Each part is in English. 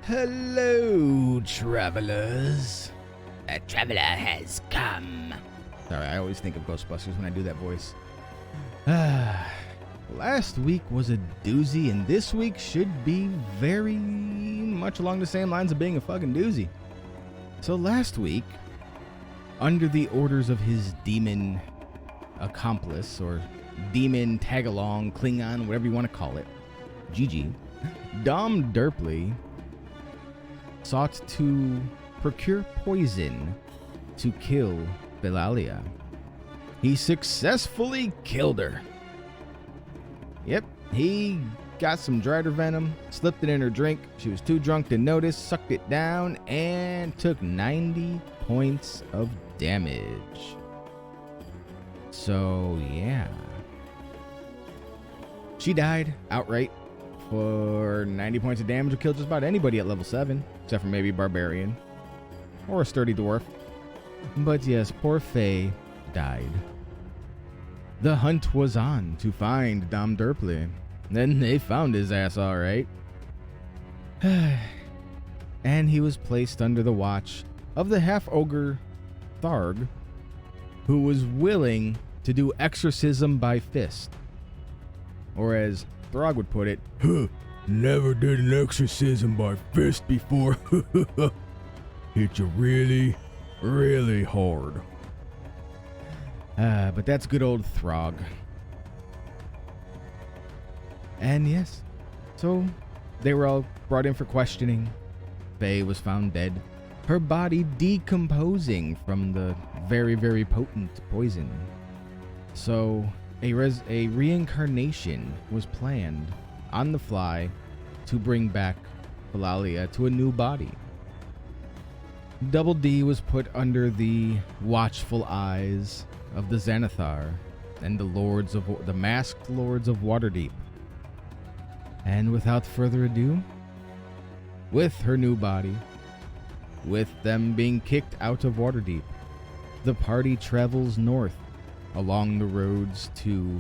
Hello, travelers. A traveler has come. Sorry, I always think of Ghostbusters when I do that voice. Last week was a doozy, and this week should be very much along the same lines of being a fucking doozy. So last week, under the orders of his demon accomplice, or demon tag-along, Klingon, whatever you want to call it, Gigi, Dom Derpley sought to procure poison to kill Bellalia. He successfully killed her. Yep, he got some drider venom, slipped it in her drink. She was too drunk to notice, sucked it down, and took 90 points of damage. So, yeah. She died outright for 90 points of damage. Will kill just about anybody at level 7, except for maybe Barbarian or a sturdy dwarf. But yes, poor Faye died. The hunt was on to find Dom Derpley. Then they found his ass all right. And he was placed under the watch of the half-ogre Tharg, who was willing to do exorcism by fist. Or as Throg would put it, never did an exorcism by fist before. Hit you really, really hard. But that's good old Throg. And yes, so they were all brought in for questioning. Faye was found dead, her body decomposing from the very, very potent poison. So a reincarnation was planned on the fly to bring back Bellalia to a new body. Double D was put under the watchful eyes of the Xanathar and the masked lords of Waterdeep. And without further ado, with her new body, with them being kicked out of Waterdeep, the party travels north along the roads to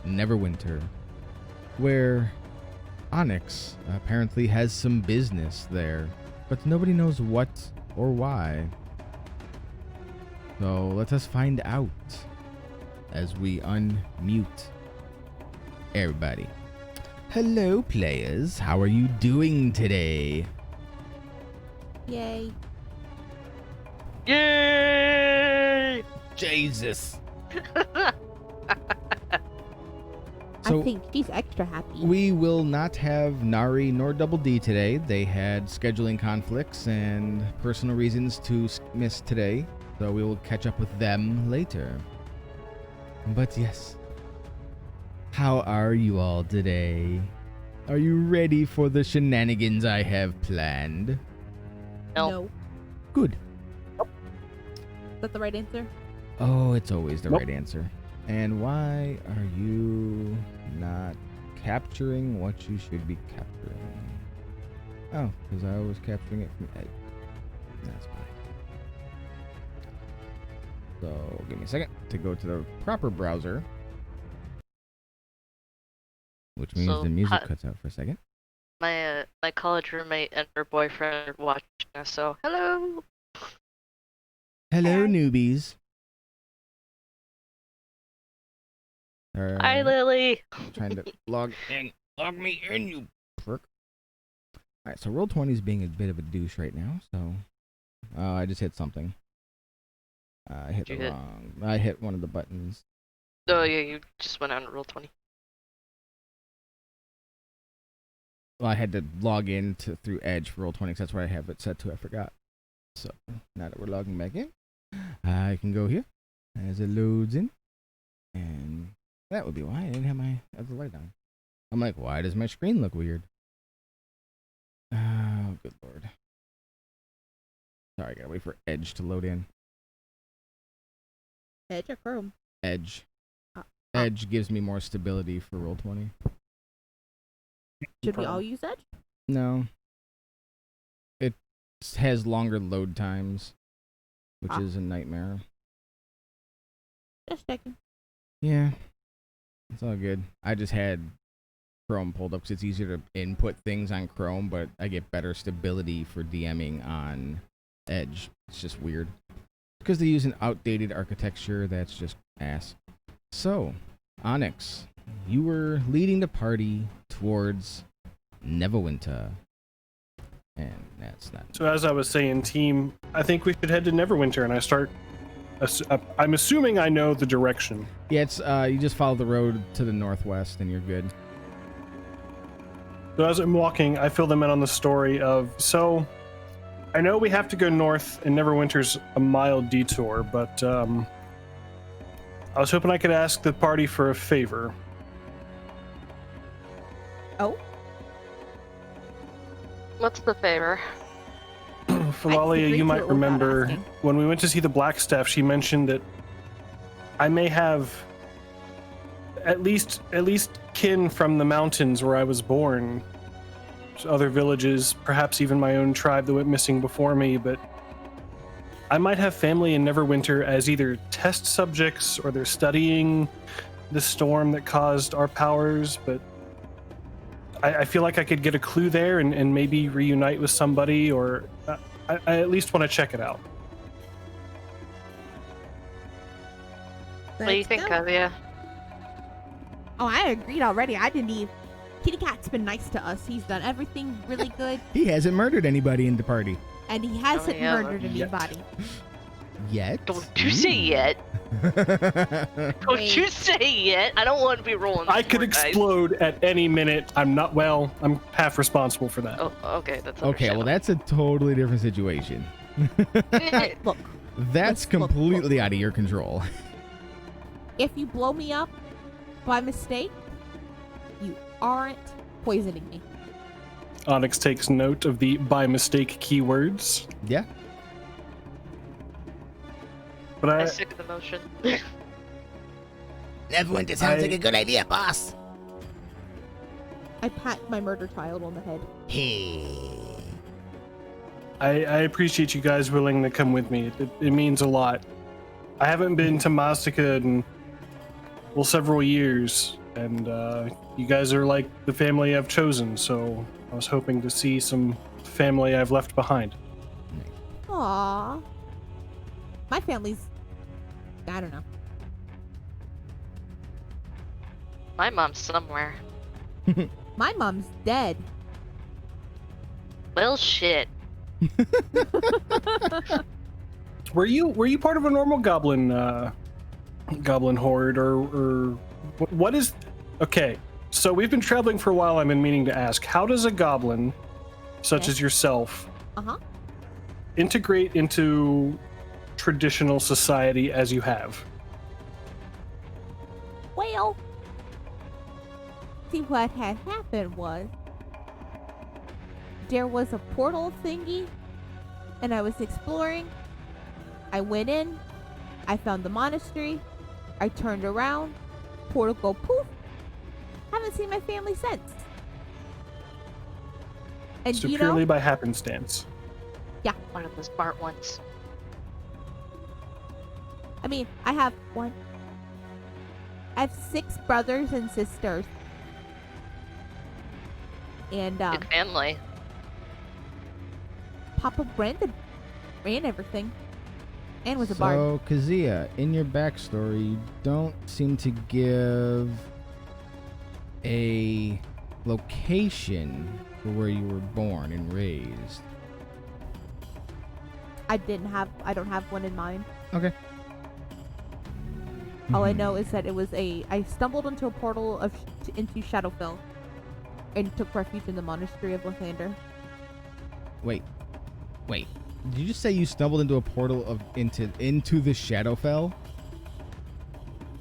Neverwinter, where Onyx apparently has some business there, but nobody knows what or why. So let us find out as we unmute everybody. Hello, players. How are you doing today? Yay. Yay! Jesus. I think she's extra happy. We will not have Nari nor Double D today. They had scheduling conflicts and personal reasons to miss today, so we will catch up with them later. But yes, how are you all today? Are you ready for the shenanigans I have planned? No. Good. Is that the right answer? Oh, it's always the Nope. right answer. And why are you not capturing what you should be capturing? Oh, because I was capturing it from Egg. That's fine. So, give me a second to go to the proper browser. Which means So, the music cuts out for a second. My college roommate and her boyfriend are watching us, so hello. Hello, Hi. newbies. Hi, Lily. I'm trying to log in. Log me in, you prick. Alright, so Roll20 is being a bit of a douche right now, so... I just hit something. I hit Did the you hit? wrong... I hit one of the buttons. Oh yeah, you just went on Roll20. Well, I had to log in through Edge for Roll20, because that's where I have it set to. I forgot. So, now that we're logging back in, I can go here as it loads in. And that would be why I didn't have my other light on. I'm like, why does my screen look weird? Oh, good lord. Sorry, I gotta wait for Edge to load in. Edge or Chrome? Edge. Edge gives me more stability for Roll20. Should we all use Edge? No. It has longer load times, which is a nightmare. Just checking. Yeah. It's all good. I just had Chrome pulled up because it's easier to input things on Chrome, but I get better stability for DMing on Edge. It's just weird because they use an outdated architecture that's just ass. So, Onyx, you were leading the party towards Neverwinter. And that's not. So as I was saying, team, I think we should head to Neverwinter, and I start. I'm assuming I know the direction. Yeah, it's you just follow the road to the northwest, and you're good. So as I'm walking, I fill them in on the story of. So, I know we have to go north, and Neverwinter's a mild detour, but I was hoping I could ask the party for a favor. Oh, What's the favor? Philalia, you might remember when we went to see the Blackstaff, she mentioned that I may have at least kin from the mountains where I was born. Other villages, perhaps even my own tribe that went missing before me, but I might have family in Neverwinter as either test subjects or they're studying the storm that caused our powers, but I feel like I could get a clue there and maybe reunite with somebody, or I at least want to check it out. What do you think, Kazuya? Oh, I agreed already. I didn't even. Kitty Cat's been nice to us. He's done everything really good, He hasn't murdered anybody in the party and he hasn't yeah, murdered yet. anybody. yet. Don't you say yet. Don't Wait. you say yet. I don't want to be rolling. I could this board, guys. explode at any minute. I'm half responsible for that. Oh, okay, that's Okay, well, that's a totally different situation. Hey, look, That's Look, completely out of your control. if you blow me up by mistake, you aren't poisoning me. Onyx takes note of the by mistake keywords. Yeah. But I I second the motion. Neverwinter sounds I- like a good idea, boss. I pat my murder child on the head. Hey. I appreciate you guys willing to come with me. It means a lot. I haven't been to Maztica in, well, several years, and you guys are like the family I've chosen, so I was hoping to see some family I've left behind. Aww. My family's. I don't know. My mom's somewhere. My mom's dead. Well, shit. Were you part of a normal goblin horde, or what is? Okay, so we've been traveling for a while. I've been meaning to ask, how does a goblin, such Okay. as yourself, Uh-huh. integrate into traditional society as you have? Well, see, what had happened was there was a portal thingy, and I was exploring. I went in, I found the monastery, I turned around, portal go poof. Haven't seen my family since. And So you purely know, by happenstance. One of the smart ones. I mean, I have 6 brothers and sisters. And Big family. Papa Brandon ran everything. And was a bard. So, Kazia, in your backstory, you don't seem to give a location for where you were born and raised. I don't have one in mind. Okay. All I know is that it was I stumbled into a portal into Shadowfell and took refuge in the monastery of Lathander. Wait. Did you just say you stumbled into a portal into the Shadowfell?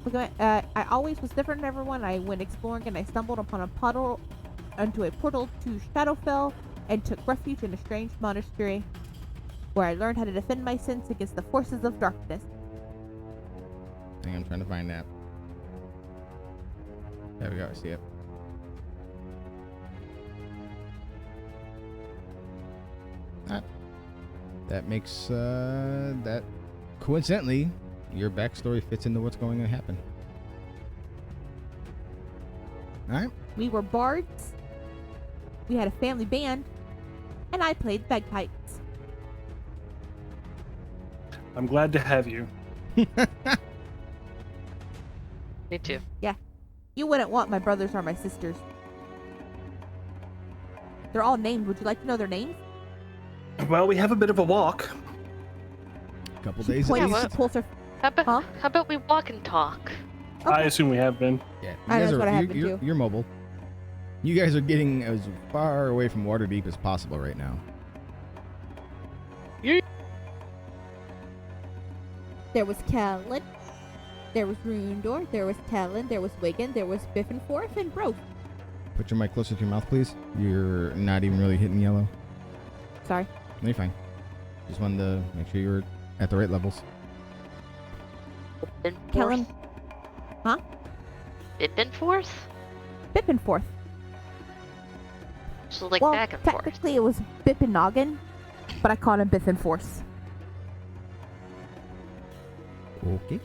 Look, I always was different than everyone. I went exploring and I stumbled upon a portal to Shadowfell and took refuge in a strange monastery where I learned how to defend my sins against the forces of darkness. I think I'm trying to find that. There we go. I see it. That makes that coincidentally your backstory fits into what's going to happen. Alright. We were bards. We had a family band. And I played bagpipes. I'm glad to have you. Me too. You wouldn't want my brothers or my sisters. They're all named. Would you like to know their names? Well, we have a bit of a walk. Couple She days at points, least. she pulls her. How about, Huh? how about we walk and talk? I Okay. assume we have been. Yeah, you I know guys that's what I have are, been you're, too. you're mobile. You guys are getting as far away from Waterdeep as possible right now. There was Callan. There was Rundor. There was Talon. There was Wigan. There was Biffenforth and Broke. Put your mic closer to your mouth, please. You're not even really hitting yellow. Sorry. No, you're fine. Just wanted to make sure you were at the right levels. Callan. Huh? Biffenforth? Biffenforth. So like well, back and forth. technically it was Bippinoggin, but I called him Biffenforth. Okay.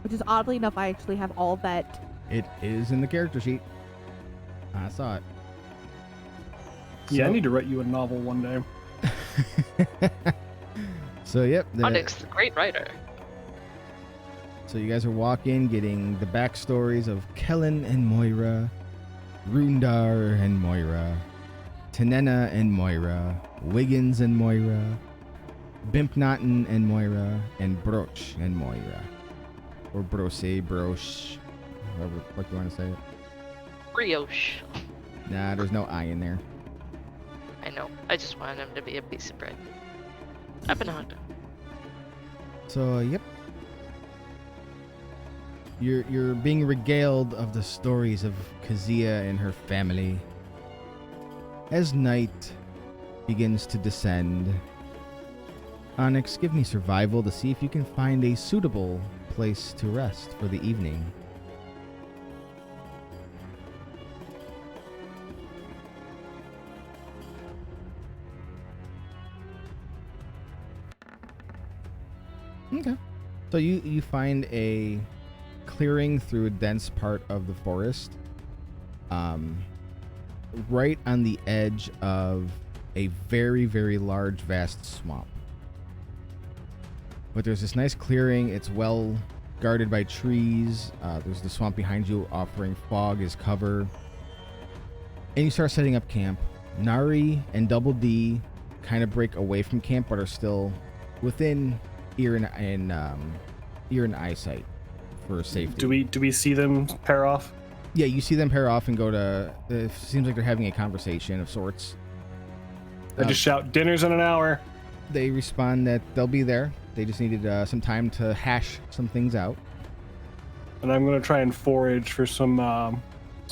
Which is oddly enough, I actually have all that. It is in the character sheet. I saw it. Yeah, I So- need to write you a novel one day. So, yep. Onyx, the great writer. So you guys are walking, getting the backstories of Kellen and Moira, Rundar and Moira, Tenena and Moira, Wiggins and Moira, Bimpnotten and Moira, and Broch and Moira. Or Brose, Broche, however what you want to say it. Brioche. Nah, there's no I in there. I know. I just wanted him to be a piece of bread. I've been hungry. So, yep. You're being regaled of the stories of Kazia and her family. As night begins to descend, Onyx, give me survival to see if you can find a suitable place to rest for the evening. Okay. So you find a clearing through a dense part of the forest, right on the edge of a very, very large, vast swamp. But there's this nice clearing. It's well guarded by trees. There's the swamp behind you offering fog as cover. And you start setting up camp. Nari and Double D kind of break away from camp, but are still within ear and eyesight for safety. Do we see them pair off? Yeah, you see them pair off and go to. It seems like they're having a conversation of sorts. I just shout, "Dinner's in an hour." They respond that they'll be there. They just needed some time to hash some things out. And I'm gonna try and forage for some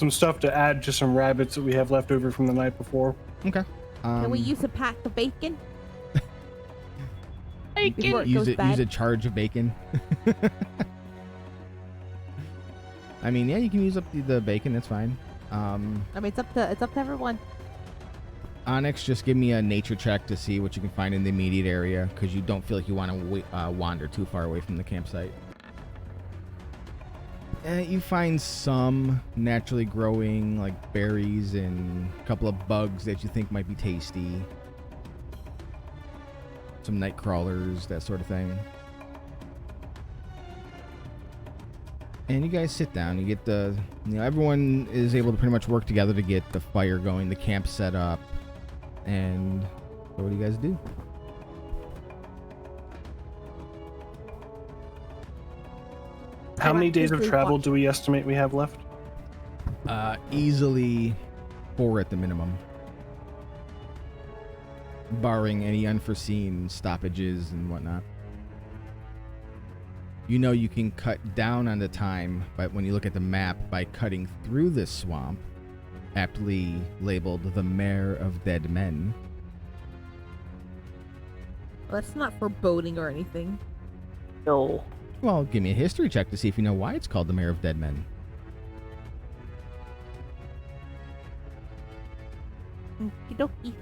stuff to add to some rabbits that we have left over from the night before. Okay. Can we use a pack of bacon? Before it use goes it? bad? Use a charge of bacon. I mean, yeah, you can use up the bacon. That's fine. I mean, it's up to everyone. Onyx, just give me a nature check to see what you can find in the immediate area, because you don't feel like you want to wander too far away from the campsite. You find some naturally growing, like berries and a couple of bugs that you think might be tasty. Some night crawlers, that sort of thing. And you guys sit down. You get everyone is able to pretty much work together to get the fire going, the camp set up. And so what do you guys do? How many days of Actively travel watch. do we estimate we have left? Easily 4 at the minimum. Barring any unforeseen stoppages and whatnot. You know you can cut down on the time, but when you look at the map, by cutting through this swamp, aptly labeled the Mare of Dead Men. Well, that's not foreboding or anything. No. Well, give me a history check to see if you know why it's called the Mare of Dead Men. Okie dokie.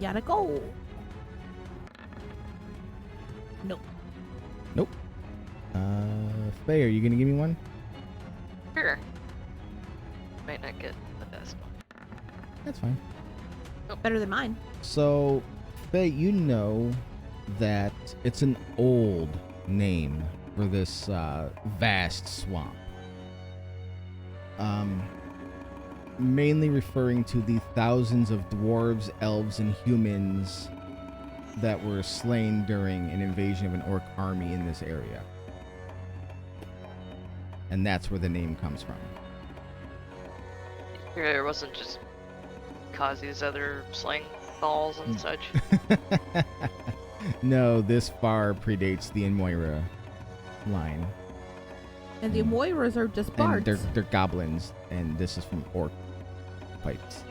Gotta go. Nope. Nope. Faye, are you gonna give me one? Sure. Might not get the best one. That's fine. Better than mine. So, Faye, you know that it's an old name for this vast swamp. Mainly referring to the thousands of dwarves, elves, and humans that were slain during an invasion of an orc army in this area. And that's where the name comes from. It wasn't just cause these other slang balls and such. No, this far predates the Moira line. And the Moiras are just bards. And they're goblins, and this is from orc pipes.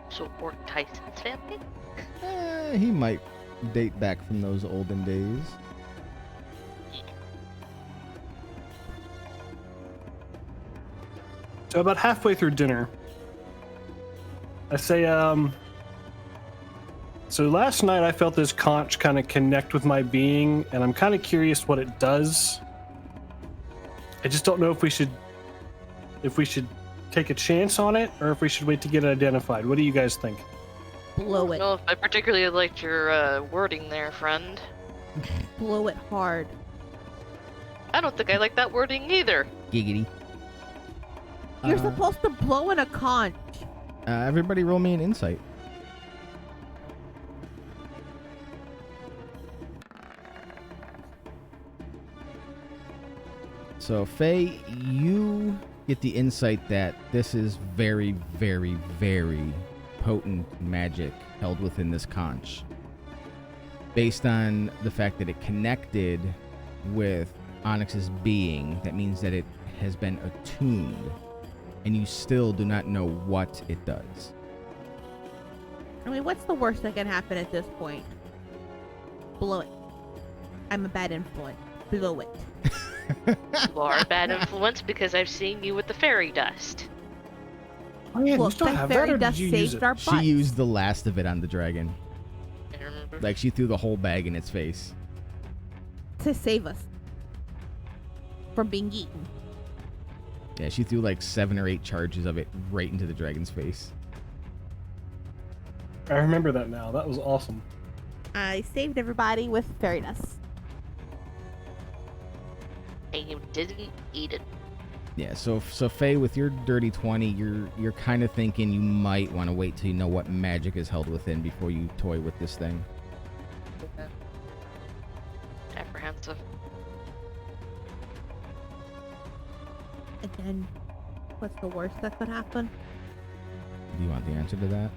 So Orc Tyson's family? He might date back from those olden days. So about halfway through dinner, I say, so last night I felt this conch kind of connect with my being, and I'm kind of curious what it does. I just don't know if we should take a chance on it, or if we should wait to get it identified. What do you guys think? Blow it. No, I particularly liked your wording there, friend. Blow it hard. I don't think I like that wording either. Giggity. You're supposed to blow in a conch. Everybody roll me an insight. So, Faye, you get the insight that this is very, very, very potent magic held within this conch. Based on the fact that it connected with Onyx's being, that means that it has been attuned, and you still do not know what it does. I mean, what's the worst that can happen at this point? Blow it. I'm a bad influence. Blow it. You are a bad influence because I've seen you with the fairy dust. Oh yeah, you Look, still that have that, fairy or did dust you use saved it? our She butts. used the last of it on the dragon. I remember. Like, she threw the whole bag in its face. To save us from being eaten. Yeah, she threw like 7 or 8 charges of it right into the dragon's face. I remember that now. That was awesome. I saved everybody with fairy dust. And you didn't eat it. Yeah, so Faye, with your dirty 20, you're kind of thinking you might want to wait till you know what magic is held within before you toy with this thing. Apprehensive. And then, what's the worst that could happen? Do you want the answer to that?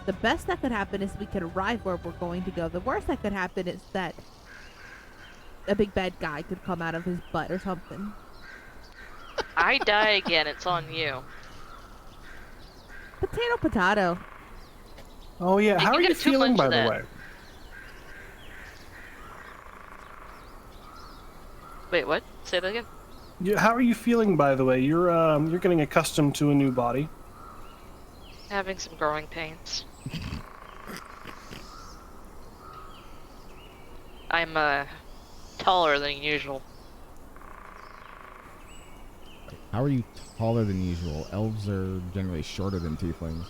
The best that could happen is we could arrive where we're going to go. The worst that could happen is that a big bad guy could come out of his butt or something. I die again, it's on you. Potato, potato. Oh yeah, Hey, how you are you get too feeling, much by of the that. way? Wait, what? Say that again? How are you feeling, by the way? You're getting accustomed to a new body. Having some growing pains. I'm taller than usual. How are you taller than usual? Elves are generally shorter than tieflings.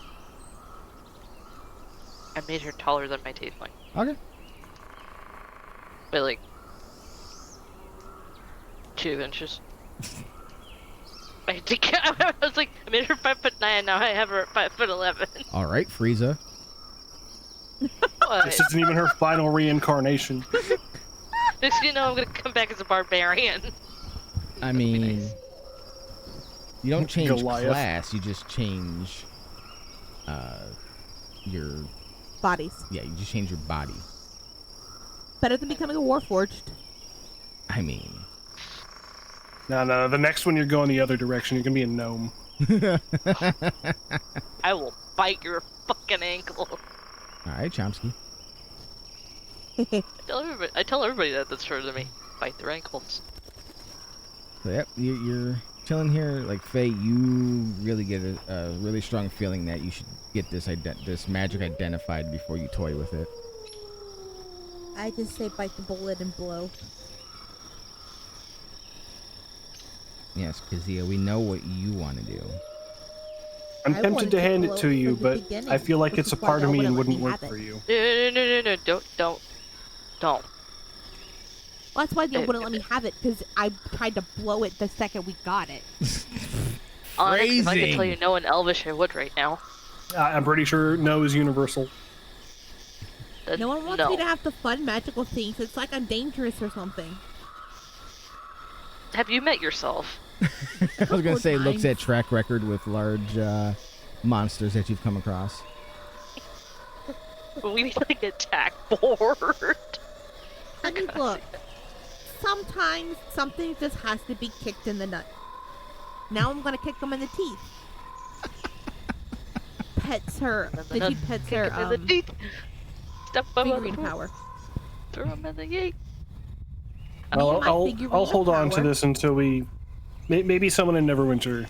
I made her taller than my tiefling. Okay. By like 2 inches. I was like, I made her 5'9", now I have her at 5'11". All right, Frieza. What? This isn't even her final reincarnation. Next thing you know, I'm gonna come back as a barbarian. I mean, you don't change Goliath. class, you just change your... Bodies. Yeah, you just change your body. Better than becoming a warforged. I mean... No, the next one you're going the other direction. You're gonna be a gnome. I will bite your fucking ankle. All right, Chomsky. I tell everybody that's shorter than me. Bite their ankles. So, yep, you're chilling here, like Faye, you really get a really strong feeling that you should get this magic identified before you toy with it. I just say bite the bullet and blow. Yes, Kazia, we know what you want to do. I'm I tempted wanted to to hand it blow to you, from the but beginning, I feel like which it's a is why part of y'all me and wouldn't let wouldn't me work have for you. No, don't. Well, that's why they wouldn't let me have it, because I tried to blow it the second we got it. Onyx, if I could tell Phrasing. you no in Elvish, I would right now. I'm pretty sure no is universal. No one wants no. me to have to fun magical things. It's like I'm dangerous or something. Have you met yourself? I was gonna say, looks times. at track record with large monsters that you've come across. We need like a tack board. I mean, look. Sometimes something just has to be kicked in the nut. Now I'm gonna kick them in the teeth. Pets her. Did you pets her? In the teeth. Step up on the Figurine pool. power. Throw him in the gate. Well, my I'll figurine hold on to power. this until we... Maybe someone in Neverwinter.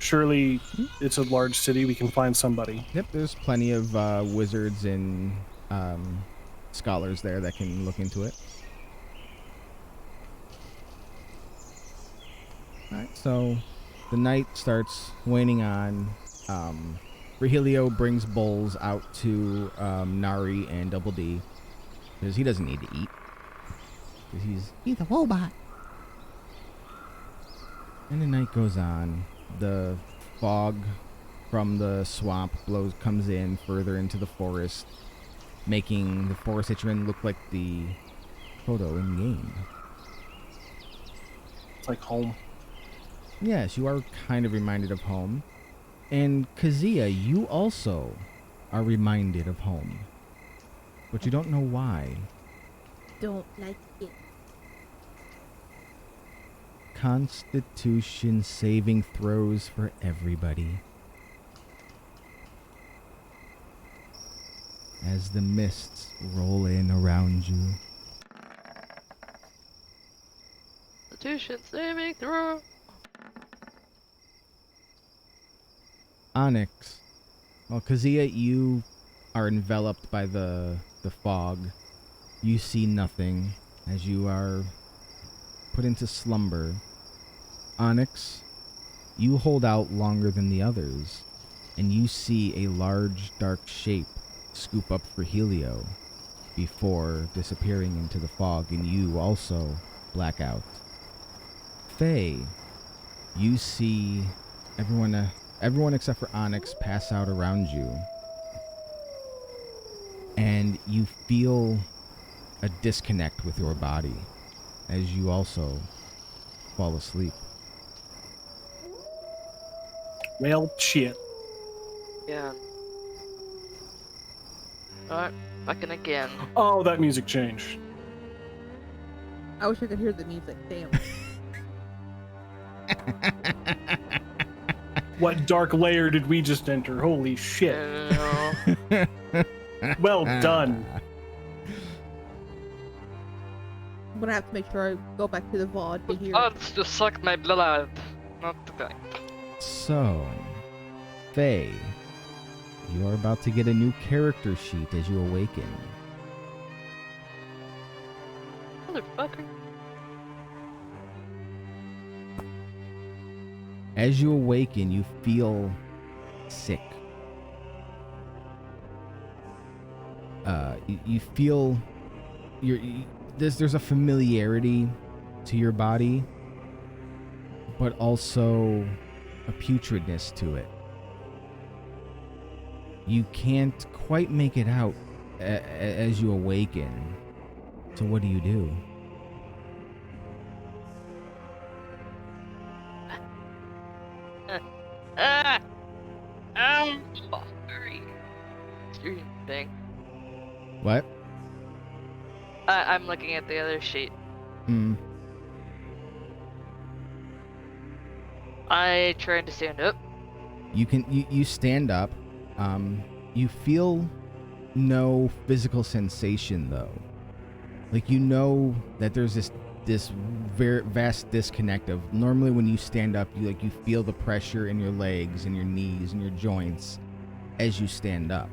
Surely it's a large city. We can find somebody. Yep, there's plenty of wizards and scholars there that can look into it. Alright, so the night starts waning on. Virgilio brings bowls out to Nari and Double D because he doesn't need to eat. Because he's a robot. And the night goes on. The fog from the swamp comes in further into the forest, making the forest that you're in look like the photo in game. It's like home. Yes, you are kind of reminded of home. And Kazia, you also are reminded of home. But you don't know why. Don't like it. Constitution saving throws for everybody. As the mists roll in around you. Constitution saving throw. Onyx. Well, Kazia, you are enveloped by the fog. You see nothing as you are put into slumber. Onyx, you hold out longer than the others, and you see a large, dark shape scoop up for Helio before disappearing into the fog, and you also black out. Faye, you see everyone except for Onyx pass out around you, and you feel a disconnect with your body as you also fall asleep. Well, shit. Yeah. Alright, fucking again. Oh, that music changed. I wish I could hear the music. Damn. What dark layer did we just enter? Holy shit. No. Well done. I'm gonna have to make sure I go back to the VOD to hear. Wants to suck my blood. Not today. So, Faye, you are about to get a new character sheet as you awaken. Motherfucker. As you awaken, you feel sick. You feel there's a familiarity to your body, but also a putridness to it. You can't quite make it out as you awaken. So what do you do? Sorry. Stream thing. What? I'm looking at the other sheet. I tried to stand up. You stand up. You feel no physical sensation though. Like you know that there's this this very vast disconnect of normally when you stand up, you feel the pressure in your legs and your knees and your joints as you stand up.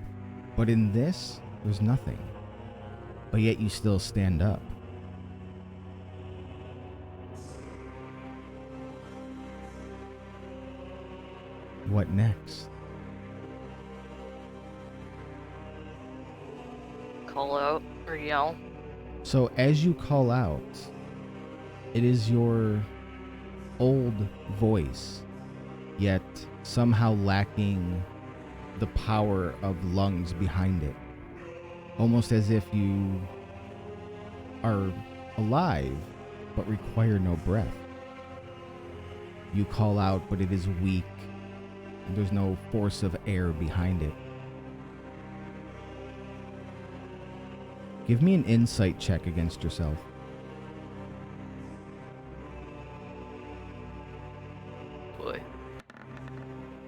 But in this, there's nothing. But yet you still stand up. What next? Call out or yell. So as you call out, it is your old voice, yet somehow lacking the power of lungs behind it. Almost as if you are alive, but require no breath. You call out, but it is weak, and there's no force of air behind it. Give me an insight check against yourself. Boy.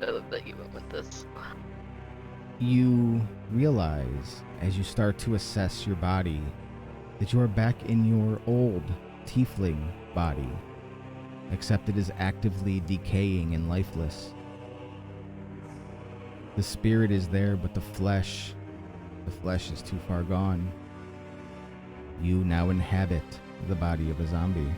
I love that you went with this. You realize, as you start to assess your body, that you are back in your old tiefling body, except it is actively decaying and lifeless. The spirit is there, but the flesh is too far gone. You now inhabit the body of a zombie.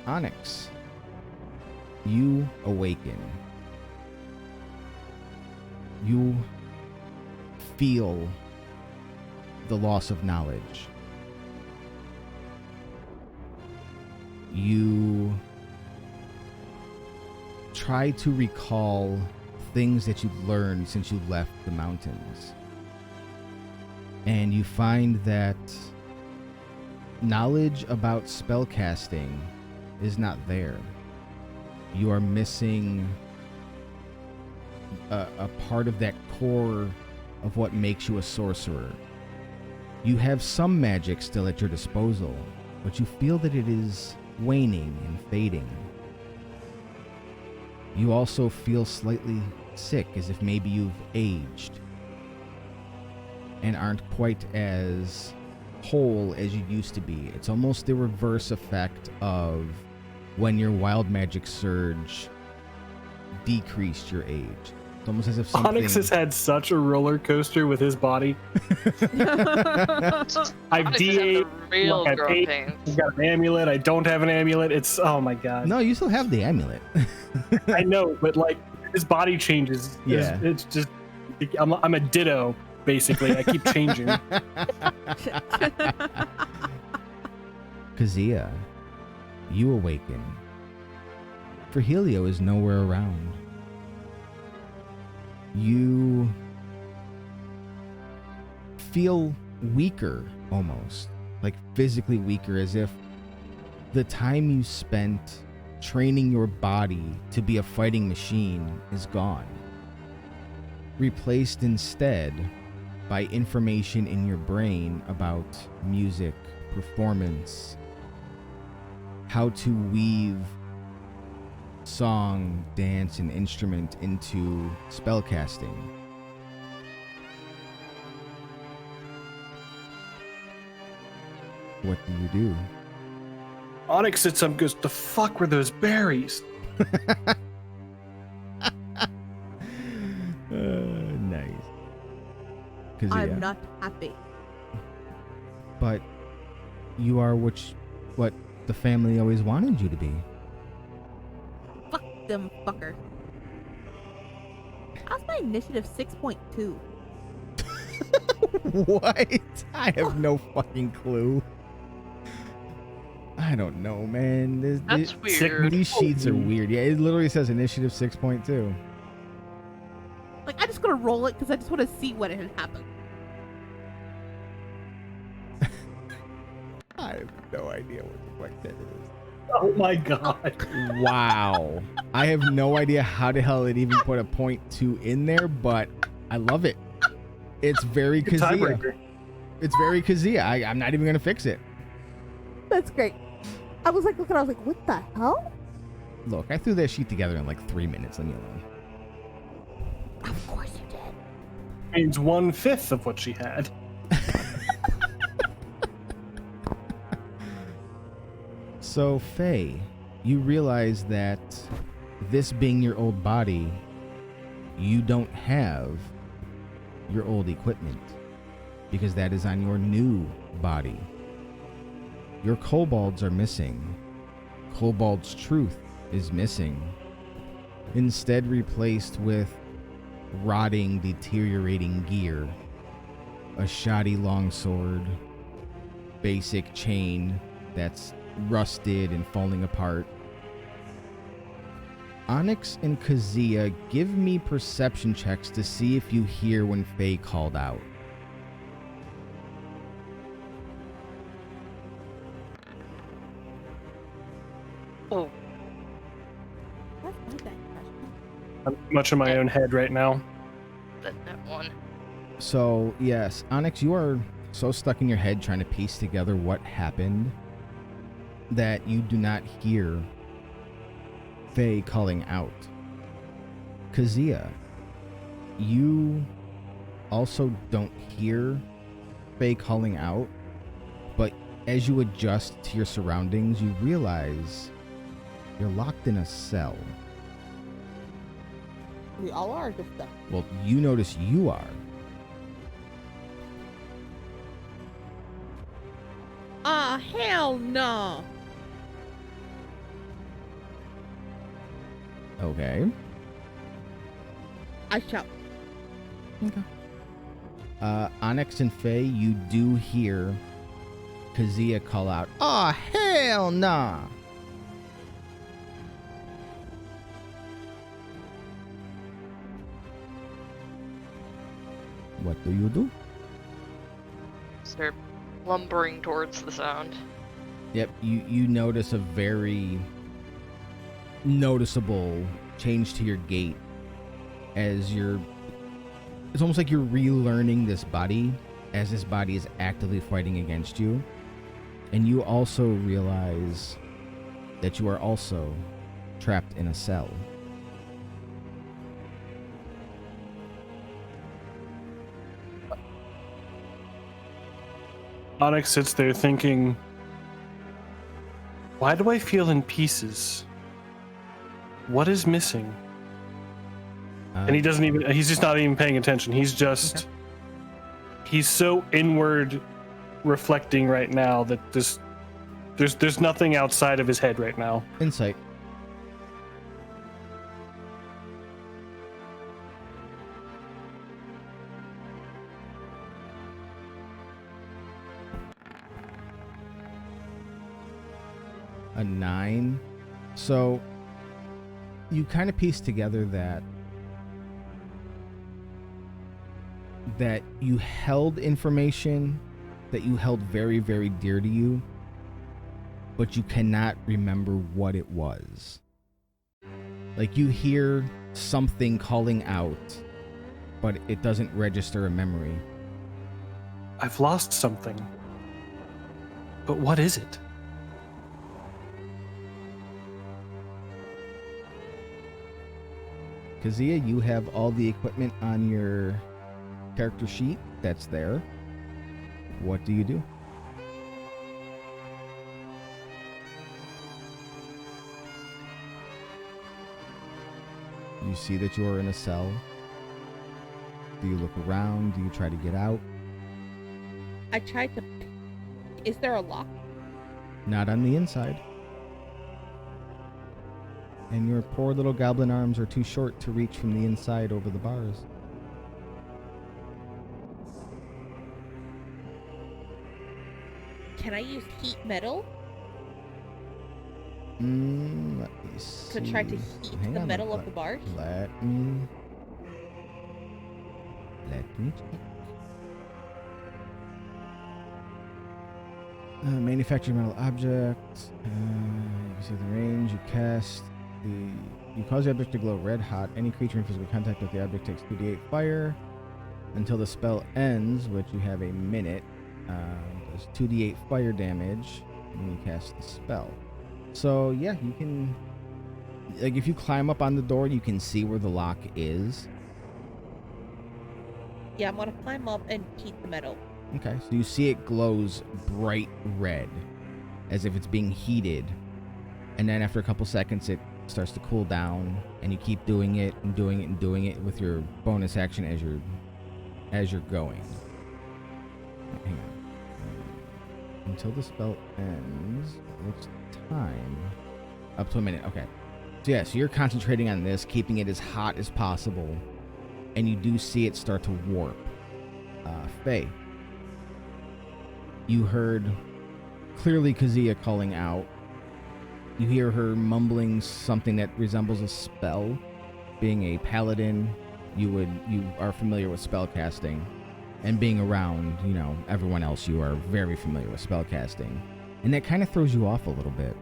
Onyx, you awaken. You feel the loss of knowledge. You try to recall things that you've learned since you left the mountains. And you find that knowledge about spellcasting is not there. You are missing a part of that core of what makes you a sorcerer. You have some magic still at your disposal, but you feel that it is waning and fading. You also feel slightly sick, as if maybe you've aged and aren't quite as whole as you used to be. It's almost the reverse effect of when your wild magic surge decreased your age. It's almost as if something... Onyx has had such a roller coaster with his body. I've DA'd, real I've girl paid, pains. I've got an amulet, I don't have an amulet. It's, oh my god. No, you still have the amulet. I know, but like, his body changes. Yeah. It's just, I'm a ditto, basically. I keep changing. Kazia, you awaken. For Helio is nowhere around. You feel weaker, almost. Like physically weaker, as if the time you spent training your body to be a fighting machine is gone. Replaced instead by information in your brain about music, performance, how to weave song, dance, and instrument into spellcasting. What do you do? Onyx sits up and goes, the fuck were those berries? Nice. Kazia. I'm not happy. But you are what the family always wanted you to be. Fuck them fuckers. How's my initiative 6.2? What? I have no fucking clue. I don't know, man. That's weird. These sheets are weird. Yeah, it literally says initiative 6.2. Like, I'm just gonna roll it because I just want to see what had happened. I have no idea what the fuck that is. Oh my god. Wow. I have no idea how the hell it even put a 0.2 in there, but I love it. It's very Good Kazia. tiebreaker. It's very Kazia. I'm not even going to fix it. That's great. I was like looking, I was like, what the hell? Look, I threw that sheet together in like 3 minutes. Leave me alone. Of course you did. means 1/5 of what she had. So, Faye, you realize that this being your old body, you don't have your old equipment because that is on your new body. Your kobolds are missing. Kobold's truth is missing. Instead replaced with rotting, deteriorating gear, a shoddy longsword, basic chain that's rusted and falling apart. Onyx and Kazia, give me perception checks to see if you hear when Faye called out. Oh, That's not that question. I'm much in my own head right now. that one. So, yes, Onyx, you are so stuck in your head trying to piece together what happened that you do not hear Faye calling out. Kazia, you also don't hear Faye calling out, but as you adjust to your surroundings, you realize you're locked in a cell. We all are just stuff. Well, you notice you are. Ah, hell no. Okay. I shout. Onyx and Faye, you do hear Kazia call out, "Oh, hell nah!" What do you do? Start lumbering towards the sound. Yep, you notice a very noticeable change to your gait as it's almost like you're relearning this body as this body is actively fighting against you. And you also realize that you are also trapped in a cell. Onyx sits there thinking, why do I feel in pieces? What is missing? And he's just not even paying attention. He's just, he's so inward reflecting right now that there's nothing outside of his head right now. Insight. A 9. So you kind of piece together that you held information that you held very, very dear to you, but you cannot remember what it was. Like you hear something calling out, but it doesn't register a memory. I've lost something. But what is it? Kazia, you have all the equipment on your character sheet that's there. What do you do? You see that you are in a cell. Do you look around? Do you try to get out? I tried to. Is there a lock? Not on the inside. And your poor little goblin arms are too short to reach from the inside over the bars. Can I use heat metal Let me see. to try to heat Hang the on, metal of the bars? Let me check. Manufacture metal object. You can see the range. You cast you cause the object to glow red hot. Any creature in physical contact with the object takes 2d8 fire until the spell ends, which you have a minute. Does 2d8 fire damage when you cast the spell. So yeah, you can, like, if you climb up on the door, you can see where the lock is. Yeah, I'm gonna climb up and heat the metal. Okay, so you see it glows bright red, as if it's being heated. And then after a couple seconds, it starts to cool down, and you keep doing it and doing it and doing it with your bonus action as you're going. Hang on. Until the spell ends, what's the time? Up to a minute. Okay. So yeah, so you're concentrating on this, keeping it as hot as possible, and you do see it start to warp. Faye, you heard clearly Kazia calling out. You hear her mumbling something that resembles a spell. Being a paladin, you are familiar with spell casting, and being around, everyone else, you are very familiar with spell casting, and that kind of throws you off a little bit.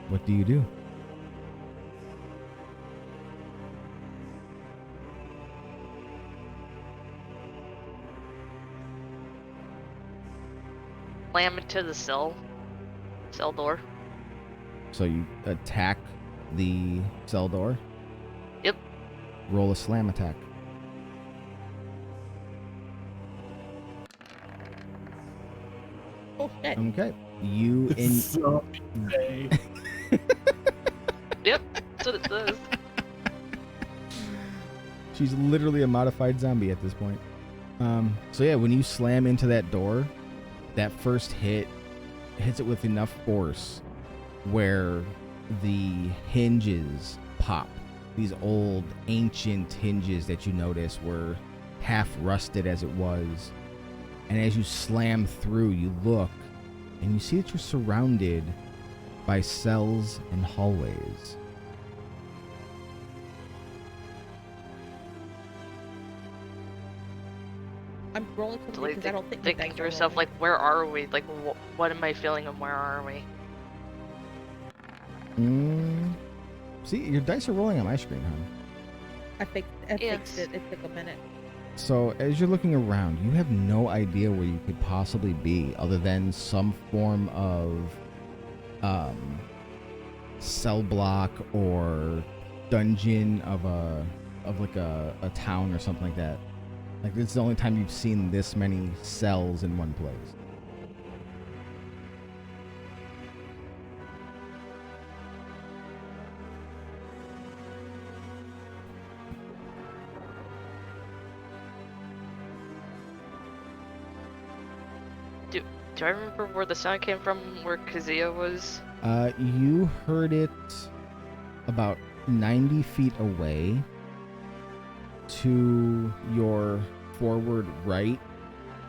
What do you do? Slam into the cell door. So you attack the cell door? Yep. Roll a slam attack. Oh shit. Okay. You in So, Yep, that's what it says. She's literally a modified zombie at this point. So yeah, when you slam into that door, that first hit hits it with enough force where the hinges pop. These old ancient hinges that you notice were half rusted as it was. And as you slam through, you look and you see that you're surrounded by cells and hallways. I'm rolling So, something like, because I don't think my thinking dice to are yourself, rolling. like, where are we? Like, what am I feeling and where are we? See, your dice are rolling on my screen, hon. I fixed Yes. it. It took a minute. So as you're looking around, you have no idea where you could possibly be other than some form of cell block or dungeon of a town or something like that. Like, this is the only time you've seen this many cells in one place. Do I remember where the sound came from, where Kazia was? You heard it about 90 feet away to your forward right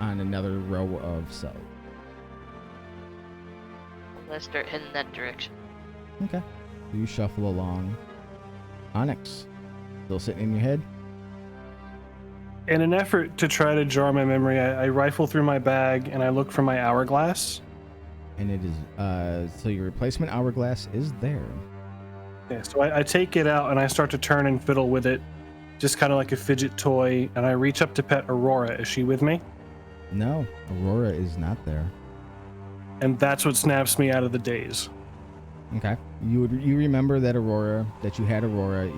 on another row of cells. I'm gonna start heading that direction. Okay. You shuffle along. Onyx, still sitting in your head? in an effort to try to jar my memory, I rifle through my bag and I look for my hourglass. And it is, so your replacement hourglass is there. Yeah, so I take it out and I start to turn and fiddle with it, just kind of like a fidget toy, and I reach up to pet Aurora. Is she with me? No, Aurora is not there. And that's what snaps me out of the daze. Okay. You remember that you had Aurora,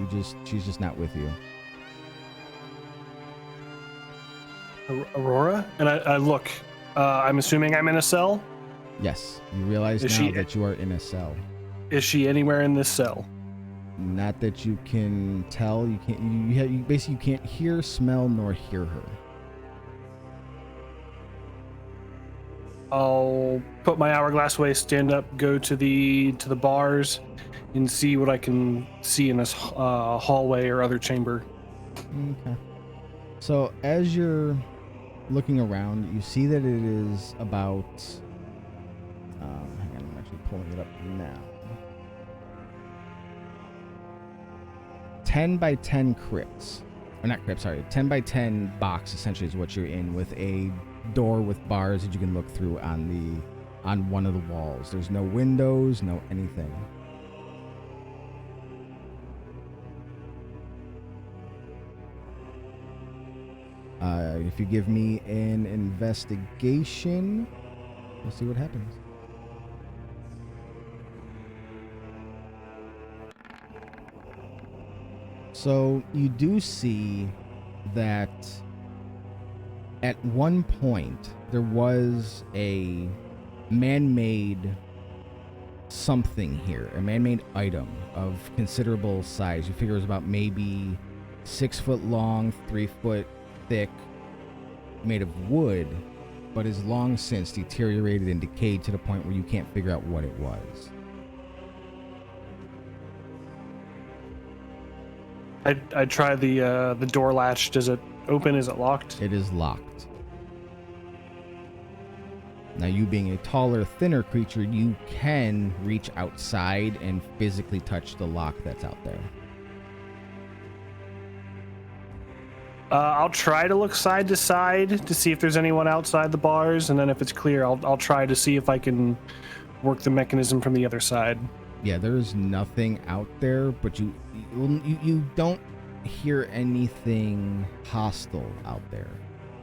she's just not with you. Aurora? And I look. I'm assuming I'm in a cell? Yes. You realize Is now she- that you are in a cell. Is she anywhere in this cell? Not that you can tell. You can't. You basically can't hear, smell, nor hear her. I'll put my hourglass away, stand up, go to the bars, and see what I can see in this hallway or other chamber. Okay. So as you're looking around, you see that it is about. Hang on, I'm actually pulling it up now. 10 by 10 crypts. Or not crypts, sorry. 10 by 10 box essentially is what you're in, with a door with bars that you can look through on one of the walls. There's no windows, no anything. If you give me an investigation, we'll see what happens. So you do see that at one point there was a man-made something here, a man-made item of considerable size. You figure it was about maybe 6 foot long, 3 foot thick, made of wood, but has long since deteriorated and decayed to the point where you can't figure out what it was. I try the door latch. Does it open? Is it locked? It is locked. Now, you being a taller, thinner creature, you can reach outside and physically touch the lock that's out there. I'll try to look side to side to see if there's anyone outside the bars, and then if it's clear, I'll try to see if I can work the mechanism from the other side. Yeah, there's nothing out there, but you don't hear anything hostile out there.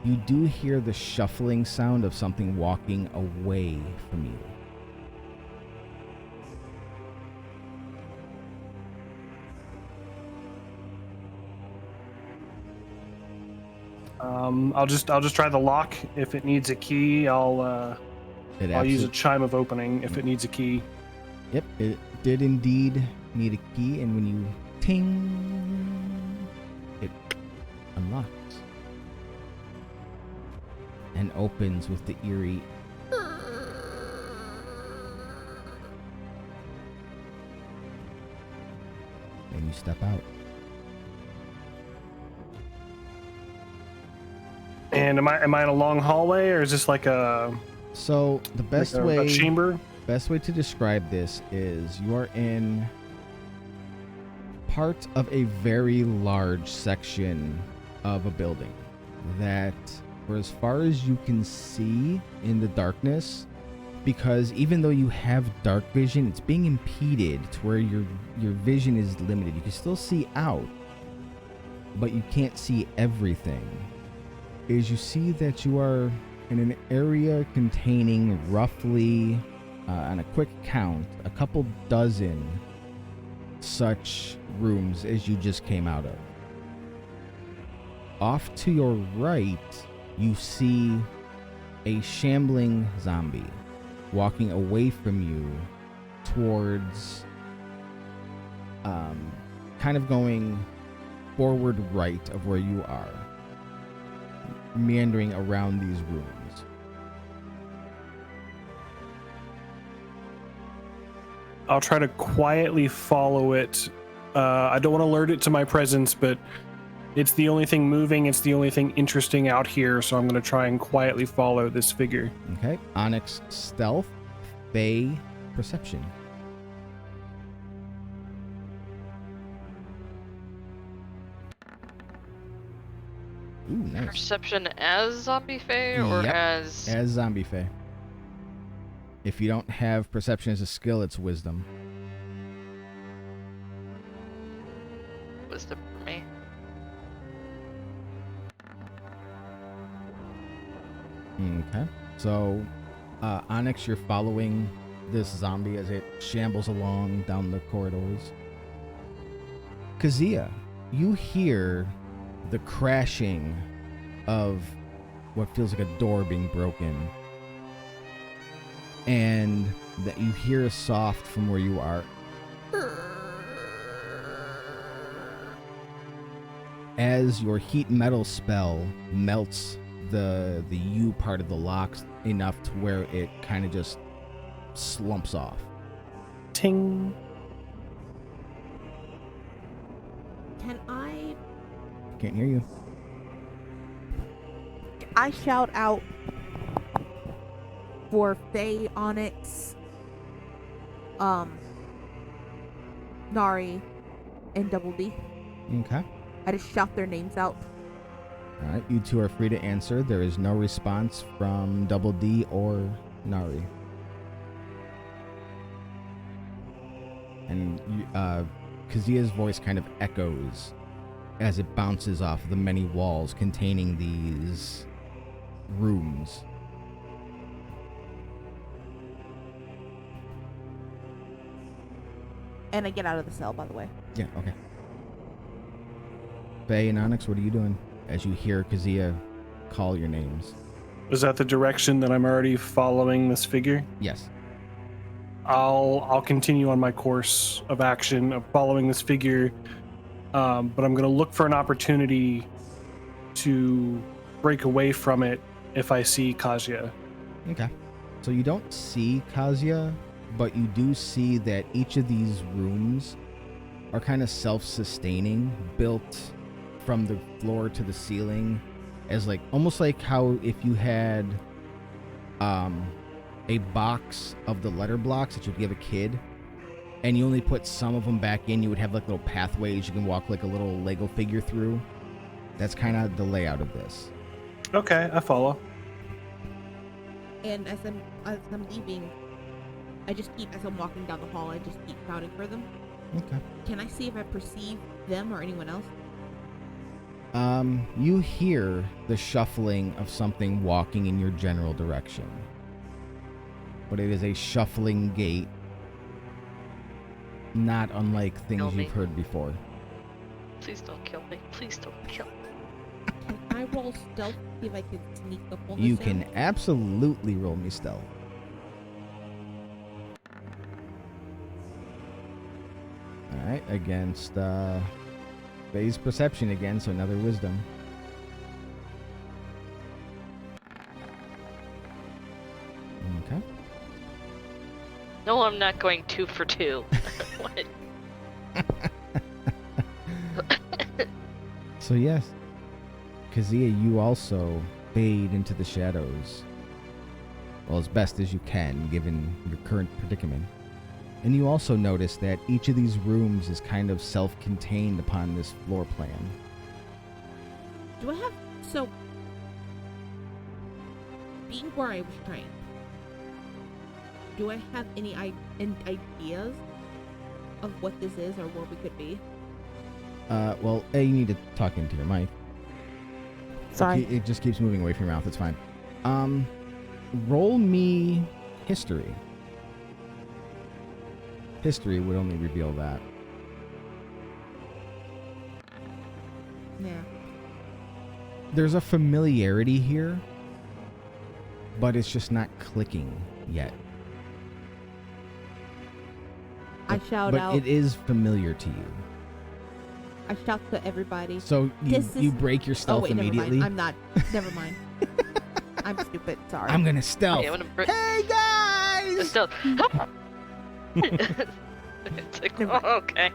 You do hear the shuffling sound of something walking away from you. I'll just try the lock. If it needs a key, I'll use a chime of opening if it needs a key. Yep, it did indeed need a key, and when you ting, it unlocks and opens with the eerie and you step out. And am I in a long hallway, or is this like a So the best like a way chamber? Best way to describe this is you are in part of a very large section of a building that, for as far as you can see in the darkness, because even though you have dark vision, it's being impeded to where your vision is limited. You can still see out, but you can't see everything. Is you see that you are in an area containing roughly, on a quick count, a couple dozen such rooms as you just came out of. Off to your right, you see a shambling zombie walking away from you towards, kind of going forward right of where you are, meandering around these rooms. I'll try to quietly follow it. I don't want to alert it to my presence, but it's the only thing moving. It's the only thing interesting out here, so I'm going to try and quietly follow this figure. Okay. Onyx stealth, Fey perception. Ooh, nice. Perception as zombie fae or Yep, as zombie Fey. If you don't have perception as a skill, it's wisdom. wisdom for me? Okay. So, Onyx, you're following this zombie as it shambles along down the corridors. Kazia, you hear the crashing of what feels like a door being broken. And that you hear a soft from where you are. As your heat metal spell melts the U part of the locks enough to where it kind of just slumps off. Ting. Can Can't hear you. I shout out for Faye, Onyx, Nari, and Double D? Okay. I just shout their names out. All right, you two are free to answer. There is no response from Double D or Nari. And Kazia's voice kind of echoes as it bounces off the many walls containing these rooms. And I get out of the cell, by the way. Yeah, okay. Faye and Onyx, what are you doing as you hear Kazia call your names? Is that the direction that I'm already following this figure? Yes. I'll continue on my course of action of following this figure, but I'm going to look for an opportunity to break away from it if I see Kazuya. Okay. So you don't see Kazuya, but you do see that each of these rooms are kind of self-sustaining, built from the floor to the ceiling, as like almost like how if you had a box of the letter blocks that you'd give a kid, and you only put some of them back in, you would have like little pathways you can walk like a little Lego figure through. That's kind of the layout of this. Okay, I follow. And as I'm leaving, as I'm walking down the hall, I just keep shouting for them. Okay. Can I see if I perceive them or anyone else? You hear the shuffling of something walking in your general direction. But it is a shuffling gait, not unlike things Kill me. you've heard before. Please don't kill me. Please don't kill me. Can I roll stealth to see if I can sneak up on You this can sound? absolutely roll me stealth. Alright, against Faye's perception again, so another wisdom. Okay. No, I'm not going 2 for 2. What? So yes, Kazia, you also fade into the shadows. Well, as best as you can, given your current predicament. And you also notice that each of these rooms is kind of self-contained upon this floor plan. Do I have being where I was trained? Do I have any ideas of what this is or where we could be? Well, A, you need to talk into your mic. Sorry. It just keeps moving away from your mouth. It's fine. Roll me history. History would only reveal that. Yeah. There's a familiarity here, but it's just not clicking yet. I shout but out. it is familiar to you. I shout to everybody. So you break your Oh stealth wait, immediately. never mind. I'm not. Never mind. I'm stupid. Sorry. I'm gonna stealth. Okay, I'm gonna Hey guys! Still. It's like, oh, okay.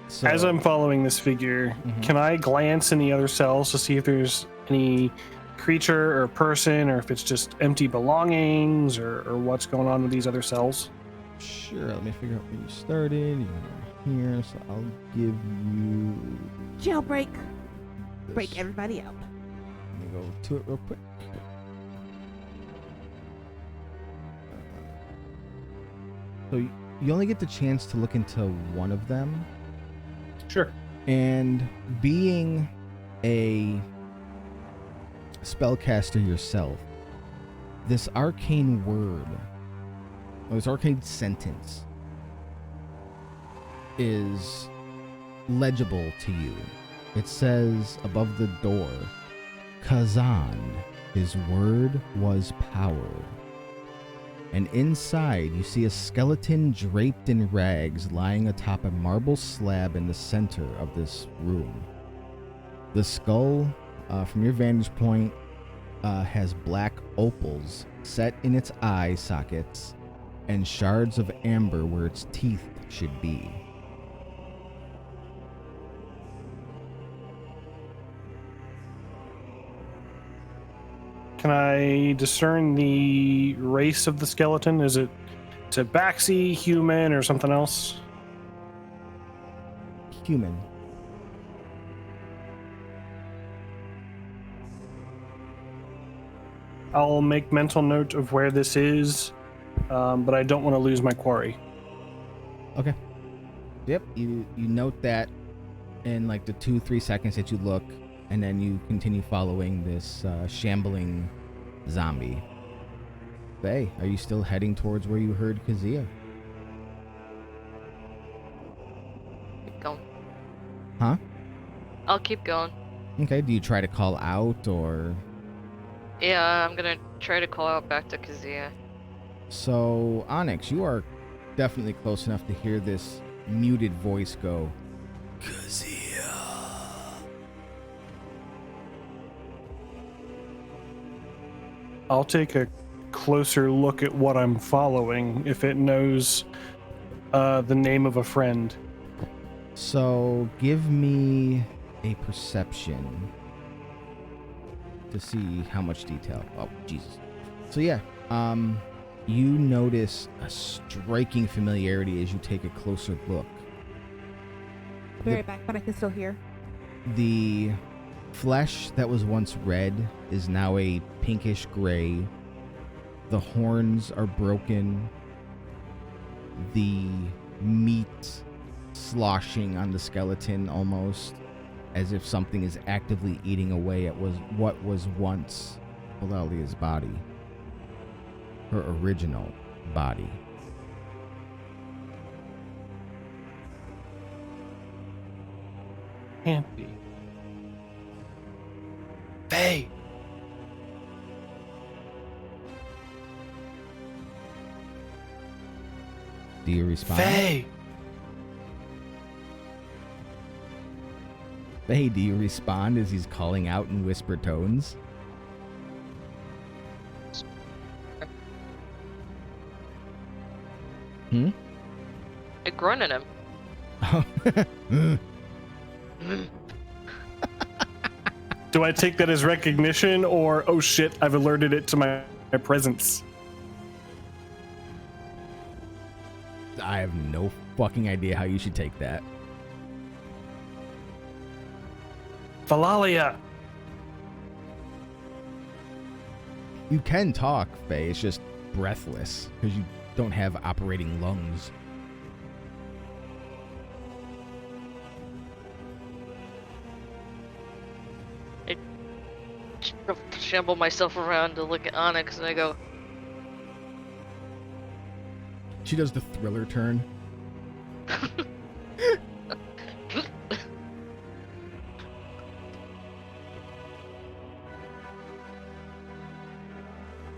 So, As I'm following this figure, can I glance in the other cells to see if there's any creature or person, or if it's just empty belongings, or what's going on with these other cells? sure, let me figure out where you started. You're here, so I'll give you Jailbreak. this. Break everybody up. Let me go to it real quick. So you only get the chance to look into one of them, Sure. and being a spellcaster yourself, this arcane word, or this arcane sentence, is legible to you. It says above the door, Kazan, his word was power. And inside, you see a skeleton draped in rags lying atop a marble slab in the center of this room. The skull, from your vantage point, has black opals set in its eye sockets and shards of amber where its teeth should be. Can I discern the race of the skeleton? Is it Baxi, human, or something else? Human. I'll make mental note of where this is, but I don't want to lose my quarry. Okay. Yep, you note that in like the 2-3 seconds that you look, and then you continue following this shambling zombie. Faye, are you still heading towards where you heard Kazia? Keep going. Huh? I'll keep going. Okay, do you try to call out or... Yeah, I'm gonna try to call out back to Kazia. So, Onyx, you are definitely close enough to hear this muted voice go, Kazia. I'll take a closer look at what I'm following if it knows the name of a friend. So, give me a perception to see how much detail. Oh, Jesus. So, yeah, you notice a striking familiarity as you take a closer look. I'll be right back, but I can still hear. The flesh that was once red is now a pinkish gray. The horns are broken. The meat sloshing on the skeleton almost as if something is actively eating away at what was once Eulalia's body. Her original body. Can't be. Faye! Do you respond? Faye! Faye, do you respond as he's calling out in whisper tones? Hmm? I grunt at him. Do I take that as recognition or, oh shit, I've alerted it to my presence? I have no fucking idea how you should take that. Valalia! You can talk, Faye. It's just breathless because you don't have operating lungs. Shamble myself around to look at Onyx, and I go, She does the thriller turn.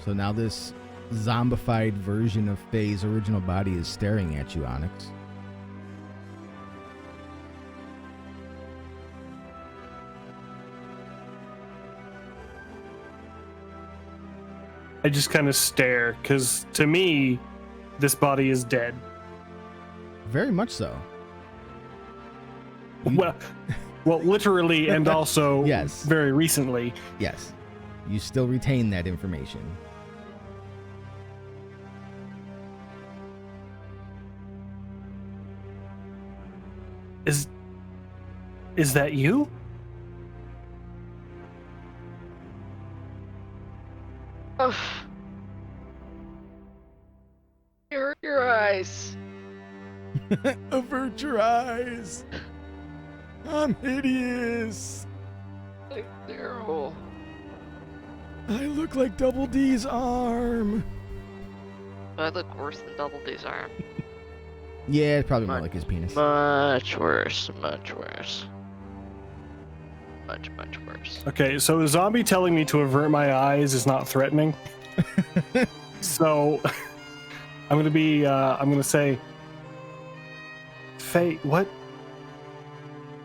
So now this zombified version of Faye's original body is staring at you, Onyx. I just kind of stare, because to me, this body is dead. Very much so. Well, literally and also Yes. very recently. Yes. You still retain that information. Is that you? oh. Your eyes. Avert your eyes. I'm hideous. Like, terrible. I look like Double D's arm. I look worse than Double D's arm. Yeah, it's probably more like his penis. Much worse. Much worse. Much worse. Okay, so the zombie telling me to avert my eyes is not threatening. So I'm gonna say, Faye, what?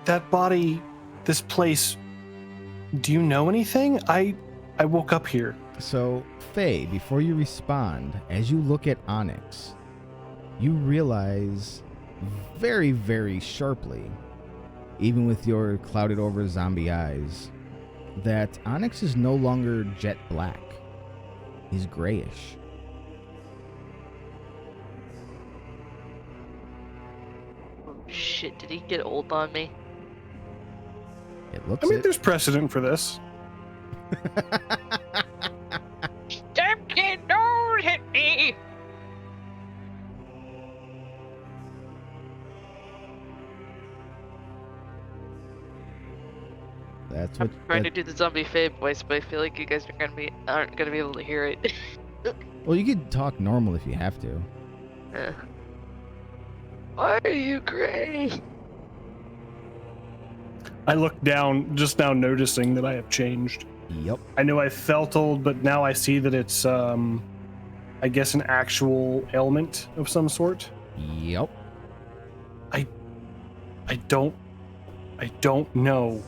That body, this place, do you know anything? I woke up here. So, Faye, before you respond, as you look at Onyx, you realize very, very sharply, even with your clouded over zombie eyes, that Onyx is no longer jet black. He's grayish. Oh shit, did he get old on me? It looks I mean, it. there's precedent for this. Stop getting old at me! That's I'm what. trying to do the zombie Faye voice, but I feel like you guys aren't gonna be able to hear it. Well, you could talk normal if you have to. Why are you gray? I look down, just now noticing that I have changed. Yep. I know I felt old, but now I see that it's, I guess, an actual ailment of some sort. Yep. I don't know.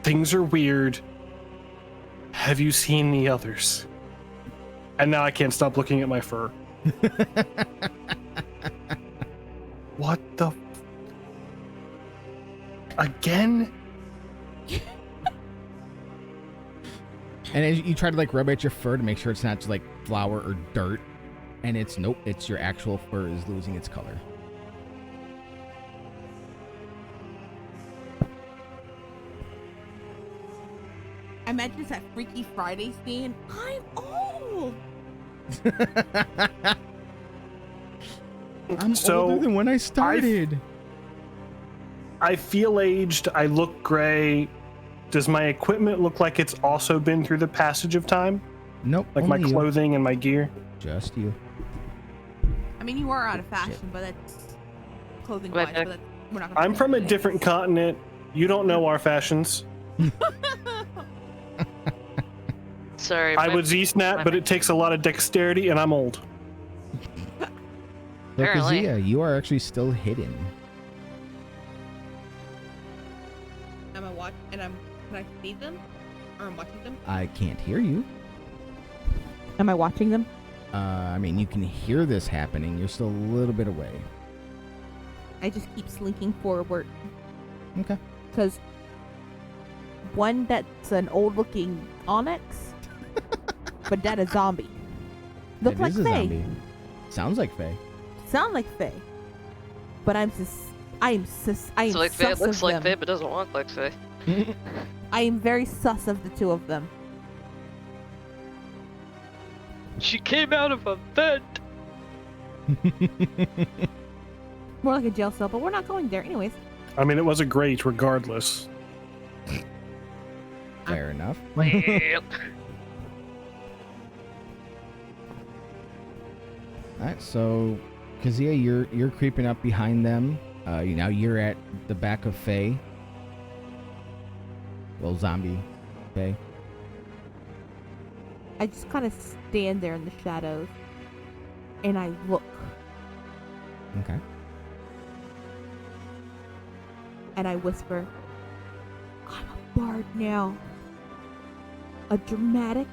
Things are weird. Have you seen the others? And now I can't stop looking at my fur. What the? Again? And as you try to like rub at your fur to make sure it's not just like flour or dirt, and it's nope, it's your actual fur is losing its color. I imagine it's that Freaky Friday scene. I'm old. I'm So, older than when I started. I feel aged. I look gray. Does my equipment look like it's also been through the passage of time? Nope. Like my only you. clothing and my gear? Just you. I mean, you are out of fashion, but that's clothing wise. But that's, we're not gonna I'm from a different continent. You don't know our fashions. Sorry. I would Z-snap, but it takes a lot of dexterity, and I'm old. So Apparently. Kazia, you are actually still hidden. Am I watch? And can I see them? Or I'm watching them? I can't hear you. Am I watching them? I mean, you can hear this happening. You're still a little bit away. I just keep slinking forward. Okay. Because one that's an old-looking onyx, but that a zombie. Look It like is a Faye. zombie. Sounds like Faye. Sound like Faye. But I am It's like Faye, sus it looks of like them. Faye, but doesn't walk like Faye. I am very sus of the two of them. She came out of a vent. More like a jail cell, but we're not going there anyways. I mean, it was a great regardless. Fair enough. Yep. Alright, so Kazia, you're creeping up behind them. You're at the back of Faye. Well, zombie Faye. I just kind of stand there in the shadows, and I look, Okay. and I whisper, I'm a bard now. A dramatic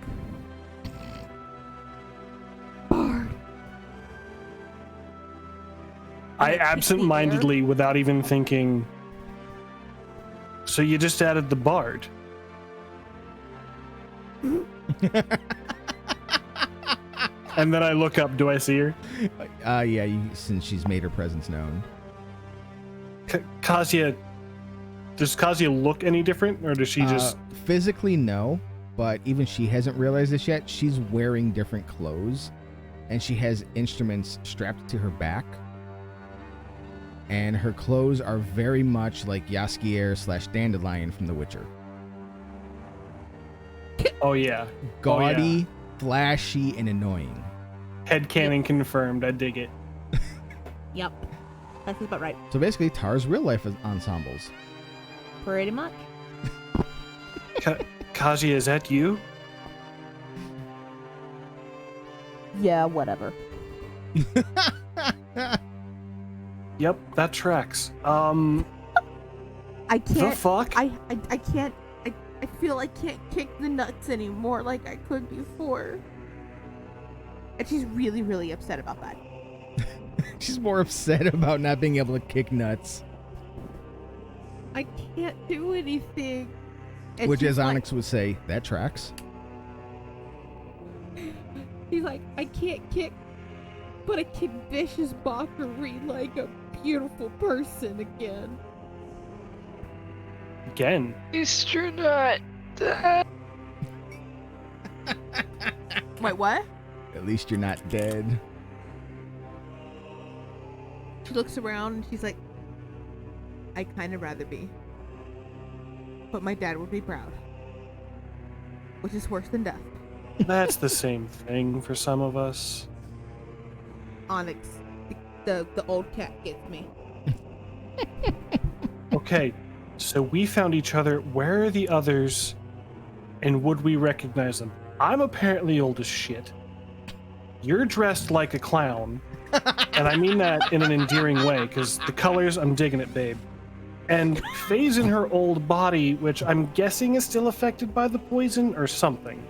bard. I It keeps me absent-mindedly, without even thinking, so you just added the bard. And then I look up. Do I see her? Yeah, since she's made her presence known. Kazia. Does Kazia look any different, or does she just? Physically, no, but even she hasn't realized this yet. She's wearing different clothes, and she has instruments strapped to her back. And her clothes are very much like Jaskier / Dandelion from The Witcher. Oh yeah. Gaudy, flashy, and annoying. Headcanon confirmed. I dig it. Yep. That's about right. So basically, Tar's real life ensembles. Pretty much. Kazia, is that you? Yeah, whatever. Yep, that tracks. I The can't. fuck? I can't. I feel I can't kick the nuts anymore like I could before. And she's really, really upset about that. She's more upset about not being able to kick nuts. I can't do anything. And Which, she's as like- Onyx would say, that tracks. She's like, I can't kick, but I can vicious mockery like a beautiful person again. Again. Easter nut. Wait, what? At least you're not dead. She looks around and she's like, I kind of rather be. But my dad would be proud. Which is worse than death. That's the same thing for some of us. Onyx, the old cat gets me. Okay, so we found each other. Where are the others? And would we recognize them? I'm apparently old as shit. You're dressed like a clown. And I mean that in an endearing way, because the colors, I'm digging it, babe. And Faye's in her old body, which I'm guessing is still affected by the poison or something.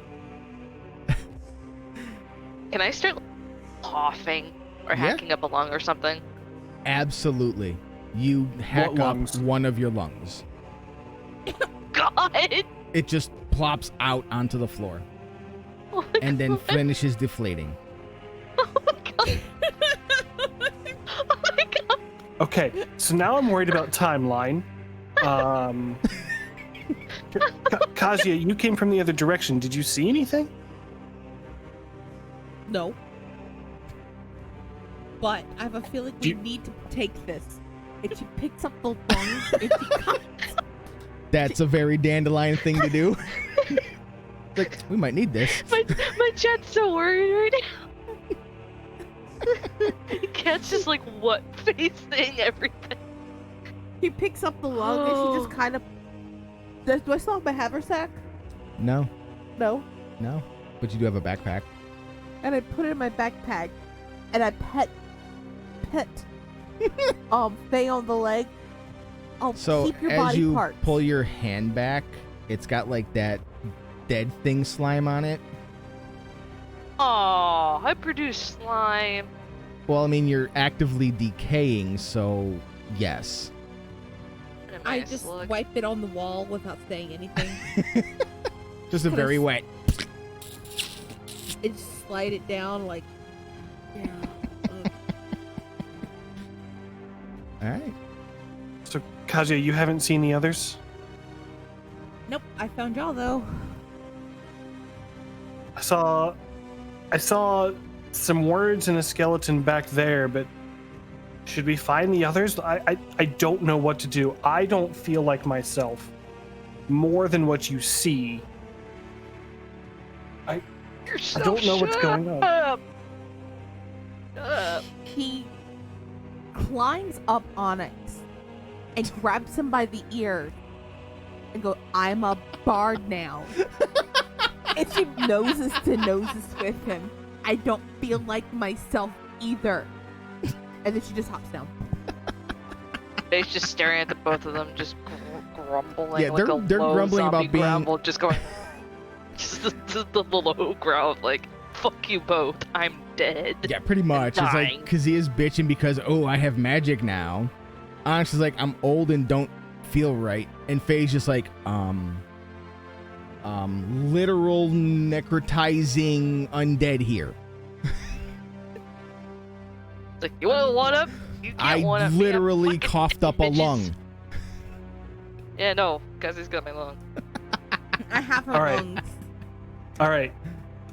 Can I start coughing or hacking up a lung or something? Absolutely. You hack up lungs? one of your lungs. God! It just plops out onto the floor Oh my and then God. finishes deflating. Oh my God. Oh my God. Okay, so now I'm worried about timeline. Kazuya, you came from the other direction. Did you see anything? No. But I have a feeling we need to take this. If she picks up the lungs, if she comes, That's a very dandelion thing to do. Like, we might need this. My chat's so worried right now. Cat's just like what facing everything. she picks up the lung and she just kind of. Do I still have my haversack? No, No. no. But you do have a backpack. And I put it in my backpack, and I pet, Faye on the leg. So Keep your as body you parts. pull your hand back, it's got like that dead thing slime on it. Aw, I produce slime. Well, I mean, you're actively decaying, so yes. I just wipe it on the wall without saying anything. Just a very wet. And just slide it down like. Yeah. All right. So, Kazuya, you haven't seen the others? Nope. I found y'all though. I saw some words and a skeleton back there, but should we find the others? I don't know what to do. I don't feel like myself more than what you see. You're so I don't know what's going on. up. He climbs up Onyx and grabs him by the ear and goes, "I'm a bard now." And she noses to noses with him. I don't feel like myself either. And then she just hops down. Faye's just staring at the both of them, just grumbling. Yeah, like they're a low grumbling about zombie being- grumble, just going. just the low growl of like, "Fuck you both, I'm dead." Yeah, pretty much. It's like, Dying. because he is bitching because, oh, I have magic now. Onyx is like, I'm old and don't feel right. And Faye's just like, literal necrotizing undead here. It's like, you want one up? You can't I one up me, I'm literally fucking coughed up a bitches. lung. Yeah, no, because he's got my lung. I have her All right. lungs. All right,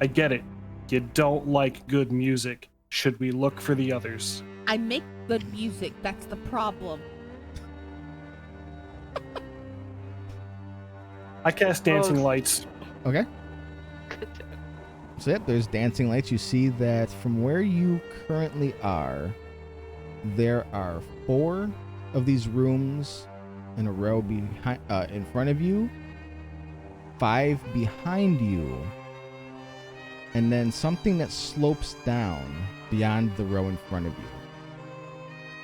I get it. You don't like good music. Should we look for the others? I make good music. That's the problem. I cast dancing lights. Okay. So, yep, there's dancing lights. You see that from where you currently are, there are 4 of these rooms in a row behind, in front of you, 5 behind you, and then something that slopes down beyond the row in front of you.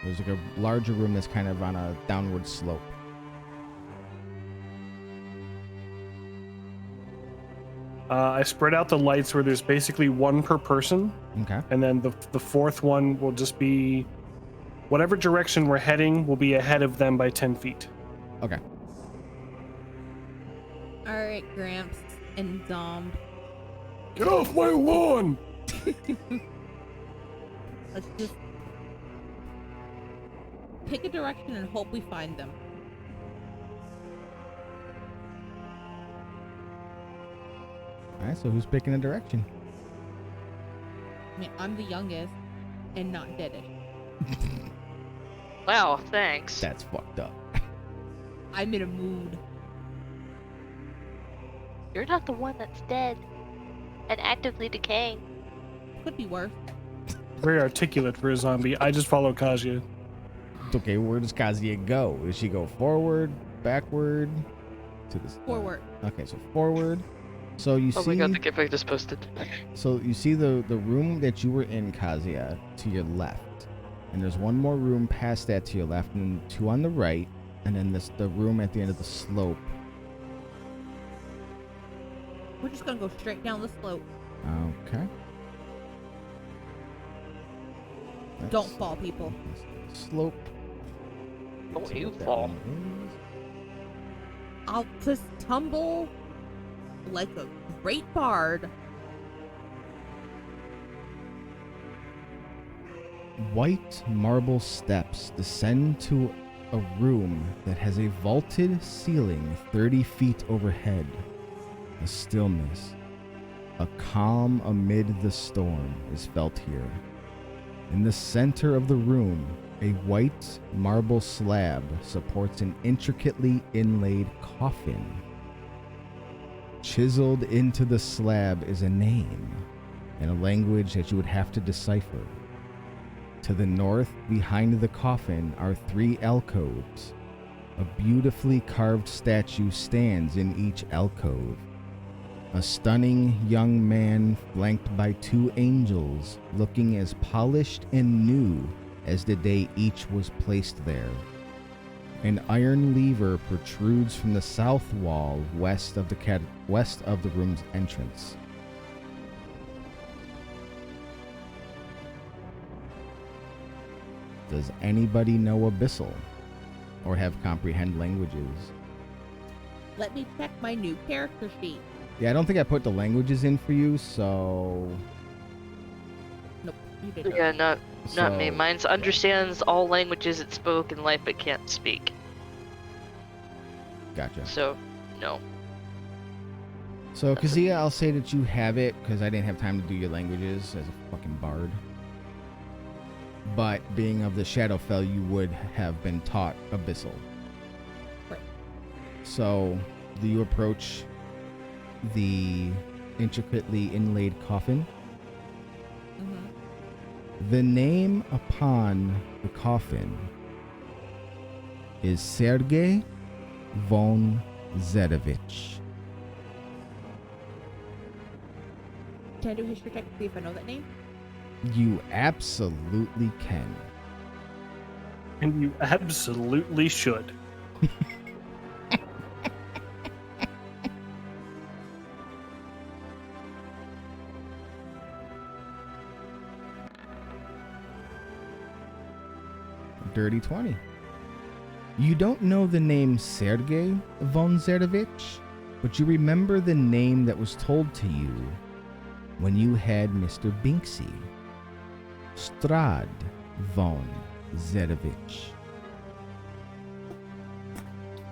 There's like a larger room that's kind of on a downward slope. I spread out the lights where there's basically one per person, Okay. and then the 4th one will just be whatever direction we're heading will be ahead of them by 10 feet. Okay. Alright, Gramps and Dom. Get off my lawn! Let's just pick a direction and hope we find them. All right, so who's picking a direction? I mean, I'm the youngest and not deadish. Wow, thanks. That's fucked up. I'm in a mood. You're not the one that's dead and actively decaying. Could be worse. Very articulate for a zombie. I just follow Kazuya. Okay, where does Kazuya go? Does she go forward, backward, to the Forward. Okay, so forward. So you Oh see. my god, the gift I just posted. So you see the room that you were in, Kazuya, to your left. And there's one more room past that to your left, and two on the right, and then the room at the end of the slope. We're just gonna go straight down the slope. Okay. Don't fall, people. Slope. Don't you What that fall. one I'll just tumble like a great bard. is. White marble steps descend to a room that has a vaulted ceiling 30 feet overhead. A stillness, a calm amid the storm is felt here. In the center of the room, a white marble slab supports an intricately inlaid coffin. Chiseled into the slab is a name in a language that you would have to decipher. To the north, behind the coffin, are 3 alcoves. A beautifully carved statue stands in each alcove. A stunning young man flanked by 2 angels, looking as polished and new as the day each was placed there. An iron lever protrudes from the south wall west of the room's entrance. Does anybody know Abyssal or have comprehend languages? Let me check my new character sheet. Yeah, I don't think I put the languages in for you, so Nope, you didn't. Yeah, not me. So- Mine's understands all languages it spoke in life but can't speak. Gotcha. So, no. So, Kazuya, I'll say that you have it because I didn't have time to do your languages as a fucking bard. But being of the Shadowfell, you would have been taught Abyssal. Right. So, do you approach the intricately inlaid coffin? Mm-hmm. The name upon the coffin is Sergei von Zedovich. Can I do a history check to see if I know that name? You absolutely can. And you absolutely should. Dirty 20. You don't know the name Sergei von Zedovich, but you remember the name that was told to you when you had Mr. Binksy. Strad von Zedovich.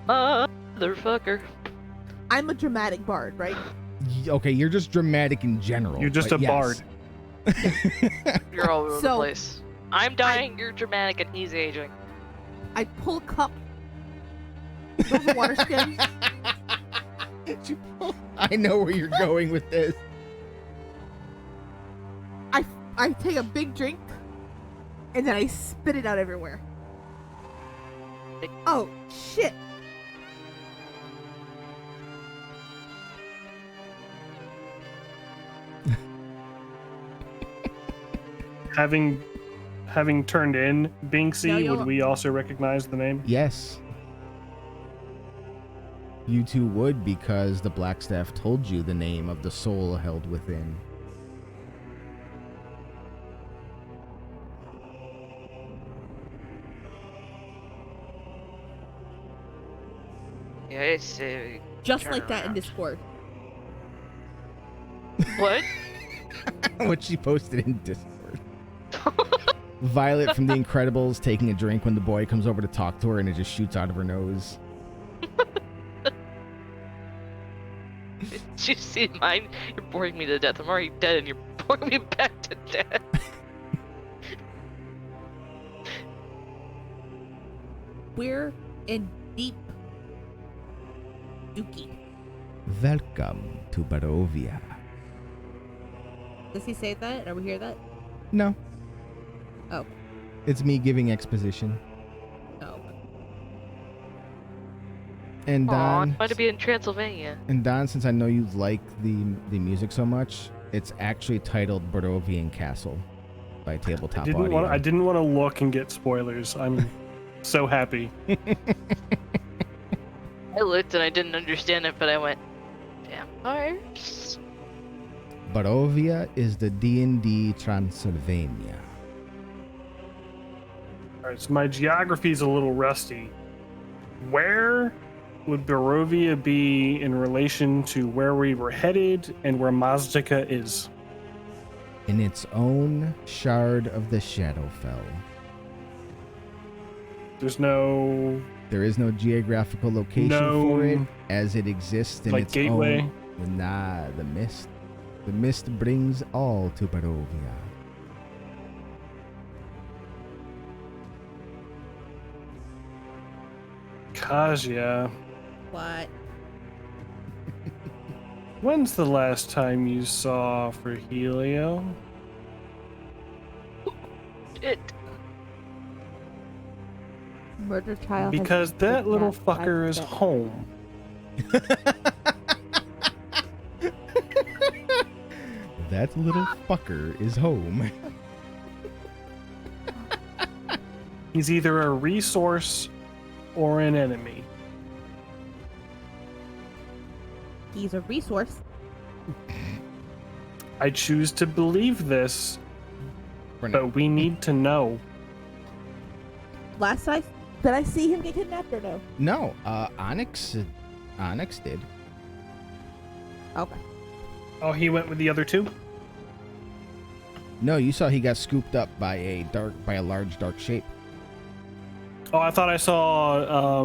Motherfucker. I'm a dramatic bard, right? Okay, you're just dramatic in general. You're just but a yes. bard. You're all over the So- place. I'm dying, you're dramatic, and he's aging. I pull a cup. Those are water skins. I know where you're going with this. I take a big drink, and then I spit it out everywhere. Oh, shit. Having turned in Binksy, No, you'll- would we also recognize the name? Yes. You two would, because the Blackstaff told you the name of the soul held within. Yeah, it's Just Turn like that in around. Discord. what? What she posted in Discord. Violet from The Incredibles taking a drink when the boy comes over to talk to her and it just shoots out of her nose. Did you see mine? You're boring me to death. I'm already dead, and you're boring me back to death. We're in deep dookie. Welcome to Barovia. Does he say that? Are we hear that? No, Oh. it's me giving exposition. And Aw, Don, might be in Transylvania. since I know you like the music so much, it's actually titled Barovian Castle by Tabletop Audio. I didn't want to look and get spoilers. I'm so happy. I looked and I didn't understand it, but I went, vampires? Barovia is the D&D Transylvania. All right, so my geography's a little rusty. Where would Barovia be in relation to where we were headed and where Mazdaca is? In its own shard of the Shadowfell. There is no geographical location for it, as it exists in like its gateway. own. Nah, the mist. The mist brings all to Barovia. Kasia, What? when's the last time you saw for Helio? It. Murder child. has Because been that little kidnapped. fucker is I've home. That little fucker is home. He's either a resource or an enemy. He's a resource. I choose to believe this, For now. but we need to know. Last night, did I see him get kidnapped or no? No, Onyx did. Okay. Oh, he went with the other two? No, you saw he got scooped up by a large dark shape. Oh, I thought I saw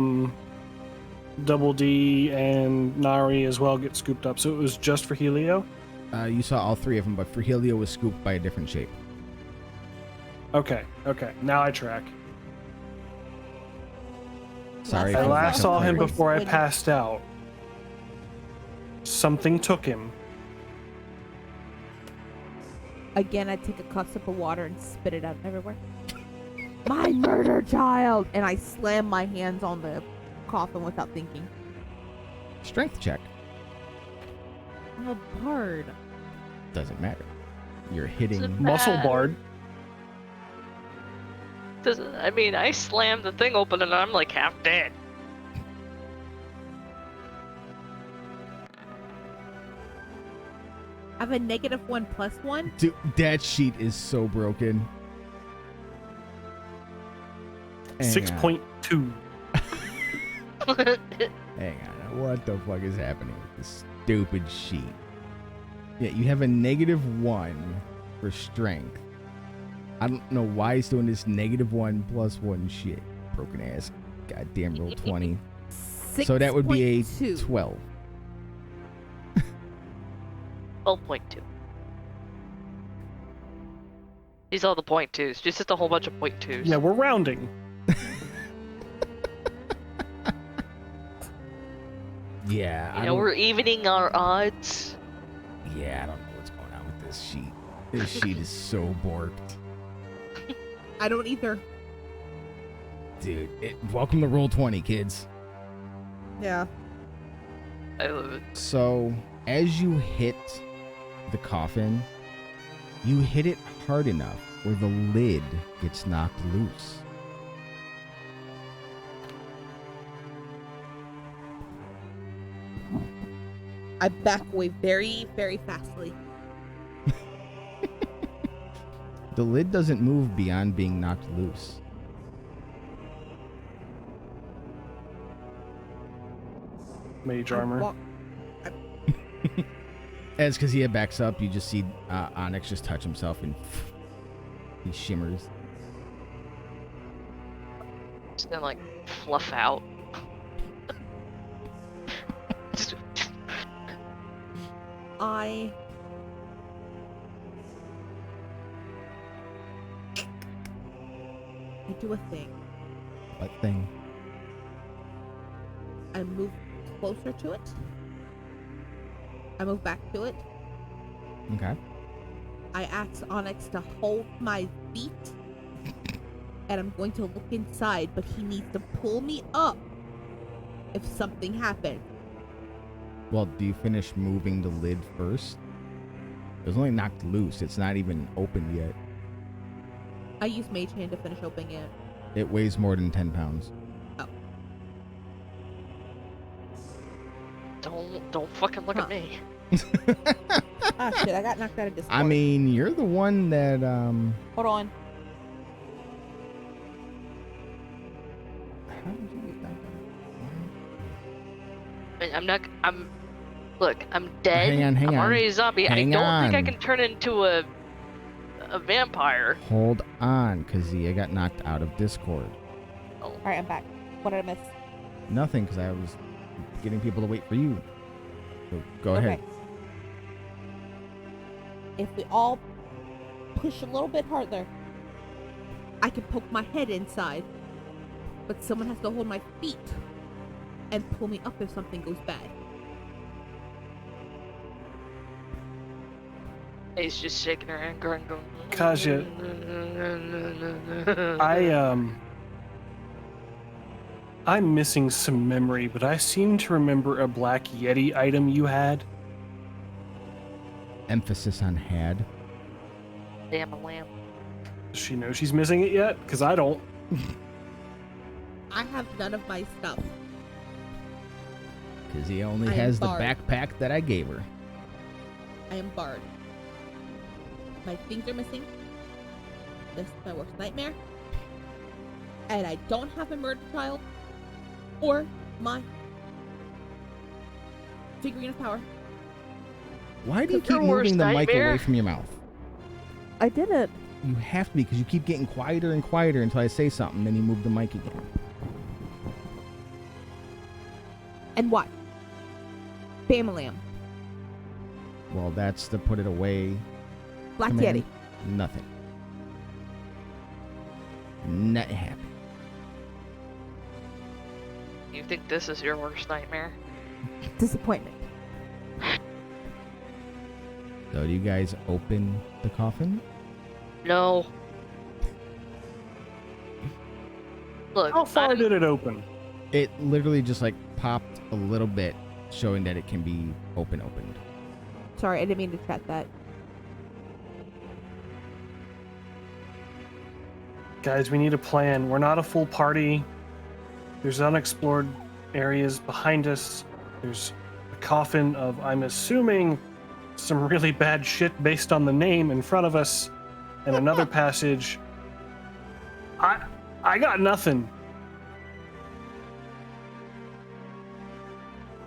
Double D and Nari as well get scooped up. So it was just for Helio? You saw all three of them, but for Helio was scooped by a different shape. Okay. Now I track. Sorry. Last I for last the saw him complaint. before I When- passed out. Something took him. Again, I take a sip of water and spit it out everywhere. My murder child! And I slam my hands on the coffin without thinking. Strength check. I'm a bard. Doesn't matter. You're hitting. Muscle Bard. I slammed the thing open and I'm like half dead. I have a -1 + 1. Dude, that sheet is so broken. Hang on. 6.2. Hang on. What the fuck is happening with this stupid sheet? Yeah, you have a -1 for strength. I don't know why he's doing this -1 + 1 shit. Broken ass. Goddamn roll 20. So that would be a 6.2. 12. 12.2. These are the point twos. Just a whole bunch of point twos. Yeah, we're rounding. Yeah, You know, we're evening our odds. Yeah, I don't know what's going on with this sheet. This sheet is so borked. I don't either. Dude, welcome to Roll 20, kids. Yeah. I love it. So, as you hit the coffin, you hit it hard enough where the lid gets knocked loose. I back away very, very fastly. The lid doesn't move beyond being knocked loose. Mage I armor. walk- As Kazia backs up, you just see Onyx just touch himself and he shimmers. Just gonna like fluff out. Just- I do a thing. What thing? I move closer to it. I move back to it. Okay. I ask Onyx to hold my feet. And I'm going to look inside, but he needs to pull me up if something happened. Well, do you finish moving the lid first? It was only knocked loose. It's not even opened yet. I used Mage Hand to finish opening it. It weighs more than 10 pounds. Oh. Don't fucking look Huh. at me. Ah, shit, I got knocked out of Discord. I mean, you're the one that, Hold on. How did you get back Look, I'm dead. Hang I'm on. already a zombie. Hang I don't think I on. can turn into a vampire. Hold on, Kazia got knocked out of Discord. Alright, I'm back. What did I miss? Nothing, because I was getting people to wait for you. So go ahead. If we all push a little bit harder, I can poke my head inside. But someone has to hold my feet and pull me up if something goes bad. He's just shaking her hand, going. Kaja, I'm missing some memory, but I seem to remember a Black Yeti item you had. Emphasis on had. Damn a lamb. Does she know she's missing it yet? Because I don't. I have none of my stuff. Kazia only I am has the barred. backpack that I gave her. I am barred. My things are missing. This is my worst nightmare. And I don't have my murder child or my figurine of power. Why do you Your keep moving worst the mic nightmare? away from your mouth? I did it. You have to be, because you keep getting quieter and quieter until I say something, then you move the mic again. And what? Bamalam. Well, that's to put it away. Black command. Yeti. Nothing. Nothing happened. You think this is your worst nightmare? Disappointment. So do you guys open the coffin? No. Look, How far did it open? It literally just like popped a little bit, showing that it can be opened. Sorry, I didn't mean to chat that. Guys, we need a plan. We're not a full party. There's unexplored areas behind us. There's a coffin of, I'm assuming, some really bad shit based on the name in front of us, and another passage. I got nothing.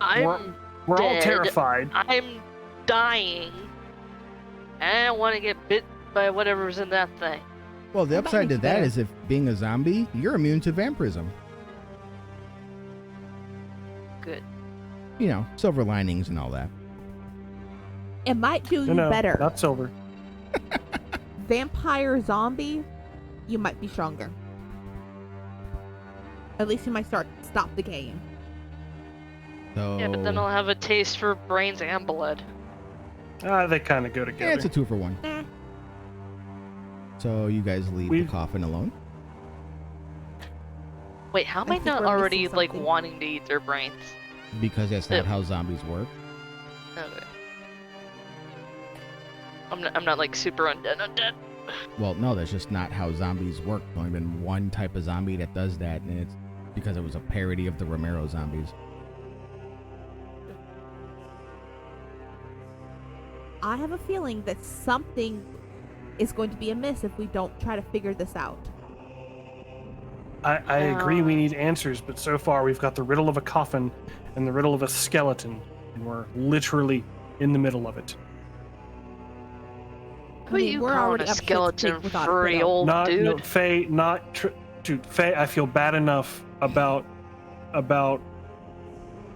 We're all dead. terrified. I'm dying. And I don't want to get bit by whatever's in that thing. Well, the That might upside to make that better. is if being a zombie, you're immune to vampirism. Good. You know, silver linings and all that. It might do you No, better. not silver. Vampire zombie, you might be stronger. At least you might stop the game. So Yeah, but then I'll have a taste for brains and blood. They kind of go yeah, together. it's a 2-for-1. Nah. So you guys leave the We've- coffin alone? Wait, how am I I think not we're already missing like something. wanting to eat their brains? Because that's not Yeah. how zombies work. Okay. I'm not like super undead. Well, no, that's just not how zombies work. There's only been one type of zombie that does that, and it's because it was a parody of the Romero zombies. I have a feeling that something is going to be amiss if we don't try to figure this out. I agree we need answers, but so far we've got the riddle of a coffin and the riddle of a skeleton, and we're literally in the middle of it. Who mean, you we're calling already a up shit's skeleton, creek without a furry fiddle. old Not, dude? no, Faye, dude, Faye, I feel bad enough about,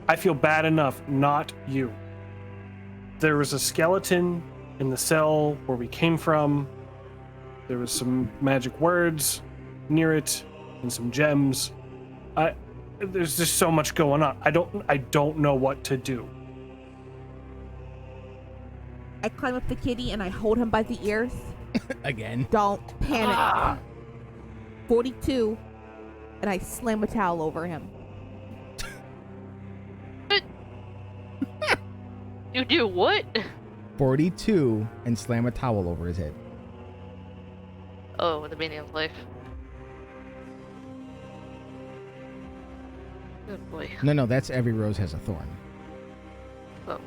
I feel bad enough, not you. There was a skeleton in the cell where we came from. There was some magic words near it and some gems. There's just so much going on. I don't know what to do. I climb up the kitty and I hold him by the ears. Again. Don't panic. 42, and I slam a towel over him. You do what? 42 and slam a towel over his head. Oh, the meaning of life. Good boy. No, that's every rose has a thorn. Oh.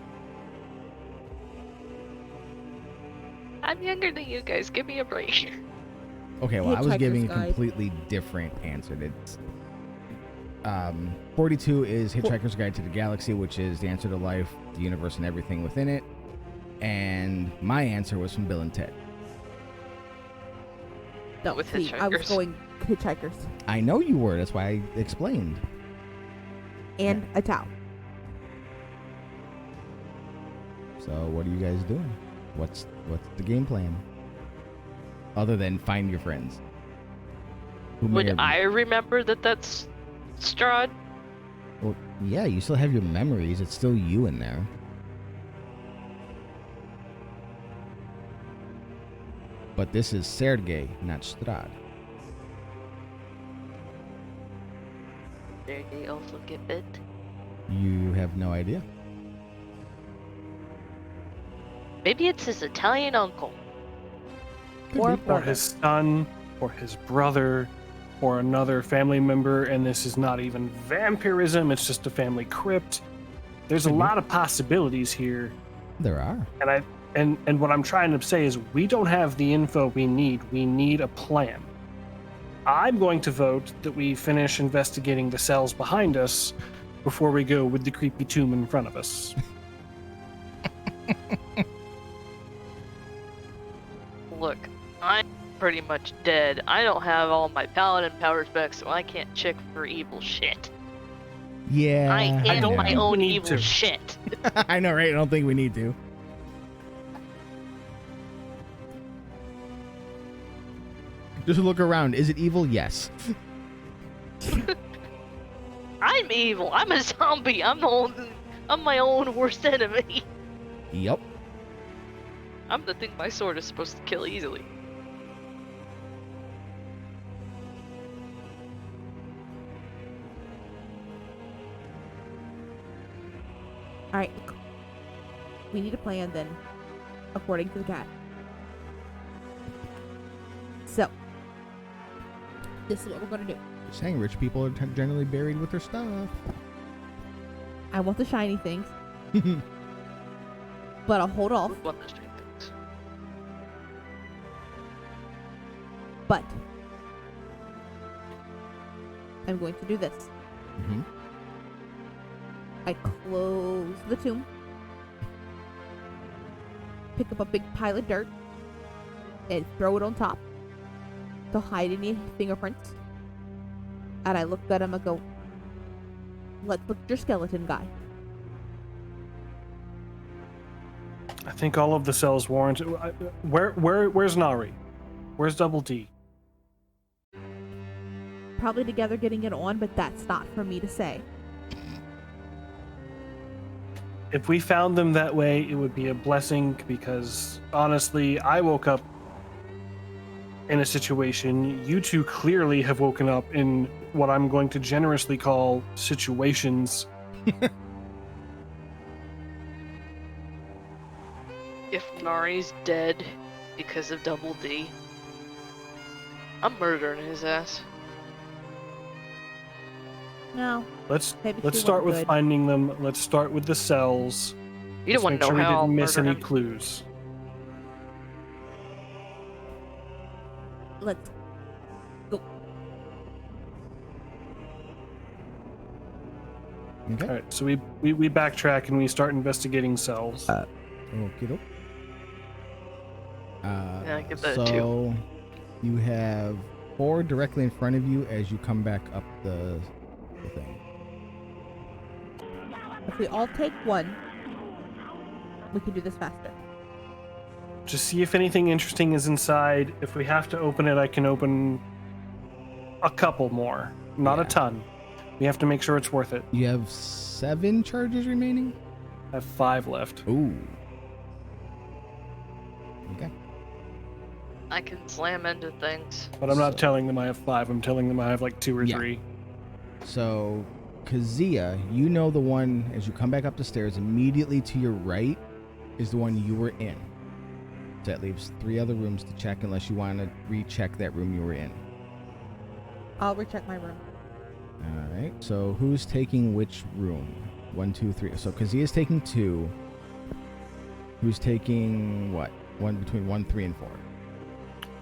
I'm younger than you guys. Give me a break. Okay, well, I was giving a Hitchhiker's Guide. completely different answer. It's 42 is Hitchhiker's Guide to the Galaxy, which is the answer to life, the universe, and everything within it. And my answer was from Bill and Ted. No, With see, I was hitchhikers. going hitchhikers. I know you were. That's why I explained. And a towel. So what are you guys doing? What's the game plan? Other than find your friends. Who may Would or- I remember that that's Strahd? Well, yeah, you still have your memories. It's still you in there. But this is Sergei, not Strahd. Did they also get bit? You have no idea. Maybe it's his Italian uncle. Could Or be. Or brother. his son, or his brother, or another family member, and this is not even vampirism, it's just a family crypt. There's a Could be. lot of possibilities here. There are. And what I'm trying to say is we don't have the info we need. We need a plan. I'm going to vote that we finish investigating the cells behind us before we go with the creepy tomb in front of us. Look, I'm pretty much dead. I don't have all my paladin powers back, so I can't check for evil shit. Yeah. I am don't my think we own need evil to. shit. I know, right? I don't think we need to. Just look around. Is it evil? Yes. I'm evil. I'm a zombie. I'm my own worst enemy. Yep. I'm the thing my sword is supposed to kill easily. Alright. We need a plan then, according to the cat. So, this is what we're gonna do. Just saying, rich people are generally buried with their stuff. I want the shiny things, but I'll hold off. One of those two things. But I'm going to do this. Mm-hmm. I close the tomb, pick up a big pile of dirt, and throw it on top to hide any fingerprints. And I look at him and go, "Let's look at your skeleton, guy." I think all of the cells warrant. Where's Nari? Where's Double D? Probably together getting it on, but that's not for me to say. If we found them that way, it would be a blessing because honestly, I woke up in a situation. You two clearly have woken up in what I'm going to generously call situations. If Nari's dead because of Double D, I'm murdering his ass. No, Let's maybe let's she start wasn't with good. finding them. Let's start with the cells. You don't want Let's to make know sure we how I'll didn't miss murder any him. clues. Let's go. Okay. All right, so we backtrack and we start investigating cells. Okie-doke. Yeah, I get that so too. you have 4 directly in front of you as you come back up the thing. If we all take one, we can do this faster. Just see if anything interesting is inside. If we have to open it, I can open a couple more. Not a Yeah. ton. We have to make sure it's worth it. You have 7 charges remaining? I have 5 left. Ooh. Okay. I can slam into things. But I'm not So- telling them I have 5. I'm telling them I have like 2 or Yeah. 3. So Kazia, you know the one as you come back up the stairs immediately to your right is the one you were in. So that leaves 3 other rooms to check unless you want to recheck that room you were in. I'll recheck my room. All right. So who's taking which room? 1, 2, 3. So Kazia's taking 2. Who's taking what? One between 1, 3, and 4.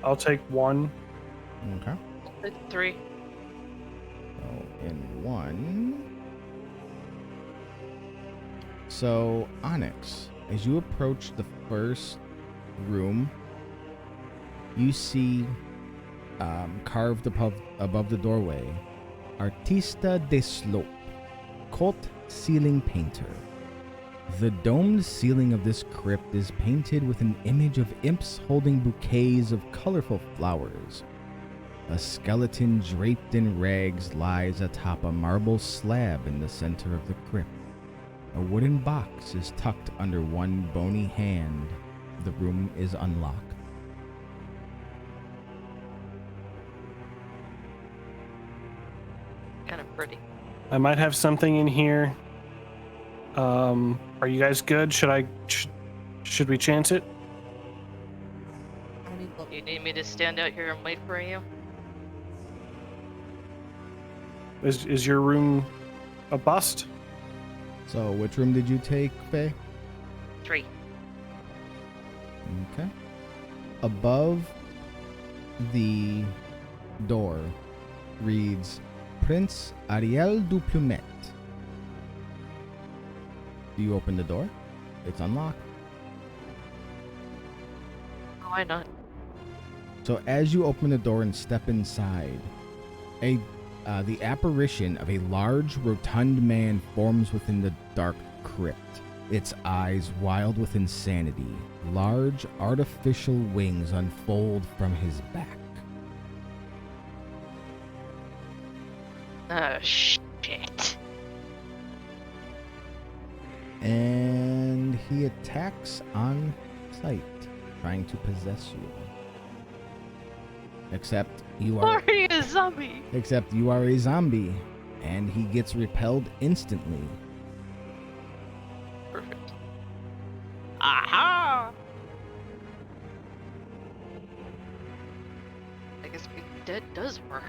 I'll take 1. Okay. It's 3. So in 1. So Onyx, as you approach the first room, you see carved above the doorway, Artista de Slope, Cult Ceiling Painter. The domed ceiling of this crypt is painted with an image of imps holding bouquets of colorful flowers. A skeleton draped in rags lies atop a marble slab in the center of the crypt. A wooden box is tucked under one bony hand. The room is unlocked. Kind of pretty. I might have something in here. Are you guys good? Should we chance it? I mean, look. You need me to stand out here and wait for you? Is your room a bust? So, which room did you take, Faye? 3. Okay. Above the door reads Prince Ariel du Plumet. Do you open the door? It's unlocked. Why not? So as you open the door and step inside, the apparition of a large, rotund man forms within the dark crypt. Its eyes wild with insanity. Large, artificial wings unfold from his back. Oh, shit. And he attacks on sight, trying to possess you. Except you are a zombie. Except you are a zombie, and he gets repelled instantly. Perfect. Aha! I guess being dead does work.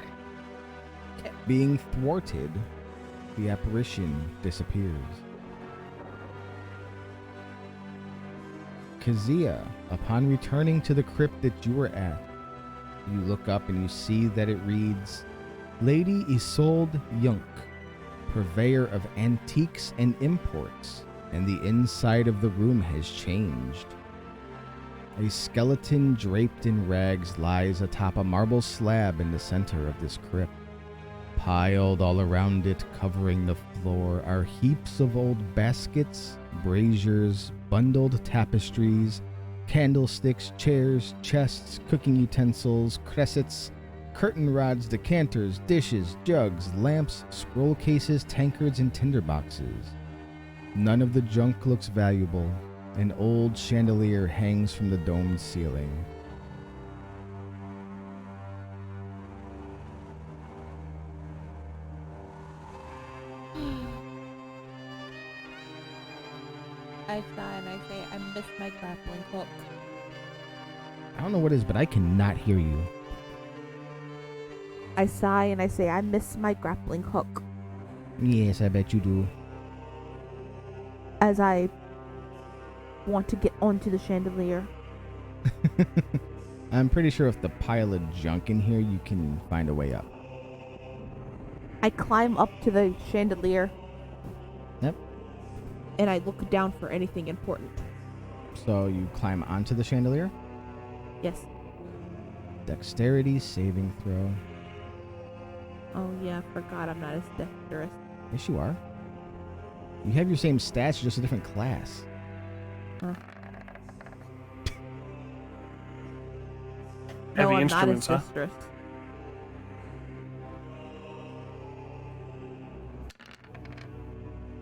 Being thwarted, the apparition disappears. Kazia, upon returning to the crypt that you were at, you look up and you see that it reads, Lady Isolde Yunk, purveyor of antiques and imports, and the inside of the room has changed. A skeleton draped in rags lies atop a marble slab in the center of this crypt. Piled all around it, covering the floor, are heaps of old baskets, braziers, bundled tapestries, candlesticks, chairs, chests, cooking utensils, cressets, curtain rods, decanters, dishes, jugs, lamps, scroll cases, tankards, and tinderboxes. None of the junk looks valuable. An old chandelier hangs from the domed ceiling. I sigh and I say, I miss my grappling hook. I don't know what it is, but I cannot hear you. I sigh and I say, I miss my grappling hook. Yes, I bet you do. As I want to get onto the chandelier. I'm pretty sure with the pile of junk in here, you can find a way up. I climb up to the chandelier. Yep. And I look down for anything important. So you climb onto the chandelier. Yes. Dexterity saving throw. Oh yeah, I forgot I'm not as dexterous. Yes, you are. You have your same stats, just a different class. Huh. Heavy No, I'm not as instruments, huh? dexterous.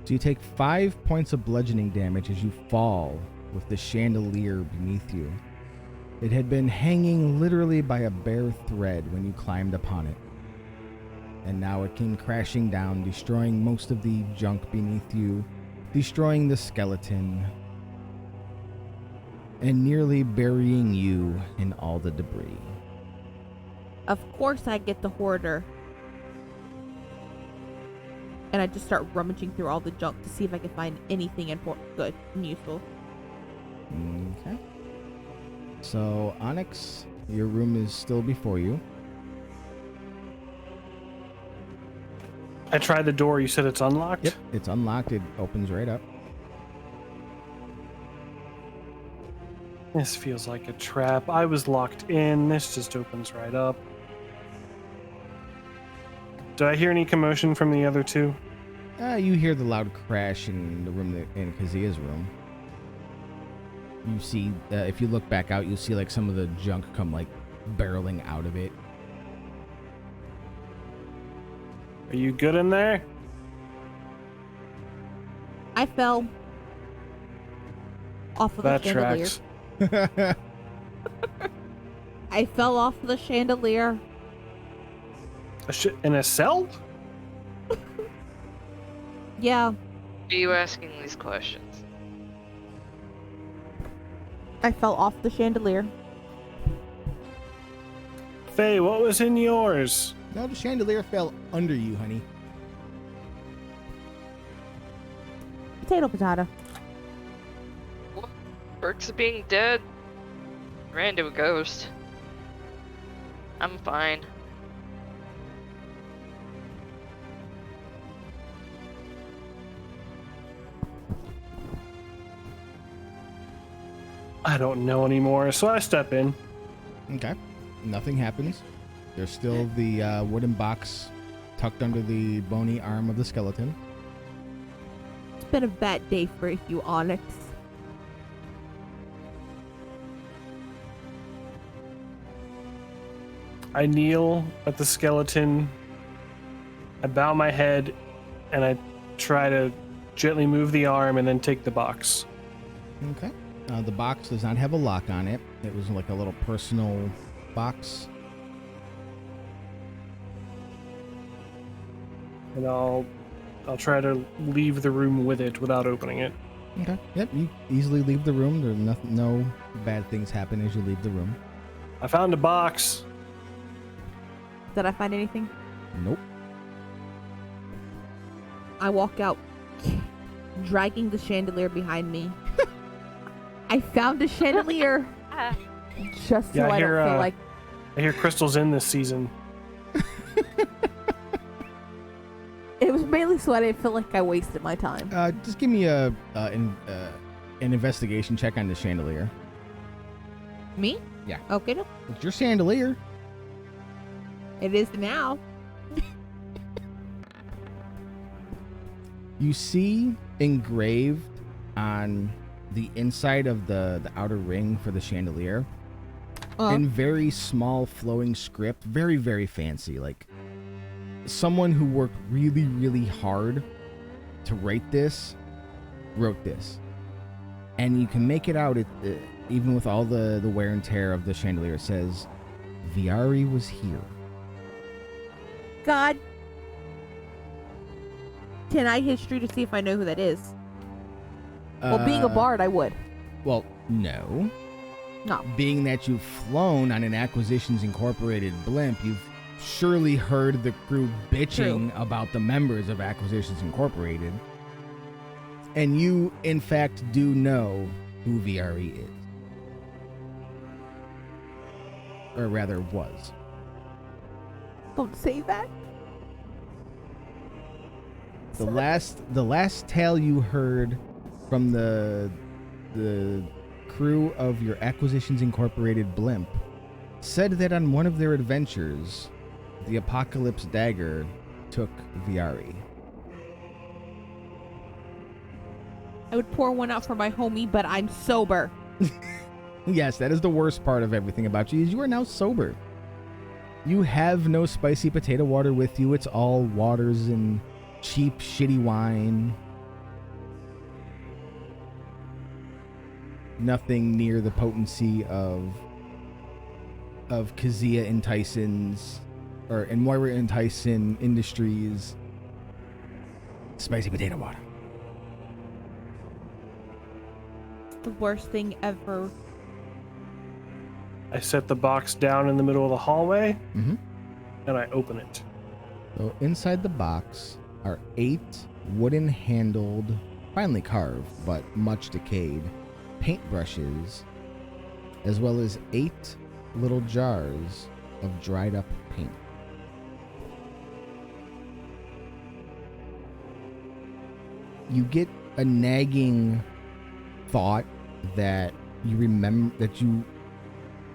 So you take 5 points of bludgeoning damage as you fall with the chandelier beneath you. It had been hanging literally by a bare thread when you climbed upon it. and now it came crashing down, destroying most of the junk beneath you, destroying the skeleton, and nearly burying you in all the debris. Of course I get the hoarder. And I just start rummaging through all the junk to see if I can find anything important, good, and useful. Okay. So, Onyx, your room is still before you. I tried the door. You said it's unlocked? Yep, it's unlocked. It opens right up. This feels like a trap. I was locked in. This just opens right up. Did I hear any commotion from the other two? You hear the loud crash in the room, in Kazia's room. You see, if you look back out, you'll see like some of the junk come like barreling out of it. Are you good in there? I fell off of That the chandelier. tracks. I fell off the chandelier. In a cell? Yeah, Are you asking these questions? I fell off the chandelier. Faye, what was in yours? No, the chandelier fell under you, honey. Potato. What? Perks of being dead? Ran to a ghost. I'm fine. I don't know anymore, so I step in. Okay. Nothing happens. There's still the wooden box tucked under the bony arm of the skeleton. It's been a bad day for you, Onyx. I kneel at the skeleton. I bow my head, and I try to gently move the arm and then take the box. Okay. The box does not have a lock on it. It was like a little personal box. And I'll try to leave the room with it without opening it. Okay. Yep, you easily leave the room. There no bad things happen as you leave the room. I found a box. Did I find anything? Nope. I walk out, dragging the chandelier behind me. I found a chandelier. Just so Yeah, I don't feel like... I hear Crystal's in this season. It was mainly so I didn't feel like I wasted my time. Just give me an investigation check on the chandelier. Me? Yeah. Okay, no. It's your chandelier. It is now. You see engraved on the inside of the outer ring for the chandelier in very small flowing script, very, very fancy. Like someone who worked really, really hard to write this wrote this. And you can make it out, even with all the wear and tear of the chandelier. It says, Viari was here. God. Can I history to see if I know who that is? Well, being a bard, I would. Well, no. No. Being that you've flown on an Acquisitions Incorporated blimp, you've surely heard the crew bitching about the members of Acquisitions Incorporated. And you, in fact, do know who VRE is. Or rather, was. Don't say that. The last tale you heard from the crew of your Acquisitions Incorporated blimp said that on one of their adventures, the Apocalypse Dagger took Viari. I would pour one out for my homie, but I'm sober. Yes, that is the worst part of everything about you, is you are now sober. You have no spicy potato water with you. It's all waters and cheap, shitty wine. Nothing near the potency of Kazia and Tyson's and Moira and Tyson Industries spicy potato water. The worst thing ever. I set the box down in the middle of the hallway, Mm-hmm. and I open it. So inside the box are 8 wooden-handled, finely carved but much decayed, paintbrushes, as well as 8 little jars of dried-up paint. You get a nagging thought that you remember that you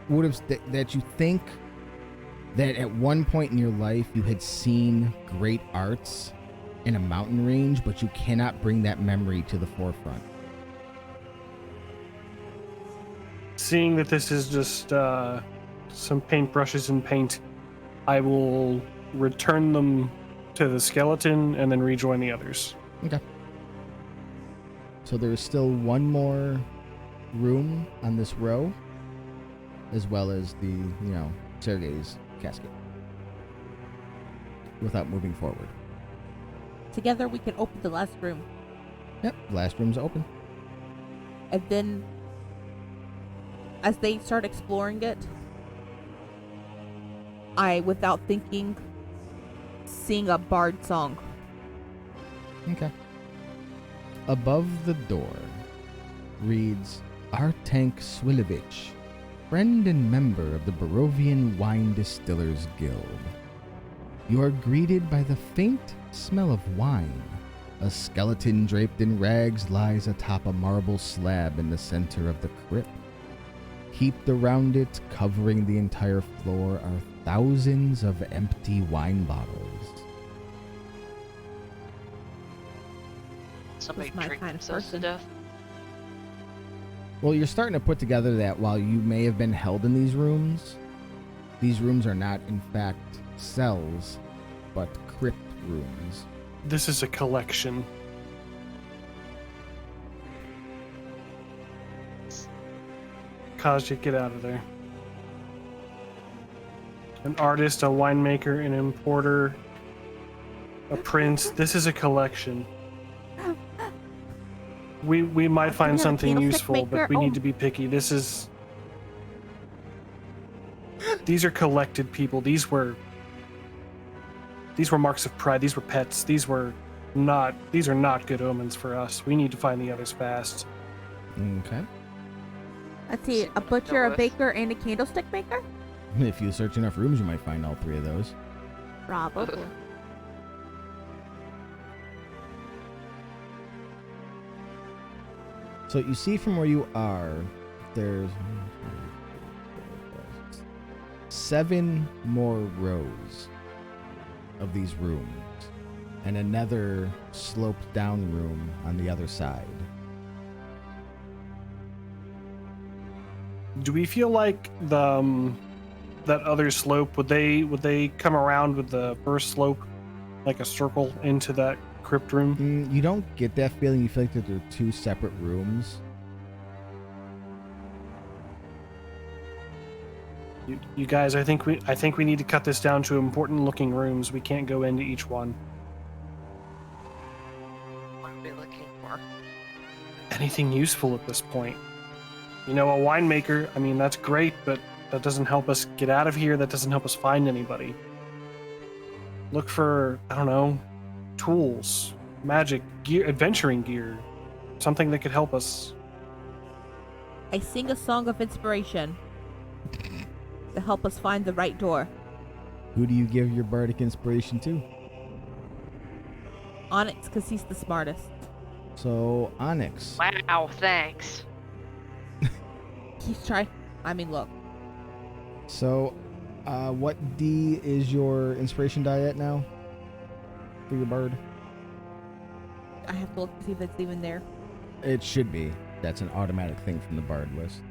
would have that you think that at one point in your life you had seen great arts in a mountain range, but you cannot bring that memory to the forefront. Seeing that this is just some paintbrushes and paint, I will return them to the skeleton and then rejoin the others. Okay. So there's still one more room on this row, as well as the, Sergei's casket, without moving forward. Together we can open the last room. Yep, last room's open. And then, as they start exploring it, I, without thinking, sing a bard song. Okay. Above the door reads Artank Swilevich, friend and member of the Barovian Wine Distillers Guild. You are greeted by the faint smell of wine. A skeleton draped in rags lies atop a marble slab in the center of the crypt. Heaped around it, covering the entire floor, are thousands of empty wine bottles. Somebody That's my drink kind of themselves to person. death. Well, you're starting to put together that while you may have been held in these rooms are not, in fact, cells, but crypt rooms. This is a collection. Kajik, get out of there. An artist, a winemaker, an importer, a prince. This is a collection. We might find Yeah, something candlestick useful, maker. but we Oh. need to be picky. These are collected people. These were marks of pride. These were pets. These are not good omens for us. We need to find the others fast. Okay. Let's see, a butcher, a baker, and a candlestick maker? If you search enough rooms, you might find all 3 of those. Probably. So you see from where you are, there's 7 more rows of these rooms, and another sloped down room on the other side. Do we feel like that other slope would they come around with the first slope like a circle into that crypt room? You don't get that feeling. You feel like that they're 2 separate rooms. You guys, I think we need to cut this down to important looking rooms. We can't go into each one. What are we looking for? Anything useful at this point? A winemaker, I mean, that's great, but that doesn't help us get out of here. That doesn't help us find anybody. Look for, I don't know, tools, magic, gear, adventuring gear, something that could help us. I sing a song of inspiration to help us find the right door. Who do you give your bardic inspiration to? Onyx, because he's the smartest. So, Onyx. Wow, thanks. He's trying. I mean, look. So, what D is your inspiration die at now? For your bard? I have to look to see if it's even there. It should be. That's an automatic thing from the bard list.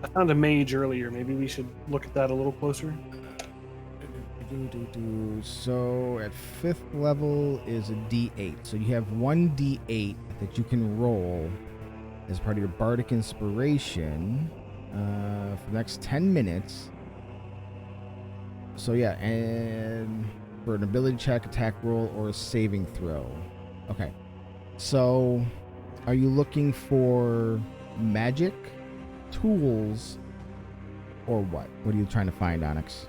I found a mage earlier. Maybe we should look at that a little closer. So at 5th level is a D8. So you have one D8 that you can roll as part of your bardic inspiration for the next 10 minutes. So yeah, and for an ability check, attack roll, or a saving throw. Okay. So are you looking for magic, tools, or what? What are you trying to find, Onyx?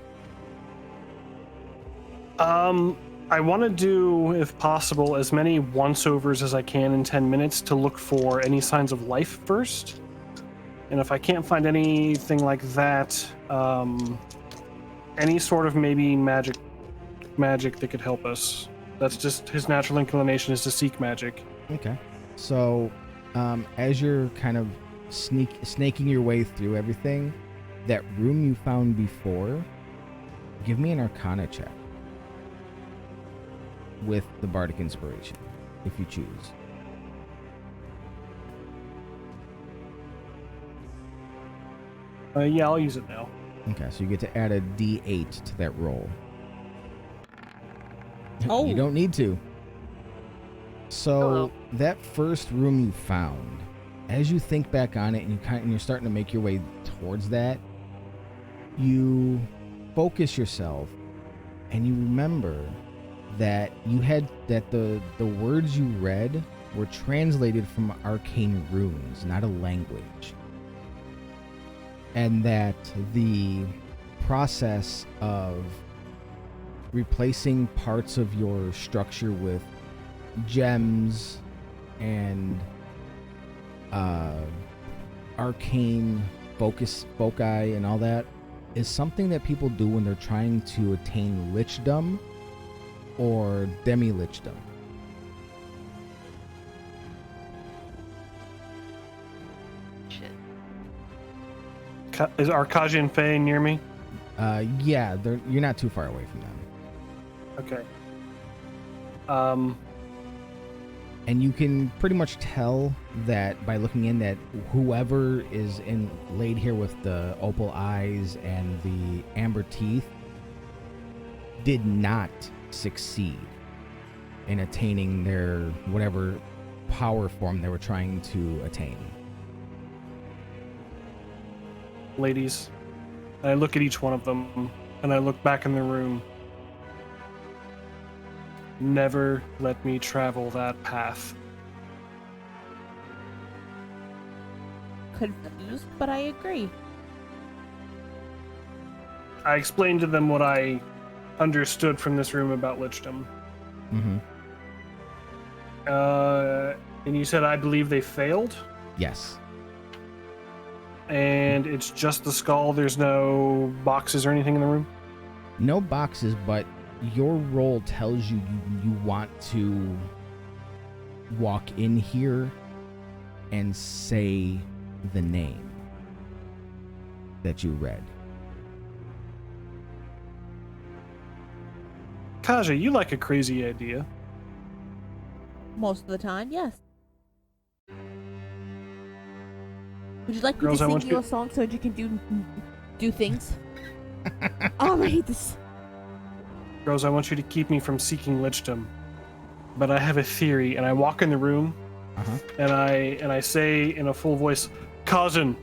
I want to do, if possible, as many once-overs as I can in 10 minutes to look for any signs of life first. And if I can't find anything like that, any sort of maybe magic that could help us. That's just his natural inclination is to seek magic. Okay. So, as you're kind of snaking your way through everything, that room you found before, give me an Arcana check with the Bardic Inspiration, if you choose. Yeah, I'll use it now. Okay, so you get to add a D8 to that roll. Oh. You don't need to. So Hello. that first room you found, as you think back on it and you're starting to make your way towards that, you focus yourself and you remember that the words you read were translated from arcane runes, not a language. And that the process of replacing parts of your structure with gems and arcane foci and all that is something that people do when they're trying to attain lichdom or demi-lichdom. Shit. Is Arkaja and Faye near me? Yeah, you're not too far away from them. Okay. And you can pretty much tell that by looking in that whoever is laid here with the opal eyes and the amber teeth did not succeed in attaining their whatever power form they were trying to attain. Ladies, I look at each one of them and I look back in the room. Never let me travel that path. Confused, but I agree. I explained to them what I understood from this room about lichdom. Mm-hmm. And you said I believe they failed? Yes. And it's just the skull, there's no boxes or anything in the room? No boxes, but your role tells you want to walk in here and say the name that you read. Kaja, you like a crazy idea. Most of the time, yes. Would you like me Girls, to I sing want you you- a song so you can do things? Oh, I hate this. Rose, I want you to keep me from seeking lichdom. But I have a theory, and I walk in the room, Uh-huh. and I say in a full voice, Cousin.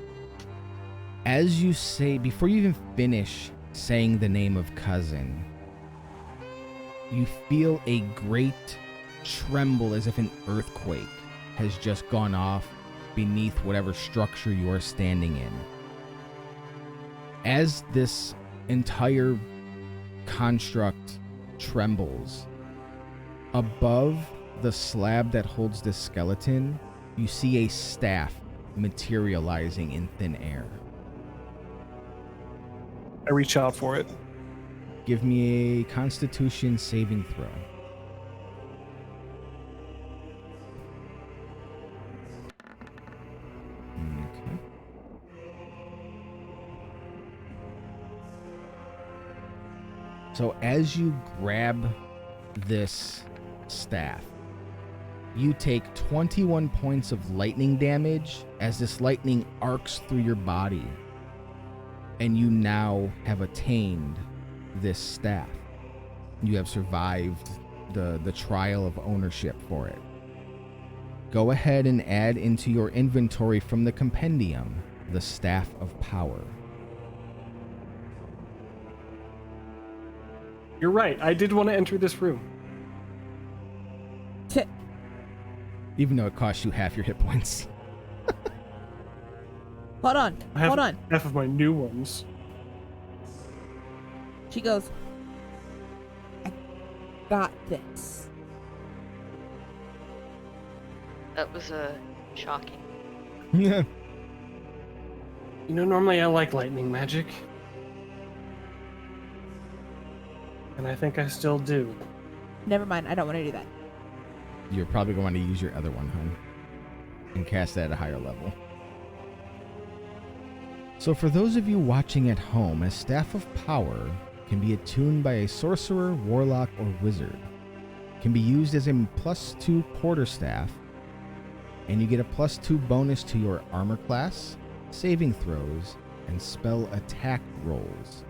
As you say, before you even finish saying the name of cousin, you feel a great tremble as if an earthquake has just gone off beneath whatever structure you are standing in. As this entire construct trembles, above the slab that holds this skeleton, you see a staff materializing in thin air. I reach out for it. Give me a Constitution saving throw. Okay. So as you grab this staff, you take 21 points of lightning damage as this lightning arcs through your body, and you now have attained this staff. You have survived the trial of ownership for it. Go ahead and add into your inventory from the compendium the Staff of Power. You're right. I did want to enter this room. Even though it costs you half your hit points. Hold on. I have Hold on. half of my new ones. She goes, I got this. That was shocking. Yeah. You know, normally I like lightning magic. And I think I still do. Never mind. I don't want to do that. You're probably going to use your other one, hon, and cast that at a higher level. So for those of you watching at home, a Staff of Power can be attuned by a sorcerer, warlock, or wizard. Can be used as a +2 quarterstaff, and you get a +2 bonus to your armor class, saving throws, and spell attack rolls.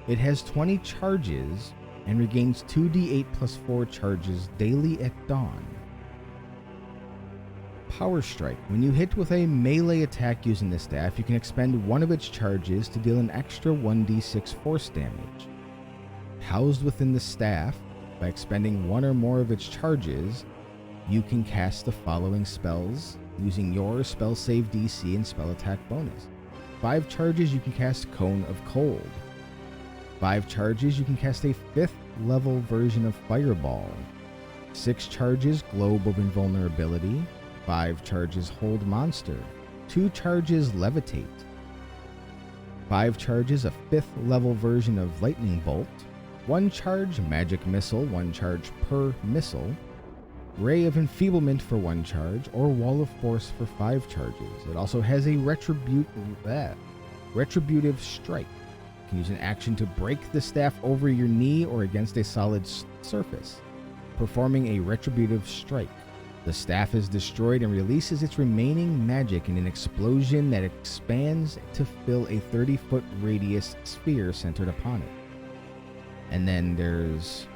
It has 20 charges and regains 2d8 + 4 charges daily at dawn. Power Strike. When you hit with a melee attack using the staff, you can expend one of its charges to deal an extra 1d6 force damage. Housed within the staff, by expending one or more of its charges, you can cast the following spells using your spell save DC and spell attack bonus. 5 charges, you can cast Cone of Cold. 5 charges, you can cast a 5th level version of Fireball. 6 charges, Globe of Invulnerability. 5 charges, Hold Monster. 2 charges, Levitate. 5 charges, a 5th level version of Lightning Bolt. 1 charge, Magic Missile, 1 charge per missile. Ray of Enfeeblement for 1 charge, or Wall of Force for 5 charges. It also has a Retributive Strike. You can use an action to break the staff over your knee or against a solid surface, performing a Retributive Strike. The staff is destroyed and releases its remaining magic in an explosion that expands to fill a 30-foot radius sphere centered upon it. And then there's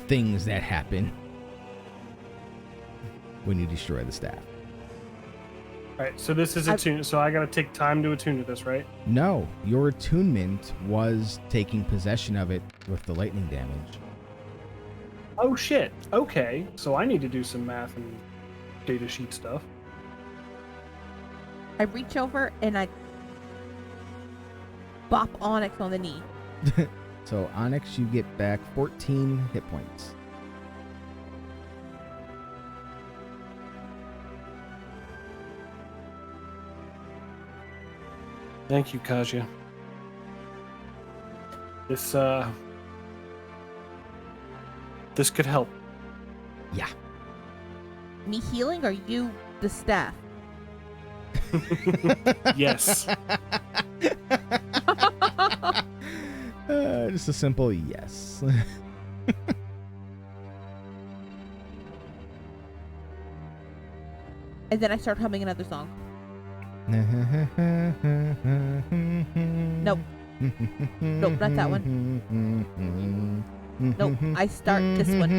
things that happen when you destroy the staff. Alright, so this is attuned, so I gotta take time to attune to this, right? No, your attunement was taking possession of it with the lightning damage. Oh shit, okay. So I need to do some math and data sheet stuff. I reach over and I bop Onyx on the knee. So Onyx, you get back 14 hit points. Thank you, Kaja. This could help. Yeah. Me healing or you the staff? Yes. Just a simple yes. And then I start humming another song. Nope. Nope, not that one. Nope, I start this one.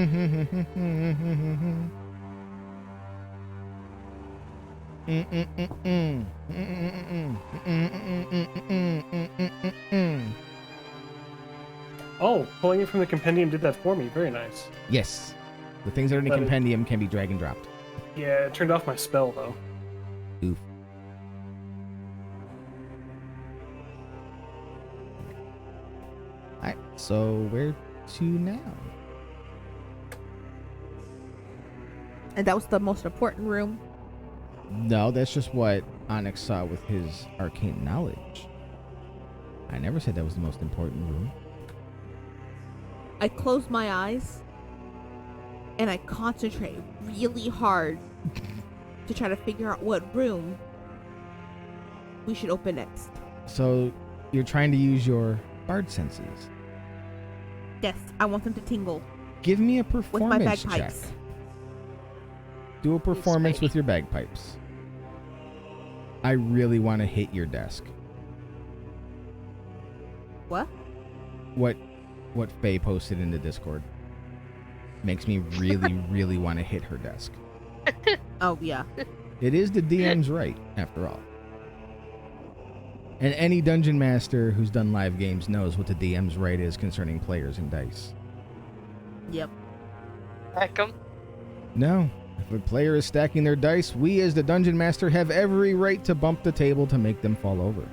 Oh, pulling it from the compendium did that for me. Very nice. Yes. The things that are in the compendium can be drag and dropped. Yeah, it turned off my spell, though. Oof. Alright, so where to now? And that was the most important room. No, that's just what Onyx saw with his arcane knowledge. I never said that was the most important room. I close my eyes and I concentrate really hard to try to figure out what room we should open next. So you're trying to use your bard senses. Yes, I want them to tingle Give me a with my performance check. bagpipes. Do a performance with your bagpipes. I really want to hit your desk. What? What what Faye posted in the Discord. Makes me really, really want to hit her desk. Oh, yeah. It is the DM's right, after all. And any dungeon master who's done live games knows what the DM's right is concerning players and dice. Yep. Heck 'em. No. If a player is stacking their dice, we as the dungeon master have every right to bump the table to make them fall over.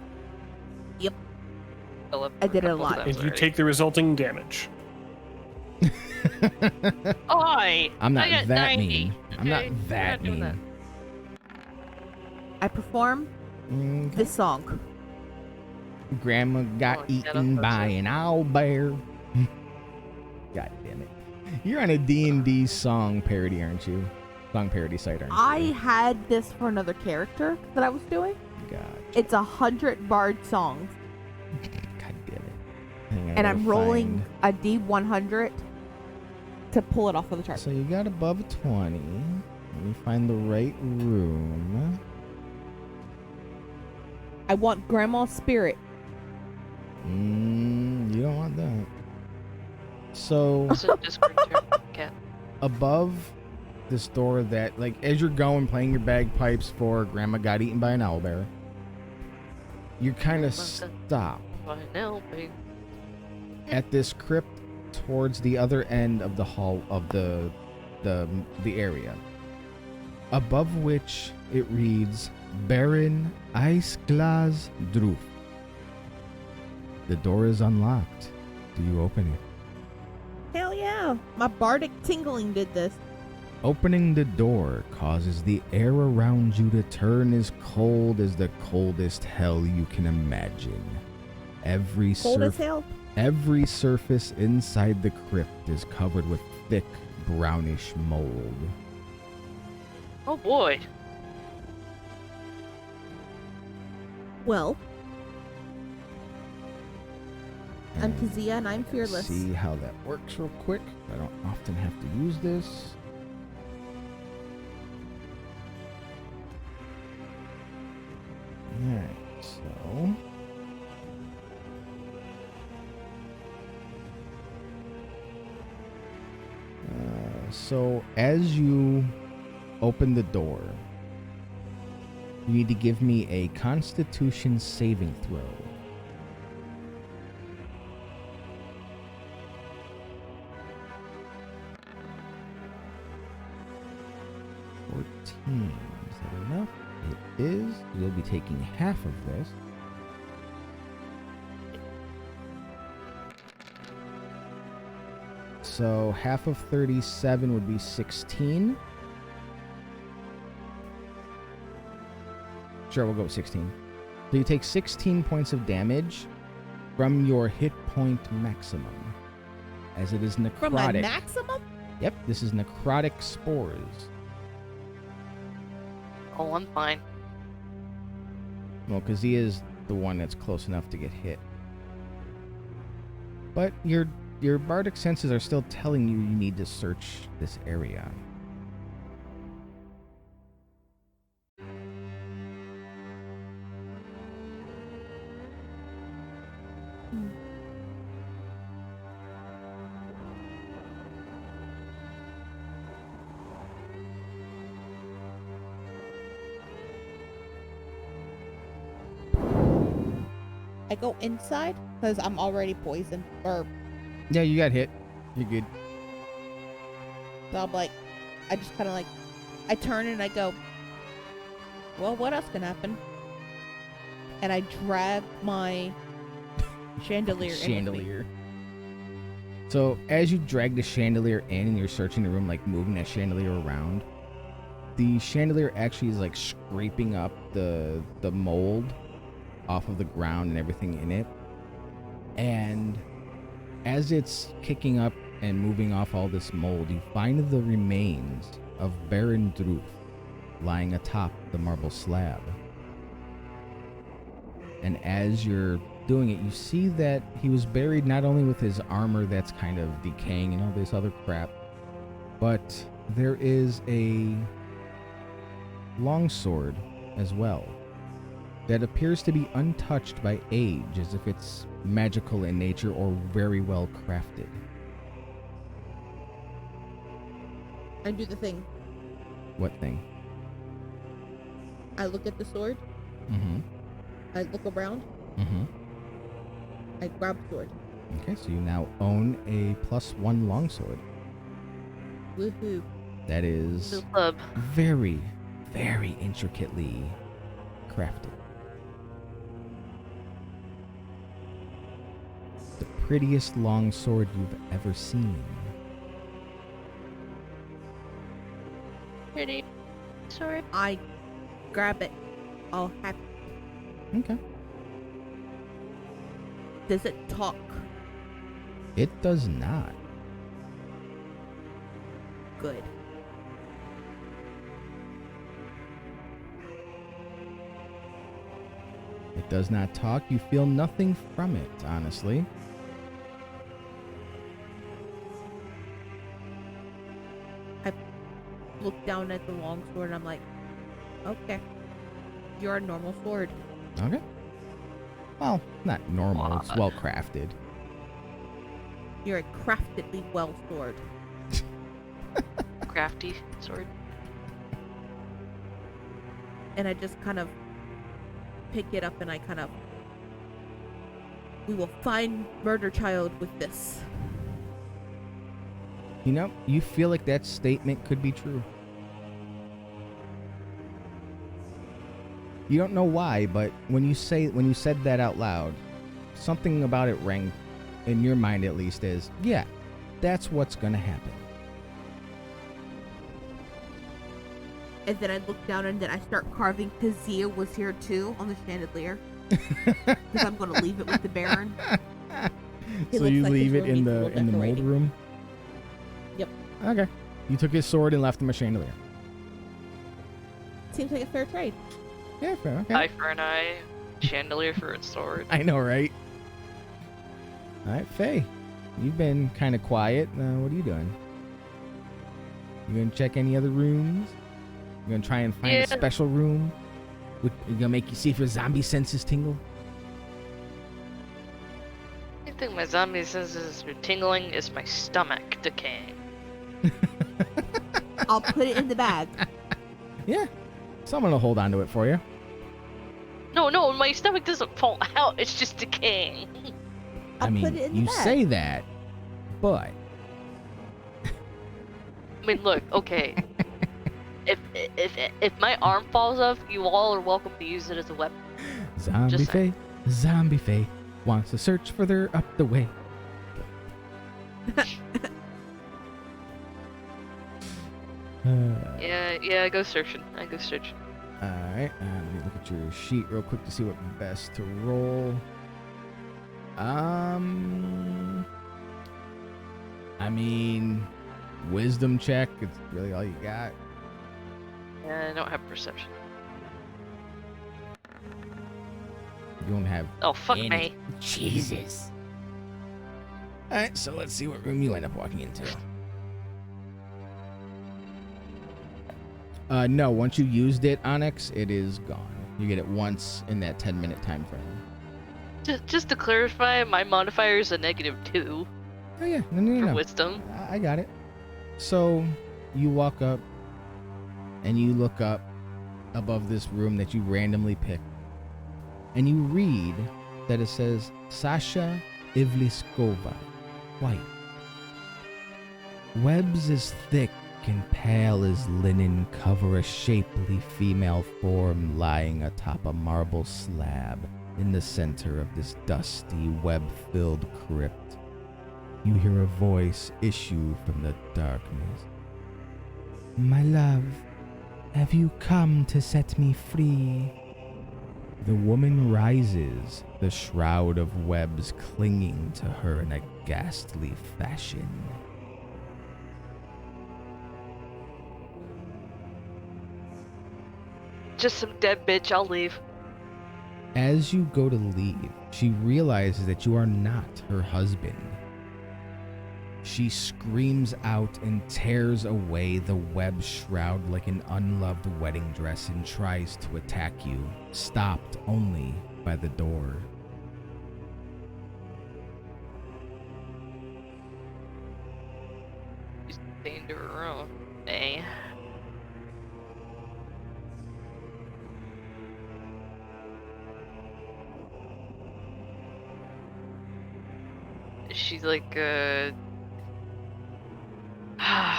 Yep. Philip, I did it a couple lot. times And you already. take the resulting damage. Oi! I'm not I got that 90, mean. I'm not okay? We're that doing mean. I perform Okay. this song. Grandma got Oh, get eaten up, by that's an owl bear. God damn it. You're on a D&D song parody, aren't you? Song parody site, aren't I you? had this for another character that I was doing. God. It's 100 bard songs, God damn it. Hang on, and I I'm gotta rolling a D100 to pull it off of the chart. So you got above a 20. Let me find the right room. I want Grandma's spirit. You don't want that. So This is Discord too. Cat. above this door that, like, as you're going playing your bagpipes for Grandma Got Eaten by an Owlbear, you kind of stop By now, babe. at this crypt towards the other end of the hall of the area, above which it reads Baron Eisglas Druf. The door is unlocked. Do you open it? Hell yeah! My bardic tingling did this. Opening the door causes the air around you to turn as cold as the coldest hell you can imagine. Every Cold as hell. Every surface inside the crypt is covered with thick, brownish mold. Oh boy. Well, I'm And Kazia and I'm let's fearless. see how that works real quick. I don't often have to use this. Alright, so... So as you open the door, you need to give me a Constitution saving throw. Is that enough? It is. You'll be taking half of this. So half of 37 would be 16. Sure, we'll go with 16. So you take 16 points of damage from your hit point maximum, as it is necrotic. From my maximum? Yep, this is necrotic spores. Oh, I'm fine. Well, because he is the one that's close enough to get hit. But your bardic senses are still telling you you need to search this area. I go inside because I'm already poisoned. Or Yeah, you got hit. You're good. so I'm like, I just kind of like, I turn and I go, well, what else can happen? And I drag my chandelier in with me. Chandelier. So as you drag the chandelier in and you're searching the room, like moving that chandelier around, the chandelier actually is like scraping up the mold off of the ground and everything in it. And as it's kicking up and moving off all this mold, you find the remains of Baron Druf lying atop the marble slab. And as you're doing it, you see that he was buried not only with his armor that's kind of decaying and all this other crap, but there is a longsword as well that appears to be untouched by age, as if it's magical in nature or very well crafted. I do the thing. What thing? I look at the sword. Mm-hmm. I look around. Mm-hmm. I grab the sword. Okay, so you now own a +1 longsword. Woohoo. That is New club. very, very intricately crafted. The prettiest longsword you've ever seen. Pretty. Sorry. I grab it. All happy. Okay. Does it talk? It does not. Good. It does not talk. You feel nothing from it, honestly. Look down at the long sword and I'm like, okay. You're a normal sword. Okay. Well, not normal. It's Odd. well crafted. You're a craftedly well sword. Crafty sword. And I just kind of pick it up and I kind of... We will find Murder Child with this. You know, you feel like that statement could be true. You don't know why, but when you said that out loud, something about it rang in your mind at least as, yeah, that's what's gonna happen. And then I look down and then I start carving because Zia was here too on the chandelier. Because I'm going to leave it with the Baron. It So looks you like leave his it room in needs a the little mold decorating. room? Yep. Okay. You took his sword and left him a chandelier. Seems like a fair trade. Yeah, fair. Okay. Eye for an eye. Chandelier for its sword. I know, right? All right, Faye. You've been kind of quiet. What are you doing? You gonna check any other rooms? You gonna try and find a Yeah. special room? You gonna make you see if your zombie senses tingle? I think my zombie senses are tingling is my stomach decaying. I'll put it in the bag. Yeah. Someone will hold on to it for you. No, my stomach doesn't fall out. It's just decaying. I'll I mean, put it in the you bag. say that, but I mean, look, okay. if my arm falls off, you all are welcome to use it as a weapon. Zombie Just saying. Faye wants to search further up the way. Yeah, I go searching. Alright, let me look at your sheet real quick to see what best to roll. I mean, wisdom check, it's really all you got. Yeah, I don't have perception. You don't have Oh, fuck any. me. Jesus. Alright, so let's see what room you end up walking into. No, once you used it, Onyx, it is gone. You get it once in that 10-minute time frame. Just to clarify, my modifier is a -2 Oh yeah, for no. wisdom. I got it. So you walk up and you look up above this room that you randomly picked, and you read that it says Sasha Ivliskova, white. Webs as thick and pale as linen cover a shapely female form lying atop a marble slab in the center of this dusty, web-filled crypt. You hear a voice issue from the darkness. My love, have you come to set me free? The woman rises, the shroud of webs clinging to her in a ghastly fashion. Just some dead bitch, I'll leave. As you go to leave, she realizes that you are not her husband. She screams out and tears away the web shroud like an unloved wedding dress and tries to attack you, stopped only by the door. She's staying to her own. Eh? She's like,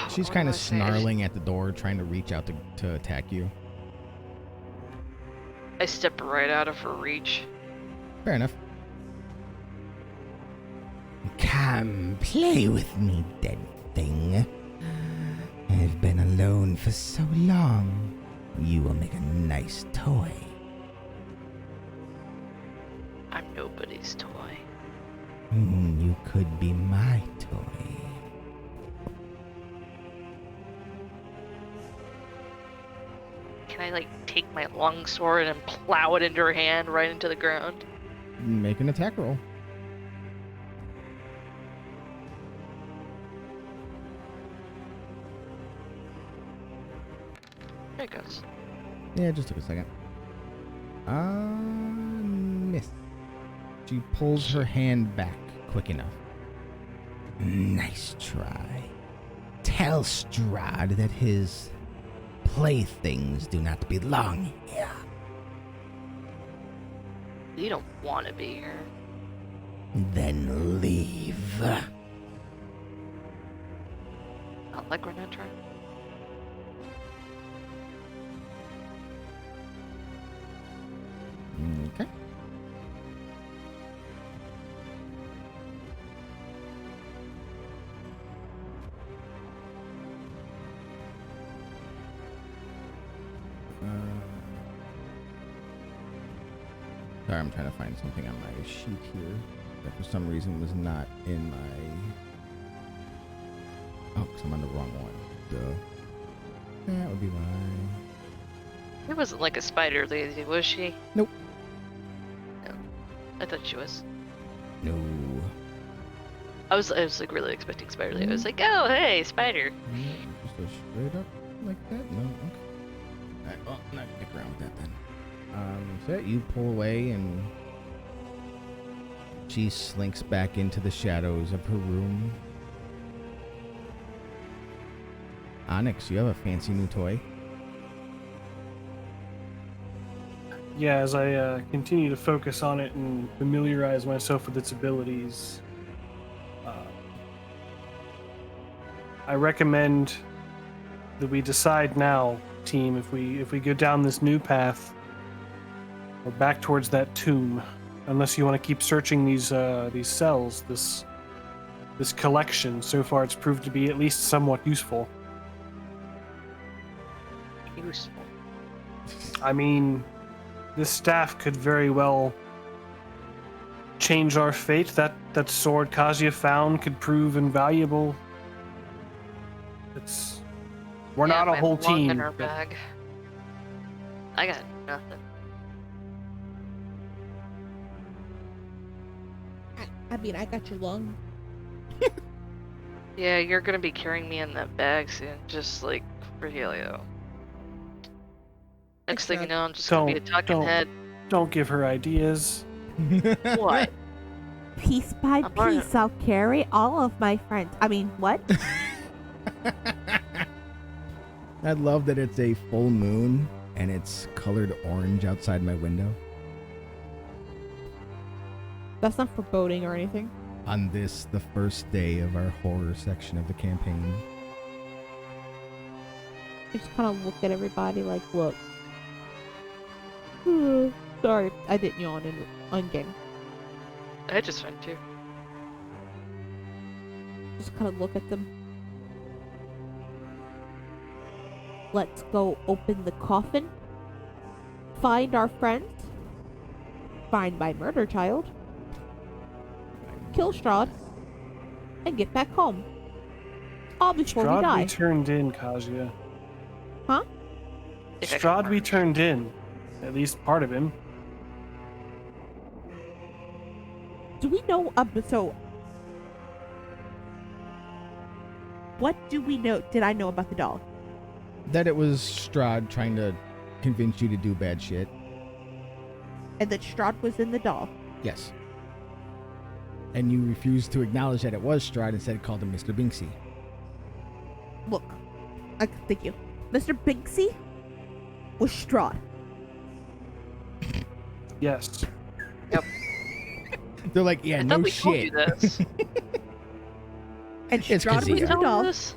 She's what kind do of I say? snarling at the door, trying to reach out to attack you. I step right out of her reach. Fair enough. Come, play with me, dead thing. I've been alone for so long. You will make a nice toy. I'm nobody's toy. You could be my toy. Can I like take my long sword and plow it into her hand right into the ground? Make an attack roll. There it goes. Yeah, it just took a second. Miss. She pulls her hand back quick enough. Nice try. Tell Strahd that his playthings do not belong here. You don't want to be here. Then leave. Not like we're not trying. Okay. Sorry, I'm trying to find something on my sheet here that for some reason was not in my... Oh, because I'm on the wrong one. Duh. That would be why. It wasn't like a spider lady, was she? Nope. No. I thought she was. No. I was like really expecting spider lady. I was like, oh hey, spider. Just go straight up like that? No? Okay. Alright, well, I'm not gonna dick around with that then. So you pull away and she slinks back into the shadows of her room. Onyx, you have a fancy new toy. Yeah, as I continue to focus on it and familiarize myself with its abilities, I recommend that we decide now, team, if we go down this new path or back towards that tomb, unless you want to keep searching these cells, this collection. So far, it's proved to be at least somewhat useful. Useful. I mean, this staff could very well change our fate. That sword Kazuya found could prove invaluable. We're not a my whole lung team. in her but bag. I got nothing. I mean, I got your lung. Yeah, you're gonna be carrying me in that bag soon, just like for Helio. Next thing you know, I'm just gonna be a talking head. Don't give her ideas. What? Piece by I'm already- piece, I'll carry all of my friends. I mean, what? I love that it's a full moon and it's colored orange outside my window. That's not foreboding or anything. On this, the first day of our horror section of the campaign. I just kind of look at everybody like, look. Sorry, I didn't yawn on game. I just went to. Just kind of look at them. Let's go open the coffin. Find our friends. Find my murder child. Kill Strahd. And get back home. All before we Strahd die. we turned in, Kazuya. Huh? Strahd we turned in. At least part of him. Do we know, so... What do we know? Did I know about the doll? That it was Strahd trying to convince you to do bad shit. And that Strahd was in the doll. Yes. And you refused to acknowledge that it was Strahd, instead called him Mr. Binksy. Look, thank you. Mr. Binksy was Strahd. Yes. Yep. They're like, yeah, I no thought we told you shit. this. And It's Strahd was Kazia. the Tell doll. this?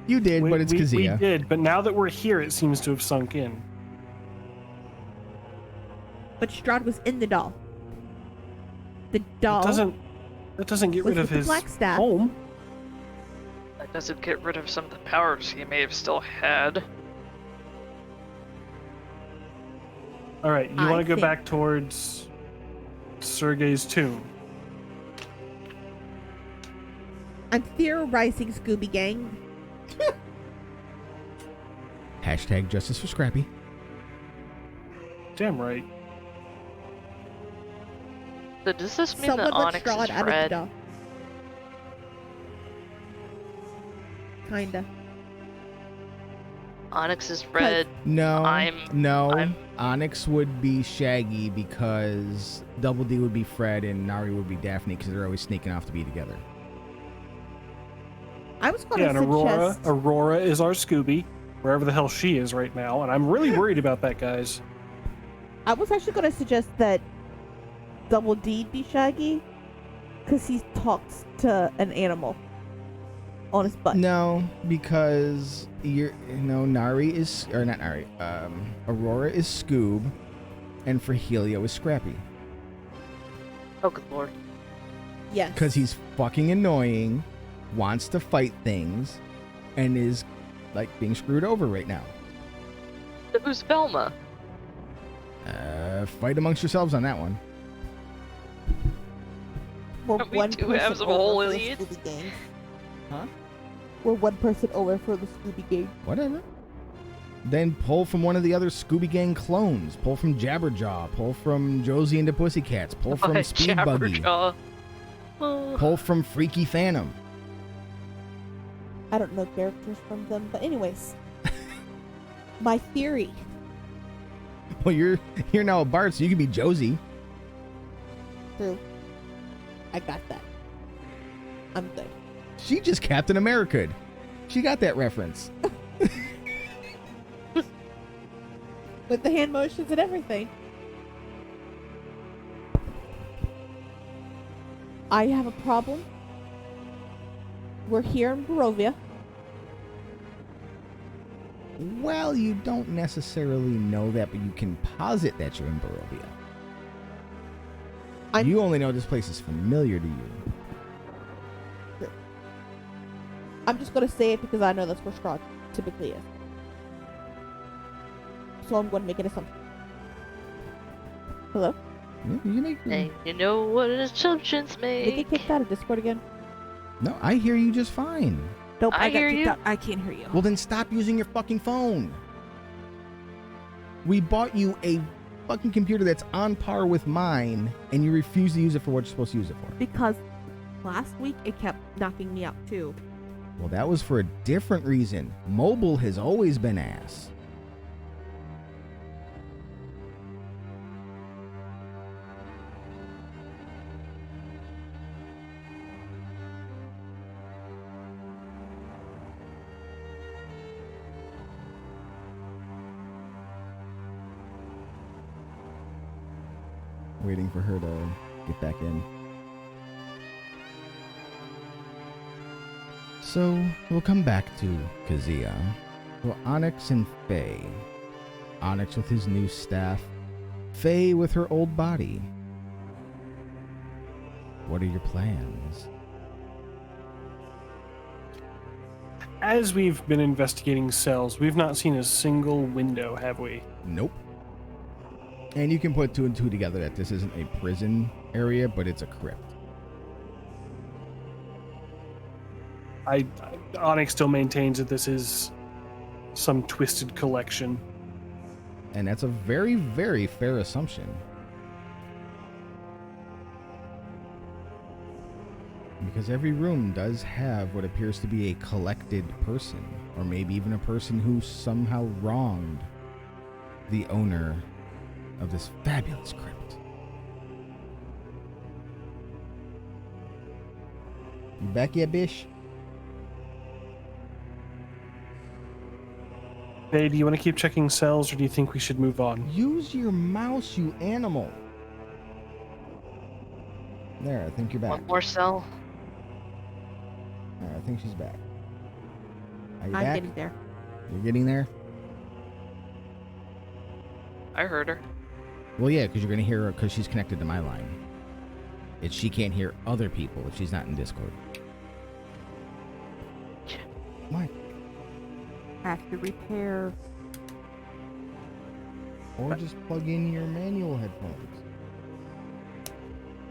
You did, but it's we Kazia. did, but now that we're here, it seems to have sunk in. But Strahd was in the doll. The doll That doesn't get was rid of with the his black staff. home. That doesn't get rid of some of the powers he may have still had. All right, you I want to go think- back towards Sergei's tomb. I'm theorizing, Scooby Gang. Hashtag justice for Scrappy. Damn right. So does this mean Someone that let Onyx Strahd is out of the red? doll. Kinda. Onyx is red. No, I'm- Onyx would be Shaggy because Double D would be Fred and Nari would be Daphne because they're always sneaking off to be together. I was going Yeah, to and suggest. Aurora is our Scooby, wherever the hell she is right now, and I'm really worried about that, guys. I was actually going to suggest that Double D be Shaggy, because he talks to an animal on his butt. No, because Nari is, or not Nari, Aurora is Scoob, and for Helio is Scrappy. Oh, good lord. Yes. Because he's fucking annoying, wants to fight things, and is like being screwed over right now. So who's Velma? Fight amongst yourselves on that one. We're Aren't we one two person halves of a over whole for the idiot? Scooby Gang. Huh? We're one person over for the Scooby Gang. Whatever. Then pull from one of the other Scooby Gang clones. Pull from Jabberjaw. Pull from Josie and the Pussycats. Pull from Speed Buggy. Jabberjaw. Oh. Pull from Freaky Phantom. I don't know characters from them, but anyways. My theory. Well, you're now a Bart, so you can be Josie. True. I got that. I'm good. She just Captain America'd. She got that reference. With the hand motions and everything. I have a problem. We're here in Barovia. Well, you don't necessarily know that, but you can posit that you're in Barovia. You only know this place is familiar to you. I'm just gonna say it because I know that's where Strahd typically is. So I'm gonna make an assumption. Hello? Yeah, you make, And you know what assumptions Did they make. get kicked out of Discord again? no, I hear you just fine. Nope, I got hear kicked you. out. I can't hear you. Well, then stop using your fucking phone. We bought you a fucking computer that's on par with mine, and you refuse to use it for what you're supposed to use it for. Because last week it kept knocking me out too. Well, that was for a different reason. Mobile has always been ass. Waiting for her to get back in. So, we'll come back to Kazia. Well, Onyx and Faye. Onyx with his new staff. Faye with her old body. What are your plans? As we've been investigating cells, we've not seen a single window, have we? Nope. And you can put two and two together that this isn't a prison area, but it's a crypt. Onyx still maintains that this is some twisted collection. And that's a very, very fair assumption. Because every room does have what appears to be a collected person, or maybe even a person who somehow wronged the owner of this fabulous crypt. You back yet, Bish? Hey, do you want to keep checking cells, or do you think we should move on? Use your mouse, you animal. There, I think you're back. One more cell. There, I think she's back. Are you I'm back? getting there. You're getting there? I heard her. Well, yeah, because you're going to hear her because she's connected to my line. She can't hear other people if she's not in Discord. What? I have to repair. Or just plug in your manual headphones.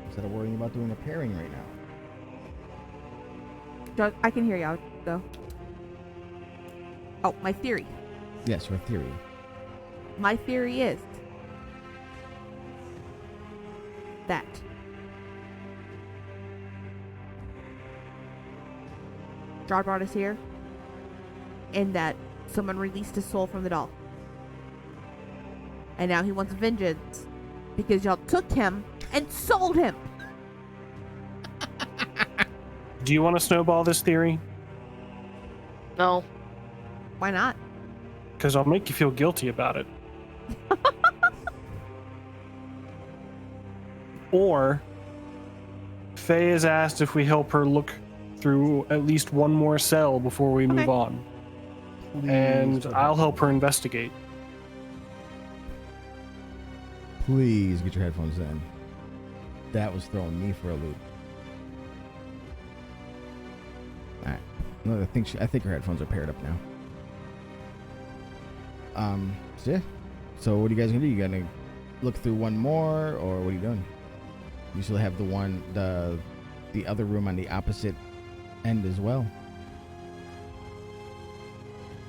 Instead of worrying about doing a pairing right now. I can hear you. I'll go. Oh, my theory. Yes, your theory. My theory is that Jar brought us here, and that someone released his soul from the doll. And now he wants vengeance because y'all took him and sold him. Do you want to snowball this theory? No. Why not? Because I'll make you feel guilty about it. Or, Faye has asked if we help her look through at least one more cell before we move Okay. on. And I'll help her investigate. Please get your headphones in. That was throwing me for a loop. Alright. No, I think her headphones are paired up now. So yeah. So what are you guys gonna do? You gonna look through one more, or what are you doing? You still have the other room on the opposite end as well.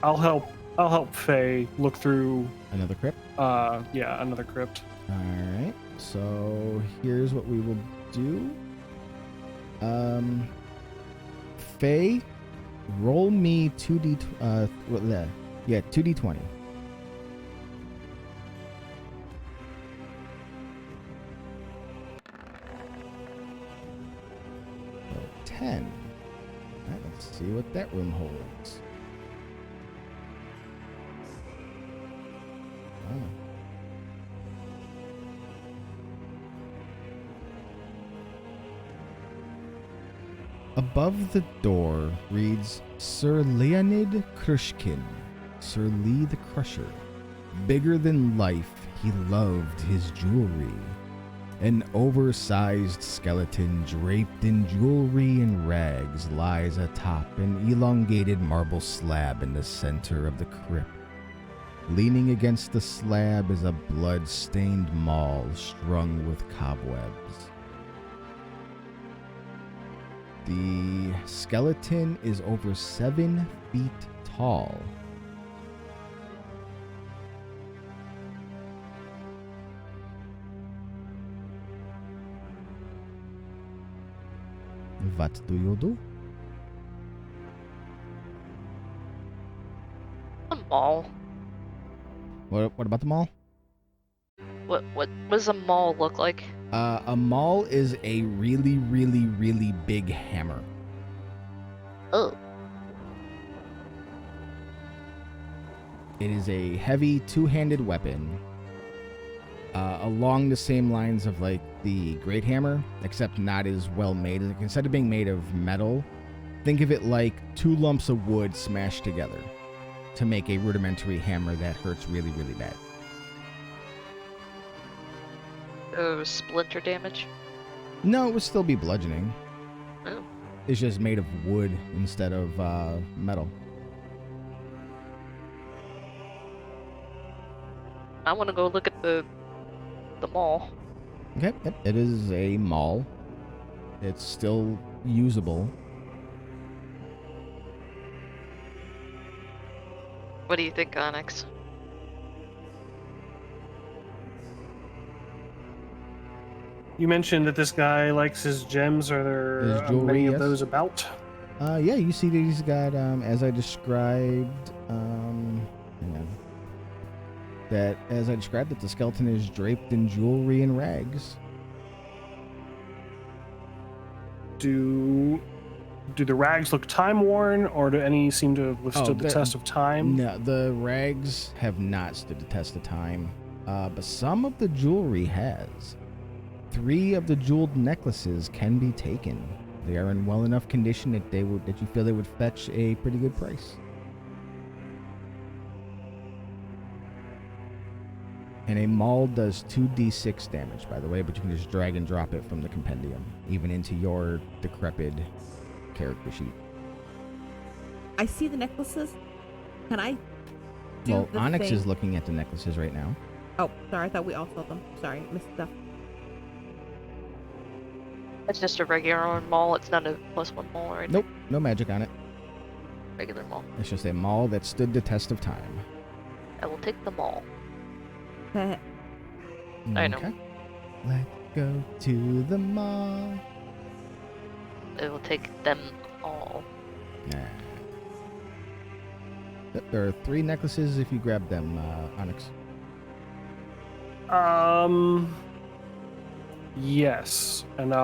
I'll help Faye look through Another crypt. another crypt. Alright. So here's what we will do. Faye, roll me 2d20. 10. Alright, let's see what that room holds. Oh. Above the door reads Sir Leonid Krushkin, Sir Lee the Crusher. Bigger than life, he loved his jewelry. An oversized skeleton draped in jewelry and rags lies atop an elongated marble slab in the center of the crypt. Leaning against the slab is a blood-stained maul strung with cobwebs. The skeleton is over 7 feet tall. What do you do? A mall. What about the mall? What does a mall look like? A maul is a really, really, really big hammer. Oh. It is a heavy two-handed weapon, along the same lines of like the Great Hammer, except not as well made. Instead of being made of metal, think of it like 2 lumps of wood smashed together to make a rudimentary hammer that hurts really, really bad. Oh, splinter damage? No, it would still be bludgeoning. Oh. It's just made of wood instead of metal. I want to go look at the mall. Okay, yep, it is a maul. It's still usable. What do you think, Onyx? You mentioned that this guy likes his gems. Are there His jewelry, many yes. of those about? Yeah, you see that he's got, as I described, hang on. That, as I described, that the skeleton is draped in jewelry and rags. Do the rags look time worn, or do any seem to have withstood the test of time? No, the rags have not stood the test of time, but some of the jewelry has. 3 of the jeweled necklaces can be taken. They are in well enough condition that that you feel they would fetch a pretty good price. And a maul does 2d6 damage, by the way, but you can just drag and drop it from the compendium, even into your decrepit character sheet. I see the necklaces. Can I do the Onyx thing? is looking at the necklaces right now. Oh, sorry. I thought we all saw them. Sorry, missed stuff. It's just a regular maul. It's not a +1 maul or anything. Nope, no magic on it. Regular maul. It's just a maul that stood the test of time. I will take the maul. Heh. I know. Okay. Let's go to the mall. I will take them all. Nah. There are 3 necklaces if you grab them, Onyx. Yes, and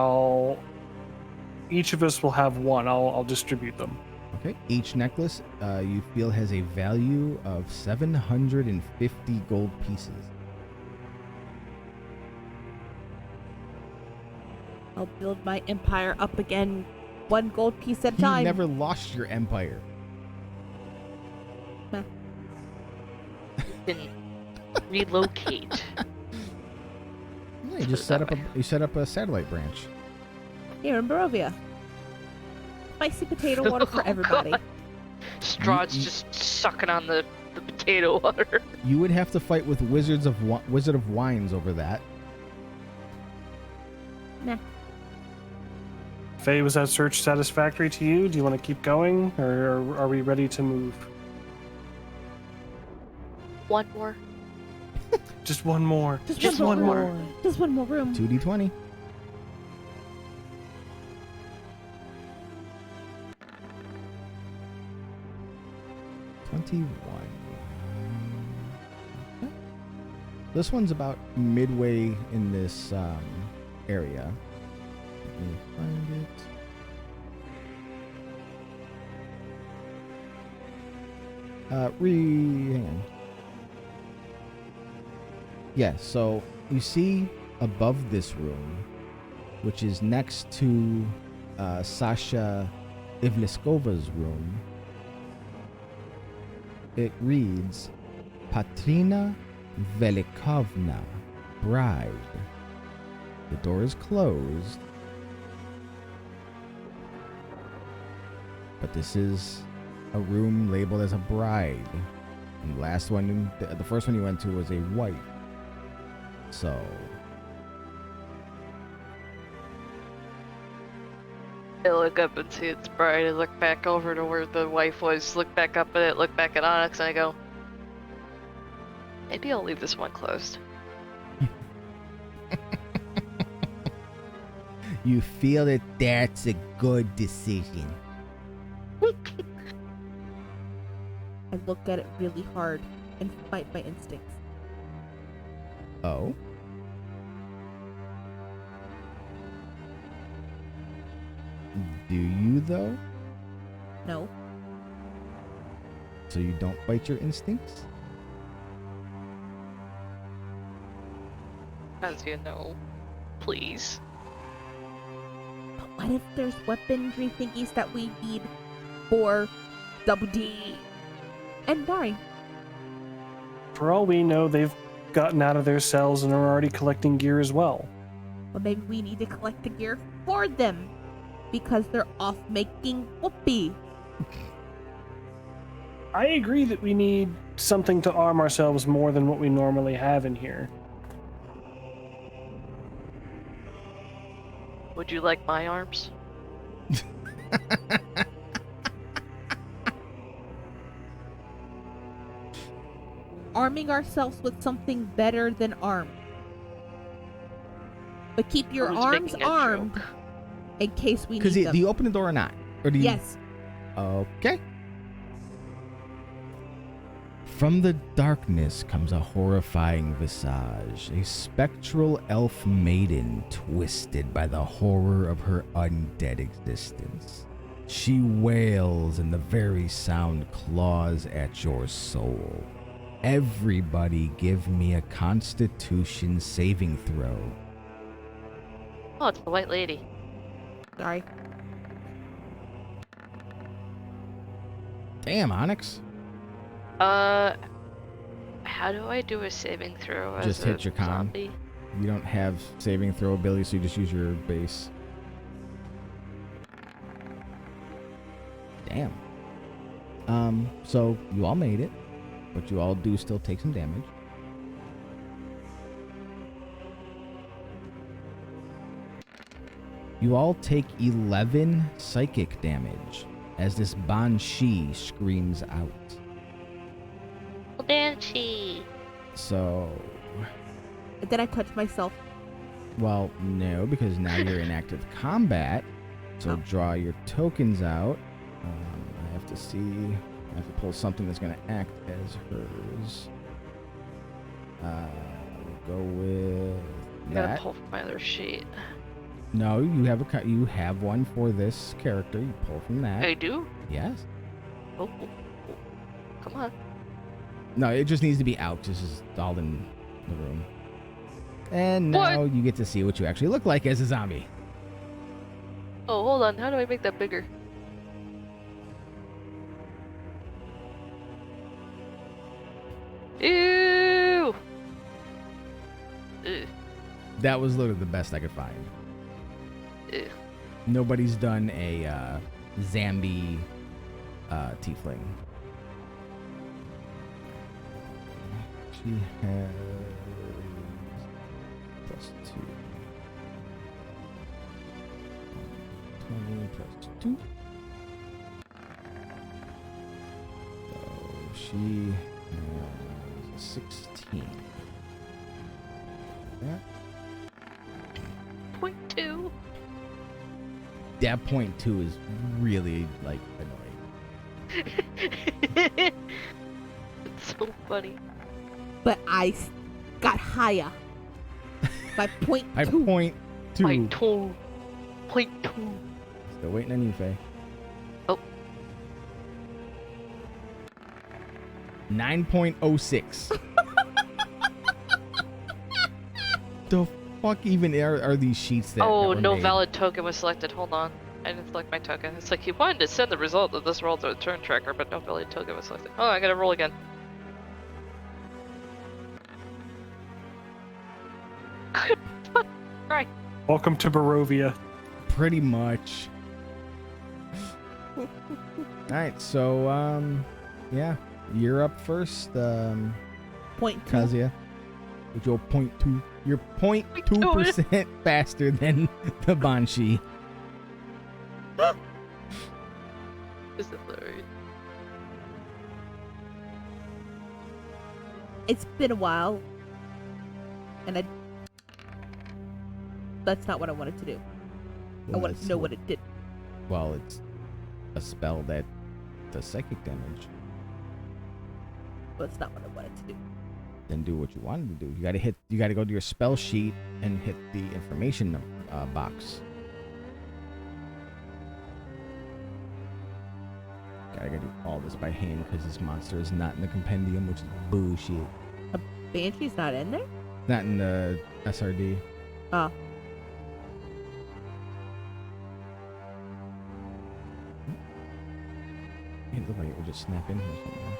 each of us will have one. I'll distribute them. Okay. Each necklace you feel has a value of 750 gold pieces. I'll build my empire up again, 1 gold piece at a You time. never lost your empire. Can relocate. Yeah, you just set up a satellite branch. Here in Barovia. Spicy potato water for Oh, everybody. God. Strahd's You- just sucking on the potato water. You would have to fight with Wizard of Wines over that. Nah. Faye, was that search satisfactory to you? Do you want to keep going, or are we ready to move? One more. Just one more. Just one more. Just one more room. 2d20. This one's about midway in this area. Let me find it. Hang on. Yeah, so you see above this room, which is next to Sasha Ivleskova's room, it reads Patrina Velikovna, bride. The door is closed, but this is a room labeled as a bride. And the first one you went to was a wife. So I look up and see its bride. I look back over to where the wife was, look back up at it, look back at Onyx, and I go, maybe I'll leave this one closed. You feel that that's a good decision. I look at it really hard and fight my instincts. Oh? Do you, though? No. So you don't fight your instincts? As you know, please. But what if there's weaponry thingies that we need for Double D and Dari? For all we know, they've gotten out of their cells and are already collecting gear as well. But maybe we need to collect the gear for them because they're off making whoopee. I agree that we need something to arm ourselves more than what we normally have in here. Would you like my arms? Arming ourselves with something better than arm. But keep your Who's arms making a armed joke? in case we Because need do them. you open the door or not? Or do you? Yes. Okay. From the darkness comes a horrifying visage, a spectral elf maiden twisted by the horror of her undead existence. She wails, and the very sound claws at your soul. Everybody give me a Constitution saving throw. Oh, it's the white lady. Sorry. Damn, Onyx. How do I do a saving throw as Just a hit your con. zombie? You don't have saving throw ability, so you just use your base. Damn. So you all made it, but you all do still take some damage. You all take 11 psychic damage as this Banshee screams out. Banshee. So, And then I touch myself. well, no, because now you're in active combat. So Oh. draw your tokens out. I have to see. I have to pull something that's going to act as hers. We'll go with I gotta that. pull from my other sheet. No, you have you have one for this character. You pull from that. I do? Yes. Oh. Come on. No, it just needs to be out. This is all in the room. And now you get to see what you actually look like as a zombie. Oh, hold on. How do I make that bigger? Ew! Ew. That was literally the best I could find. Ew. Nobody's done a Zambi tiefling. She has +2. 20 +2. So she has 16. That. 0.2. That .2 is really like annoying. It's so funny. But I got higher. By point I two. .2. 0.2. 0.2. Still waiting on you, Faye. Oh. 9.06. The fuck even are these sheets that Oh, that were no made? valid token was selected. Hold on. I didn't select my token. It's like you wanted to send the result of this roll to the turn tracker, but no valid token was selected. Oh, I gotta roll again. Right. Welcome to Barovia. Pretty much. Alright, so yeah. You're up first, Point two. Kazia. With your .2. You're 0.2% faster than the Banshee. Is it hilarious? It's been a while. And that's not what I wanted to do. I wanted to know what it did. Well, it's a spell that does psychic damage. But it's not what I wanted to do. Then do what you wanted to do. You gotta go to your spell sheet and hit the information box. Gotta do all this by hand because this monster is not in the compendium, which is bullshit. Banshee's not in there? Not in the SRD. Oh. It looked like it would just snap in here somewhere.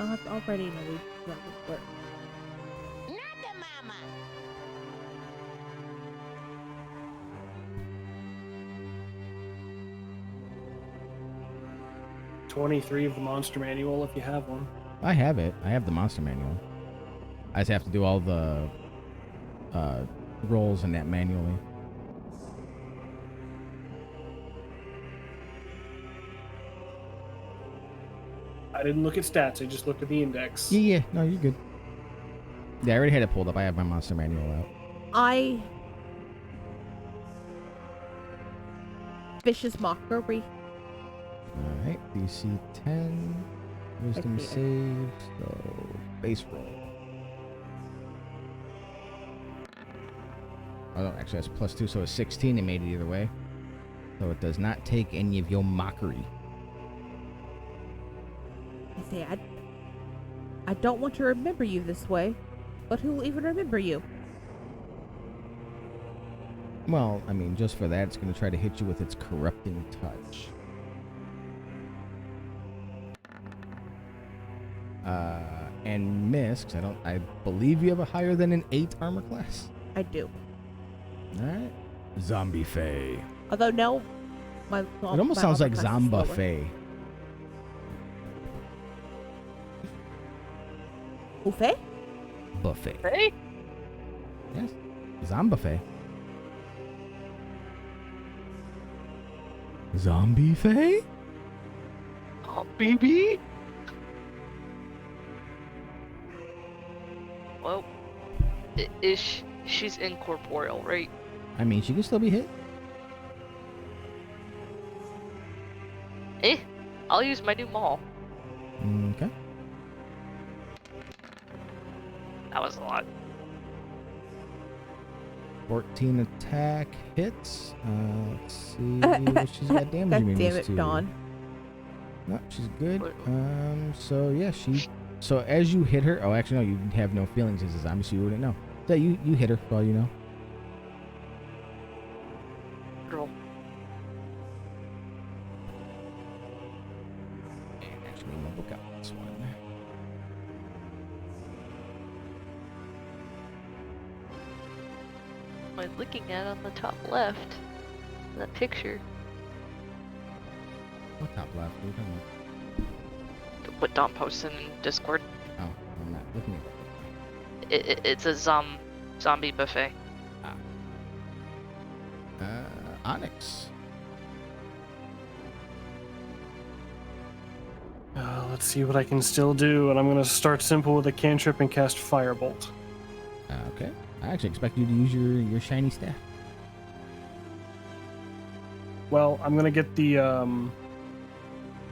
I'll already know that would work. Nada, mama. 23 of the monster manual if you have one. I have it. I have the monster manual. I just have to do all the rolls in that manually. I didn't look at stats, I just looked at the index. Yeah, no, you're good. Yeah, I already had it pulled up. I have my monster manual out. Vicious Mockery. Alright, DC 10. Wisdom I see it. save. So, base roll. Oh, no, actually, that's +2, so it's 16. It made it either way. So it does not take any of your mockery. I say, I don't want to remember you this way, but who will even remember you? Well, I mean, just for that, it's going to try to hit you with its corrupting touch. And miss, 'cause I believe you have a higher than an 8 armor class. I do. Alright. Zombie Fae. Although no, It almost sounds like Zomba Fae. Buffet? Buffet. Hey? Yes. Zomba Fae. Zombie Fae? Oh, baby. Well, she's incorporeal, right? I mean, she can still be hit. I'll use my new maul. Okay. That was a lot. 14 attack hits. Let's see what she's got damage God immunities damn it, to. Dawn. No, she's good. So yeah, so as you hit her, oh, actually, no, you have no feelings as a zombie, so you wouldn't know. So you hit her for all you know. Girl. And actually, I'm gonna book out this one. Am I looking at on the top left? That picture. What top left? What are you talking about? What Don posted in Discord. Oh, I'm not looking at that. It's a zombie buffet. Onyx. Let's see what I can still do, and I'm going to start simple with a cantrip and cast Firebolt. Okay. I actually expect you to use your shiny staff. Well, I'm going to get the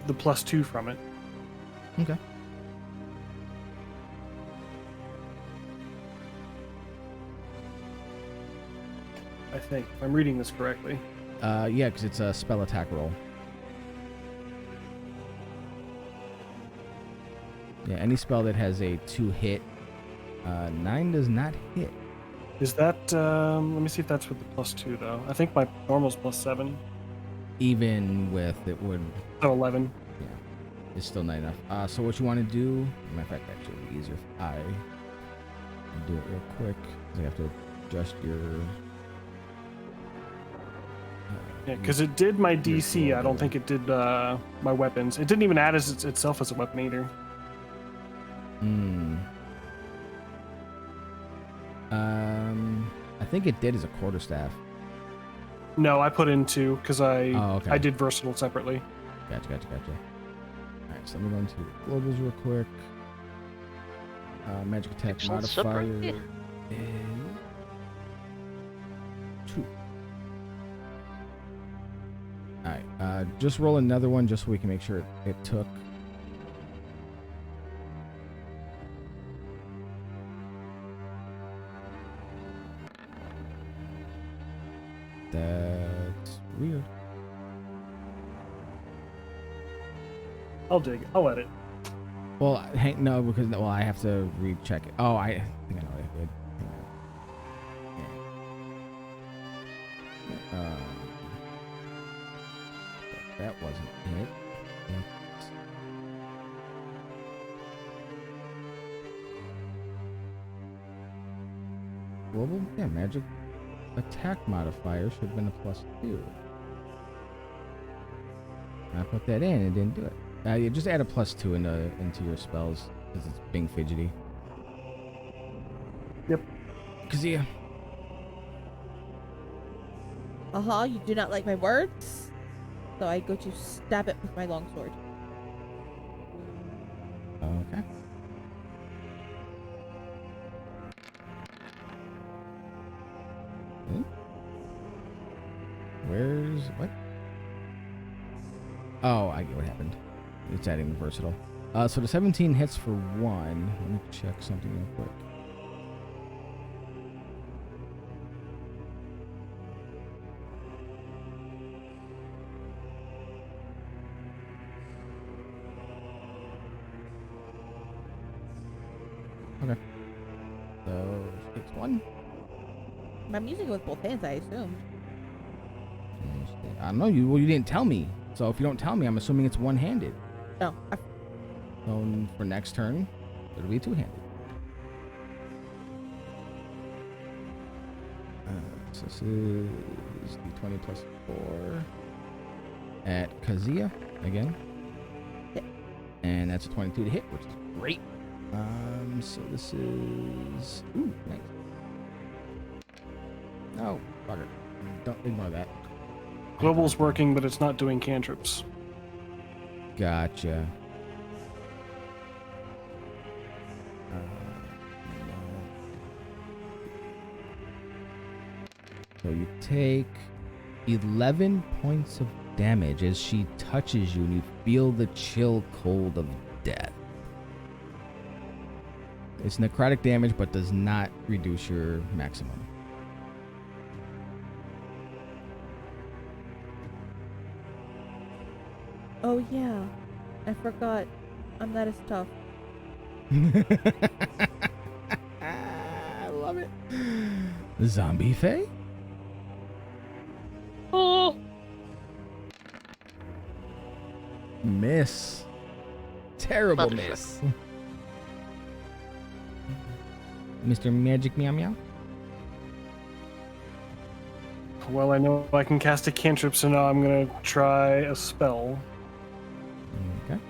+2 from it. Okay. I think, if I'm reading this correctly. Yeah, because it's a spell attack roll. Yeah, any spell that has a 2 hit. 9 does not hit. Is that, let me see if that's with the +2, though. I think my normal's +7. Even with it would, So 11. yeah, it's still not enough. So what you want to do, matter of fact, actually it'll be easier if I do it real quick, because I have to adjust your... Yeah, because it did my DC. I don't think it did my weapons. It didn't even add itself as a weapon either. I think it did as a quarterstaff. No, I put in 2 because Oh, okay. I did versatile separately. Gotcha. Alright, so let me go into globals real quick. Magic attack Actual modifier separate, yeah. is 2. Alright, just roll another one just so we can make sure it took. That's weird. I'll dig. I'll edit. Well, no, because I have to recheck it. Oh, I think I know what I did. Hang on. That wasn't it. Global, yeah, magic attack modifier should have been a +2. I put that in and didn't do it. You just add a +2 into your spells because it's being fidgety. Yep. Cause yeah. You do not like my words? So I go to stab it with my longsword. Okay. Hmm? Where's what? Oh, I get what happened. It's adding the versatile. So the 17 hits for 1. Let me check something real quick. Okay. So it's 1. I'm using it with both hands, I assume. I don't know. You didn't tell me. So if you don't tell me, I'm assuming it's one-handed. No. So for next turn, it'll be two-handed. So this is D20 plus 4 at Kazia again. Hit. And that's a 22 to hit, which is great. So this is... Ooh, nice. Oh, bugger. Don't ignore that. Global's working, but it's not doing cantrips. Gotcha. So you take 11 points of damage as she touches you and you feel the chill cold of death. It's necrotic damage but does not reduce your maximum. Oh yeah, I forgot. I'm not as tough. I love it. Zombie Fae? Oh, Miss. Terrible Motherfucker. miss. Mr. Magic Meow Meow? Well, I know I can cast a cantrip, so now I'm gonna try a spell. Okay.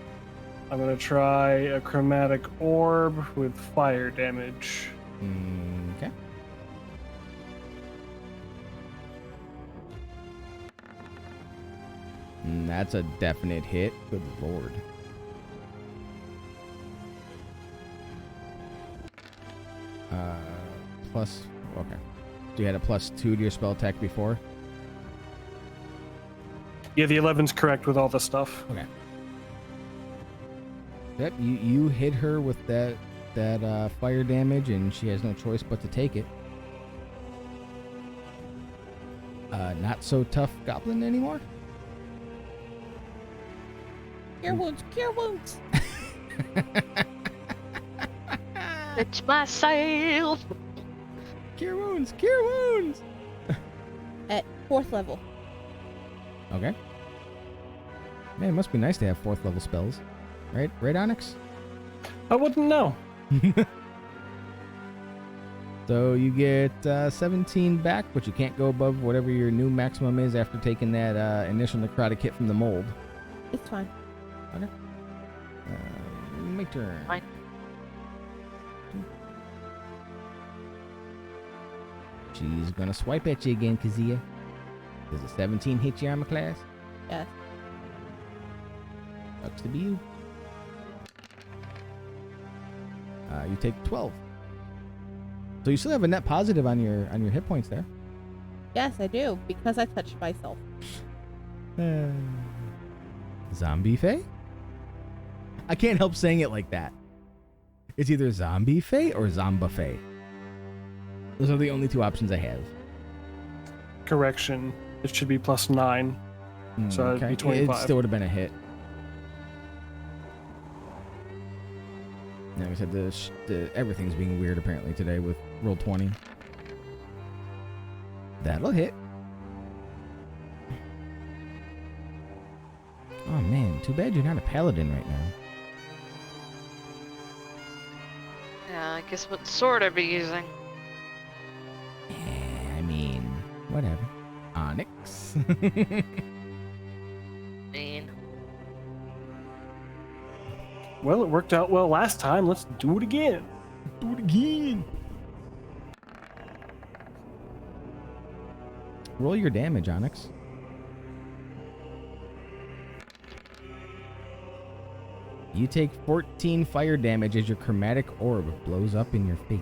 I'm gonna try a chromatic orb with fire damage. Okay. That's a definite hit. Good lord. Plus, okay. So you had a +2 to your spell attack before? Yeah, the 11's correct with all the stuff. Okay. Yep, you hit her with that fire damage, and she has no choice but to take it. Not so tough goblin anymore? Cure wounds, cure wounds. it's myself. Cure wounds, cure wounds! At 4th level. Okay. Man, it must be nice to have 4th level spells. Right, Onyx? I wouldn't know. So you get 17 back, but you can't go above whatever your new maximum is after taking that initial necrotic hit from the mold. It's fine. Okay. Make turn. Fine. She's gonna swipe at you again, Kazia. Does a 17 hit your armor class? Yes. Sucks to be you. You take 12. So you still have a net positive on your hit points there. Yes, I do, because I touched myself. Zombie Fae? I can't help saying it like that. It's either Zombie Fae or Zomba Fae. Those are the only two options I have. Correction. It should be +9. So it'd be 25. It still would have been a hit. Like I said, everything's being weird apparently today with roll 20. That'll hit. Oh man, too bad you're not a paladin right now. Yeah, I guess what sword I'd be using. I mean, whatever. Onyx. Mean. Well, it worked out well last time. Let's do it again. Do it again. Roll your damage, Onyx. You take 14 fire damage as your chromatic orb blows up in your face.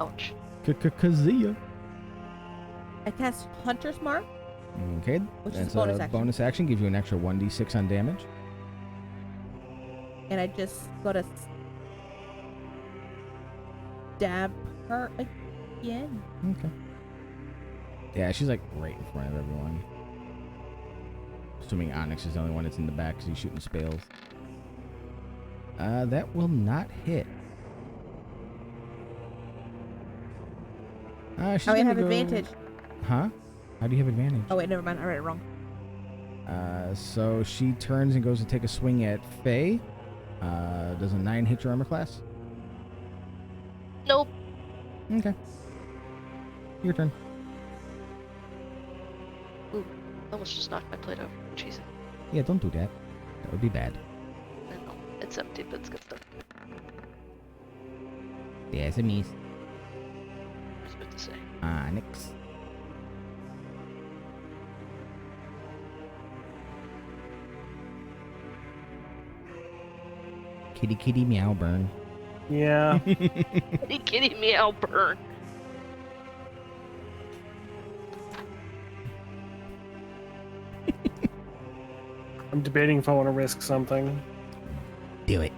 Ouch. Kazia. I cast Hunter's Mark. Okay, Which is that's bonus a action. bonus action. Gives you an extra 1d6 on damage. And I just gotta stab her again. Okay. Yeah, she's like right in front of everyone. Assuming Onyx is the only one that's in the back because he's shooting spells. That will not hit. She's Oh, I gonna have go- advantage. Huh? How do you have advantage? Oh, wait, never mind. I read it wrong. So she turns and goes to take a swing at Faye. Does a 9 hit your armor class? Nope. Okay. Your turn. Ooh, almost just knocked my plate over. Jesus. Yeah, don't do that. That would be bad. I know. It's empty, but it's good stuff. There's a miss. I was about to say. Onyx. Kitty kitty meow burn. Yeah. Are you kidding me? I'll burn. I'm debating if I want to risk something. Do it.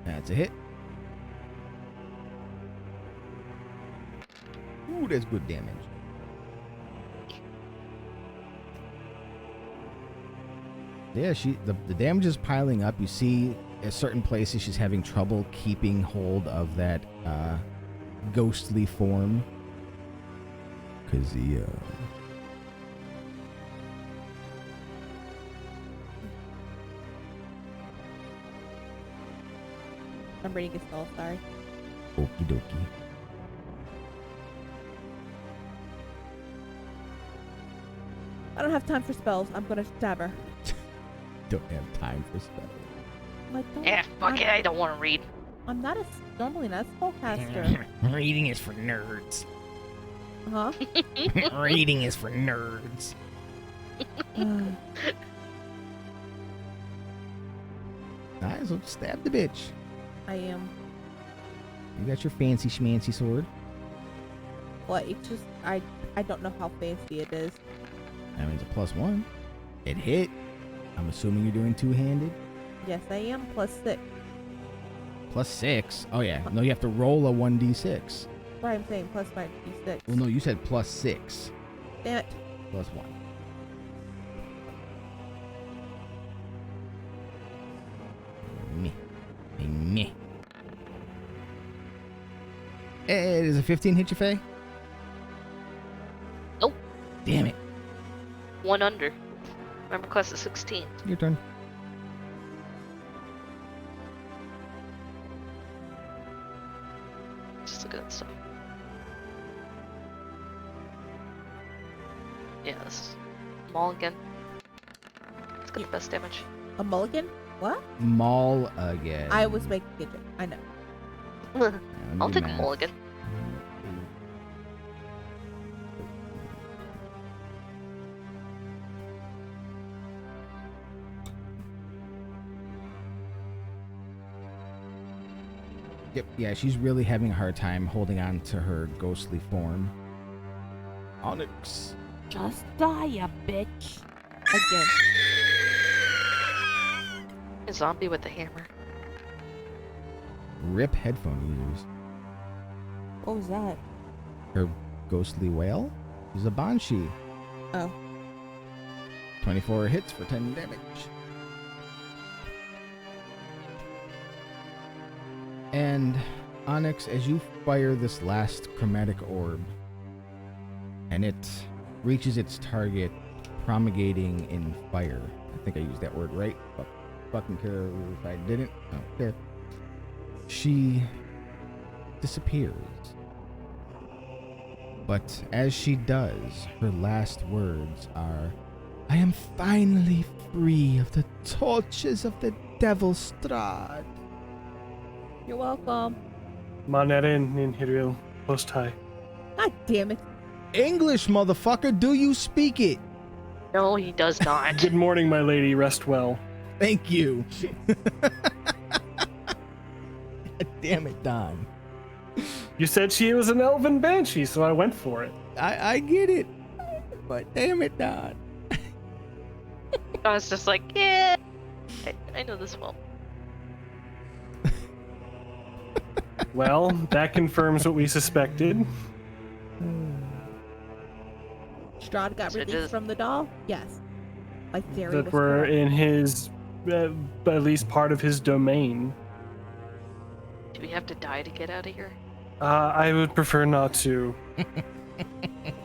That's a hit. Ooh, that's good damage. Yeah, the damage is piling up. You see at certain places she's having trouble keeping hold of that ghostly form. Kazia. I'm reading a spell, sorry. Okie dokie. I don't have time for spells. I'm gonna stab her. Don't have time for spells. Yeah, fuck it. I don't want to read. I'm not normally not a spellcaster. Reading is for nerds. Huh? Reading is for nerds. Nice, so stab the bitch. I am. You got your fancy schmancy sword. What? It's just I don't know how fancy it is. That means a +1. It hit. I'm assuming you're doing two-handed. Yes, I am. +6. +6. Oh yeah. No, you have to roll a 1d6. Right, I'm saying plus my d6. Well, no, you said +6. Damn it. +1. Meh. Meh. Hey, does a 15 hit you, Faye? Nope. Damn it. 1 under. Remember class of 16. Your turn. Just look at that stuff. Yeah, this is Mulligan. It's got the best damage. A mulligan? What? Maul again. I was making a joke. I know. Yeah, let me I'll do take a math. mulligan. Yep, yeah, she's really having a hard time holding on to her ghostly form. Onyx. Just die, you bitch. Again. A zombie with a hammer. Rip headphone users. What was that? Her ghostly whale? She's a banshee. Oh. 24 hits for 10 damage. And Onyx, as you fire this last chromatic orb, and it reaches its target, promulgating in fire. I think I used that word right, but fucking care if I didn't. I don't care. She disappears. But as she does, her last words are, "I am finally free of the tortures of the Devil's Strahd." You're welcome. Manerin in Hiril post high. God damn it. English, motherfucker, do you speak it? No, he does not. Good morning, my lady. Rest well. Thank you. Damn it, Don. You said she was an elven banshee, so I went for it. I get it. But damn it, Don. I was just like, yeah, I know this well. Well, that confirms what we suspected. Strahd got So it released is- from the doll? Yes. Like Jerry That was were correct. in his, at least part of his domain. Do we have to die to get out of here? I would prefer not to.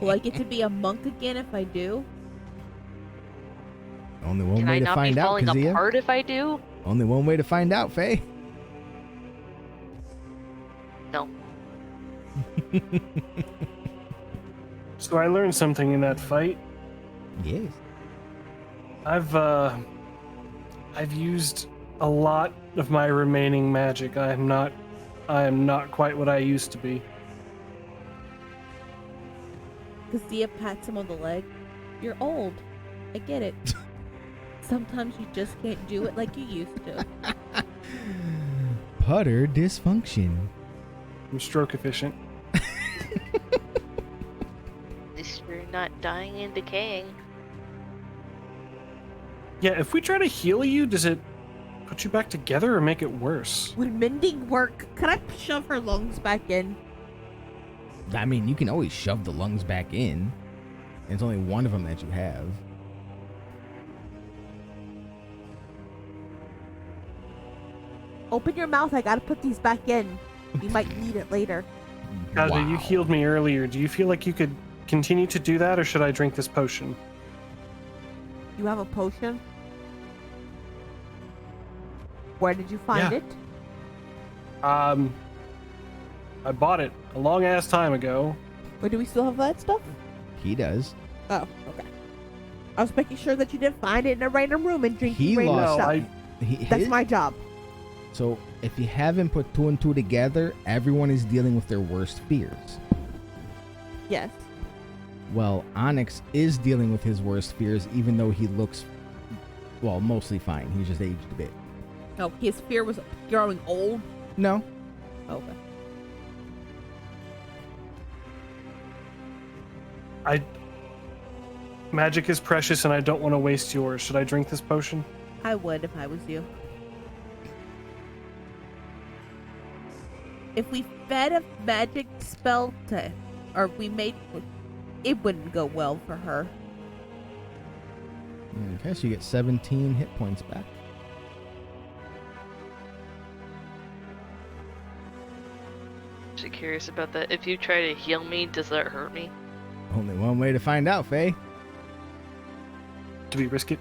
Will I get to be a monk again if I do? Only one Can way I to not be find out, falling Kazia. apart if I do? Only one way to find out, Faye. No. So I learned something in that fight. Yes. I've used a lot of my remaining magic. I am not quite what I used to be. Kazia pats him on the leg. You're old. I get it. Sometimes you just can't do it like you used to. Putter dysfunction. I'm stroke efficient. At least you're not dying and decaying. Yeah, if we try to heal you, does it put you back together or make it worse? Would mending work? Could I shove her lungs back in? I mean, you can always shove the lungs back in. It's only one of them that you have. Open your mouth. I gotta put these back in. You might need it later. Kaja, you Wow. healed me earlier. Do you feel like you could continue to do that, or should I drink this potion? You have a potion? Where did you find Yeah. it? I bought it a long ass time ago. Or do we still have that stuff? He does. Oh, okay. I was making sure that you didn't find it in a random room and drink He random lost- stuff. That's His- my job. So, if you haven't put two and two together, everyone is dealing with their worst fears. Yes. Well, Onyx is dealing with his worst fears, even though he looks, well, mostly fine. He's just aged a bit. Oh, his fear was growing old. No. Okay. Magic is precious, and I don't want to waste yours. Should I drink this potion? I would if I was you. If we fed a magic spell to, or we made, it wouldn't go well for her. Okay, so you get 17 hit points back. Actually curious about that. If you try to heal me, does that hurt me? Only one way to find out, Faye. Do we risk it?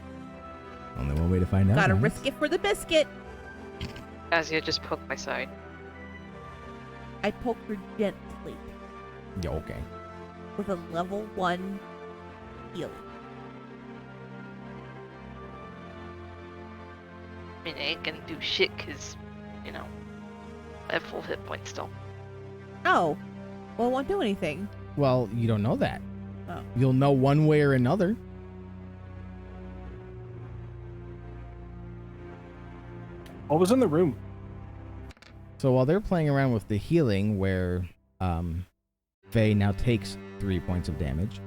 Only one way to find out. Gotta Onyx. risk it for the biscuit. Azia, just poke my side. I poke her gently Yeah, okay. with a level 1 healing. I mean, I ain't gonna do shit because, you know, I have full hit points still. Oh, well, it won't do anything. Well, you don't know that. Oh. You'll know one way or another. What was in the room? So while they're playing around with the healing, where Faye now takes 3 points of damage,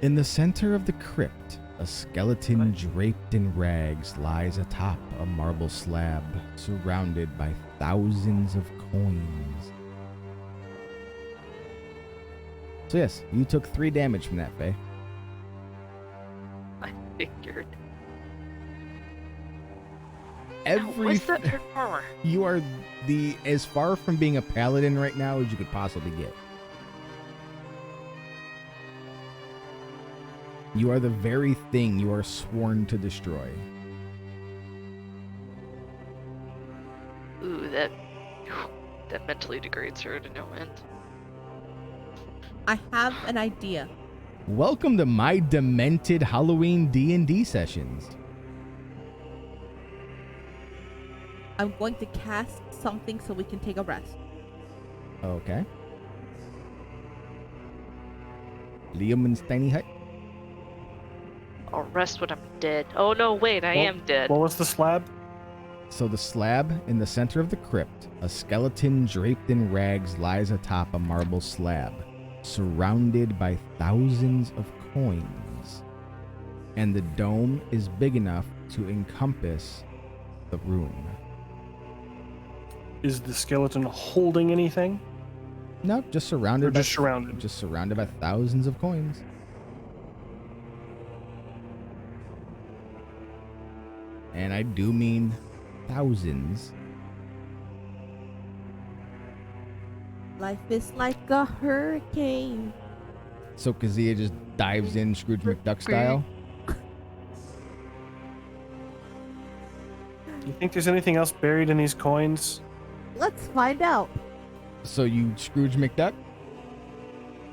in the center of the crypt, a skeleton draped in rags lies atop a marble slab, surrounded by thousands of coins. So yes, you took 3 damage from that, Faye. I figured. Every What's that hurt armor? You are as far from being a paladin right now as you could possibly get. You are the very thing you are sworn to destroy. Ooh, that mentally degrades her to no end. I have an idea. Welcome to my demented Halloween D&D sessions. I'm going to cast something so we can take a rest. Okay. Liam and Tiny Hut. I'll rest when I'm dead. Oh no, wait, I am dead. What was the slab? So the slab in the center of the crypt, a skeleton draped in rags lies atop a marble slab, surrounded by thousands of coins. And the dome is big enough to encompass the room. Is the skeleton holding anything? No, just Or surrounded by just surrounded? just surrounded by thousands of coins. And I do mean thousands. Life is like a hurricane. So Kazia just dives in Scrooge McDuck style. Do you think there's anything else buried in these coins? Let's find out. So you Scrooge McDuck?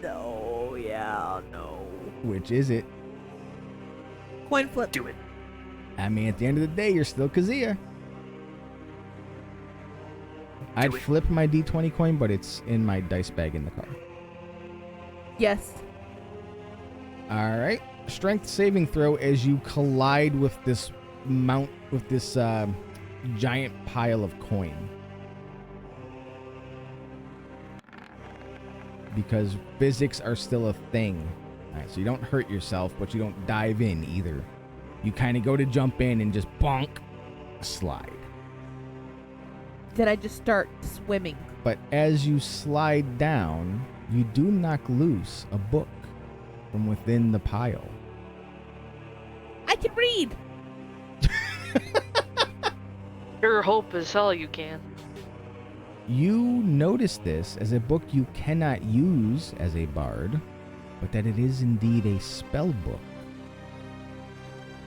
No, yeah, no. Which is it? Coin flip. Do it. I mean, at the end of the day, you're still Kazia. I'd it. flip my D20 coin, but it's in my dice bag in the car. Yes. All right. Strength saving throw as you collide with this giant pile of coin. Because physics are still a thing. All right, so you don't hurt yourself, but you don't dive in either. You kind of go to jump in and just bonk, slide. Then I just start swimming. But as you slide down, you do knock loose a book from within the pile. I can read. Your hope is all you can. You notice this as a book you cannot use as a bard, but that it is indeed a spell book.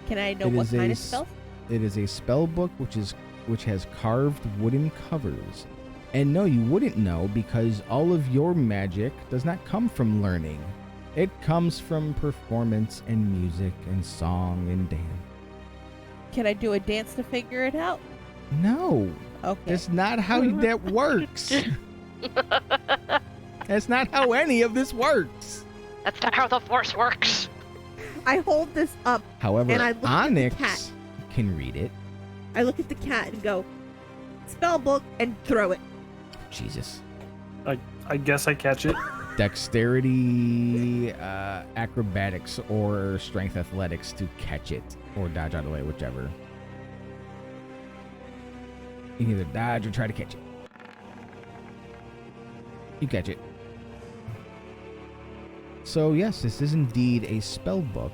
Can I know It what is a kind of s- spell? It is a spell book which has carved wooden covers. And no, you wouldn't know because all of your magic does not come from learning. It comes from performance and music and song and dance. Can I do a dance to figure it out? No, Okay. that's not how that works. That's not how any of this works. That's not how the Force works. I hold this up. However, And I look at the cat. Onyx can read it. I look at the cat and go, spell book, and throw it. Jesus. I guess I catch it. Dexterity, acrobatics, or strength athletics to catch it, or dodge out of the way, whichever. You can either dodge or try to catch it. You catch it. So yes, this is indeed a spell book.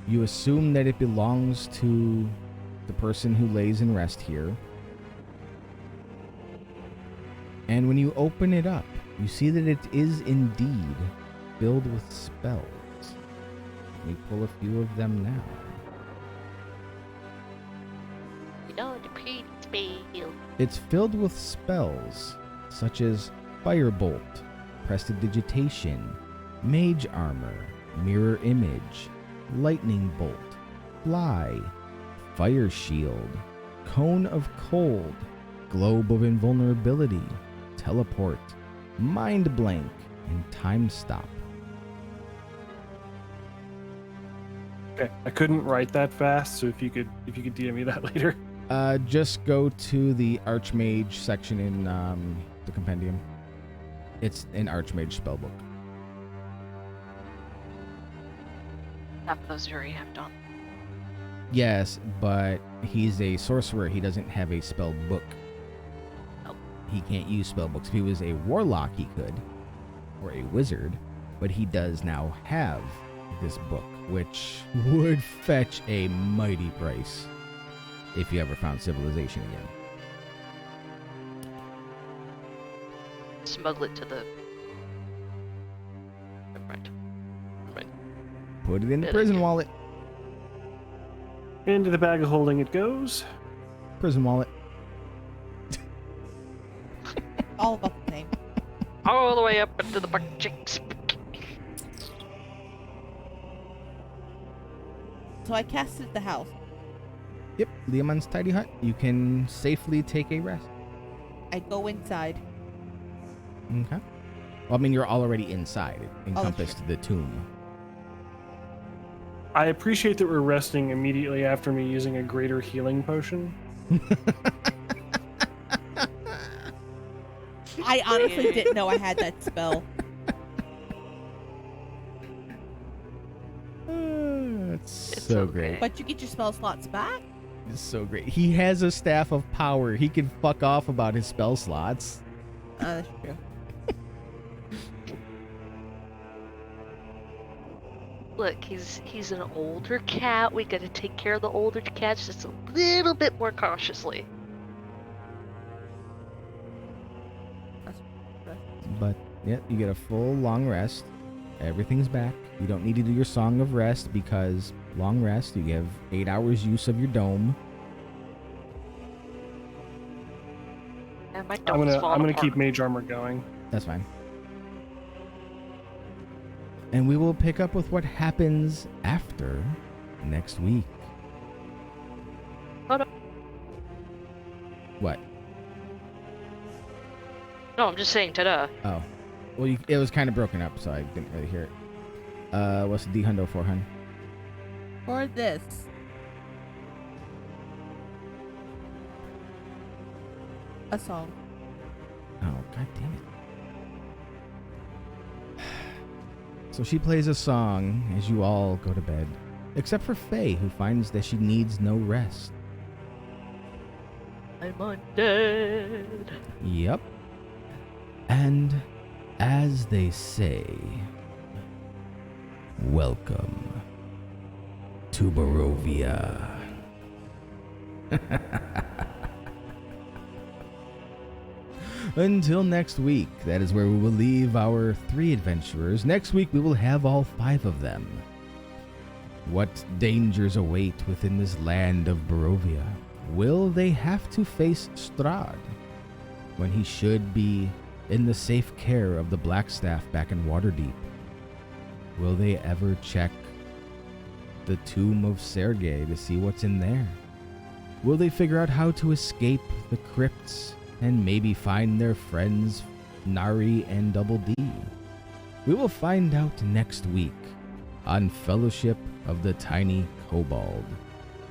You assume that it belongs to the person who lays in rest here. And when you open it up, you see that it is indeed filled with spells. Let me pull a few of them now. You know the pretty spell. It's filled with spells such as Firebolt, Prestidigitation, Mage Armor, Mirror Image, Lightning Bolt, Fly, Fire Shield, Cone of Cold, Globe of Invulnerability, Teleport, Mind Blank, and Time Stop. Okay, I couldn't write that fast, so if you could DM me that later. Just go to the Archmage section in the compendium. It's an Archmage spellbook. Not those you already have done. Yes, but he's a sorcerer. He doesn't have a spell book. Oh. He can't use spell books. If he was a warlock, he could, or a wizard, but he does now have this book, which would fetch a mighty price if you ever found civilization again. Smuggle it to the. Never mind. Never mind. Put it in the Good prison idea. wallet. Into the bag of holding it goes. Prison wallet. All about the same. All the way up into the butt cheeks. So I casted the house. Yep, Leoman's tidy hut. You can safely take a rest. I go inside. Okay. Well, I mean, you're already inside. It that's encompassed the tomb. I appreciate that we're resting immediately after me using a greater healing potion. I honestly didn't know I had that spell. It's It's so okay. great. But you get your spell slots back? It's so great. He has a staff of power. He can fuck off about his spell slots. That's true. Look, he's an older cat. We gotta take care of the older cats just a little bit more cautiously. But yeah, you get a full long rest. Everything's back. You don't need to do your song of rest because long rest, you have 8 hours use of your dome. And my I'm dome's falling gonna apart. keep mage armor going. That's fine. And we will pick up with what happens after next week. Hold on. What? No, I'm just saying ta-da. Oh. Well, it was kind of broken up, so I didn't really hear it. What's the D-hundo for, hun? For this. A song. Oh, god damn it. So she plays a song as you all go to bed, except for Faye, who finds that she needs no rest. I'm undead. Yep. And as they say, welcome to Barovia. Until next week, that is where we will leave our 3 adventurers. Next week, we will have all 5 of them. What dangers await within this land of Barovia? Will they have to face Strahd when he should be in the safe care of the Blackstaff back in Waterdeep? Will they ever check the tomb of Sergei to see what's in there? Will they figure out how to escape the crypts and maybe find their friends Nari and Double D? We will find out next week on Fellowship of the Tiny Kobold.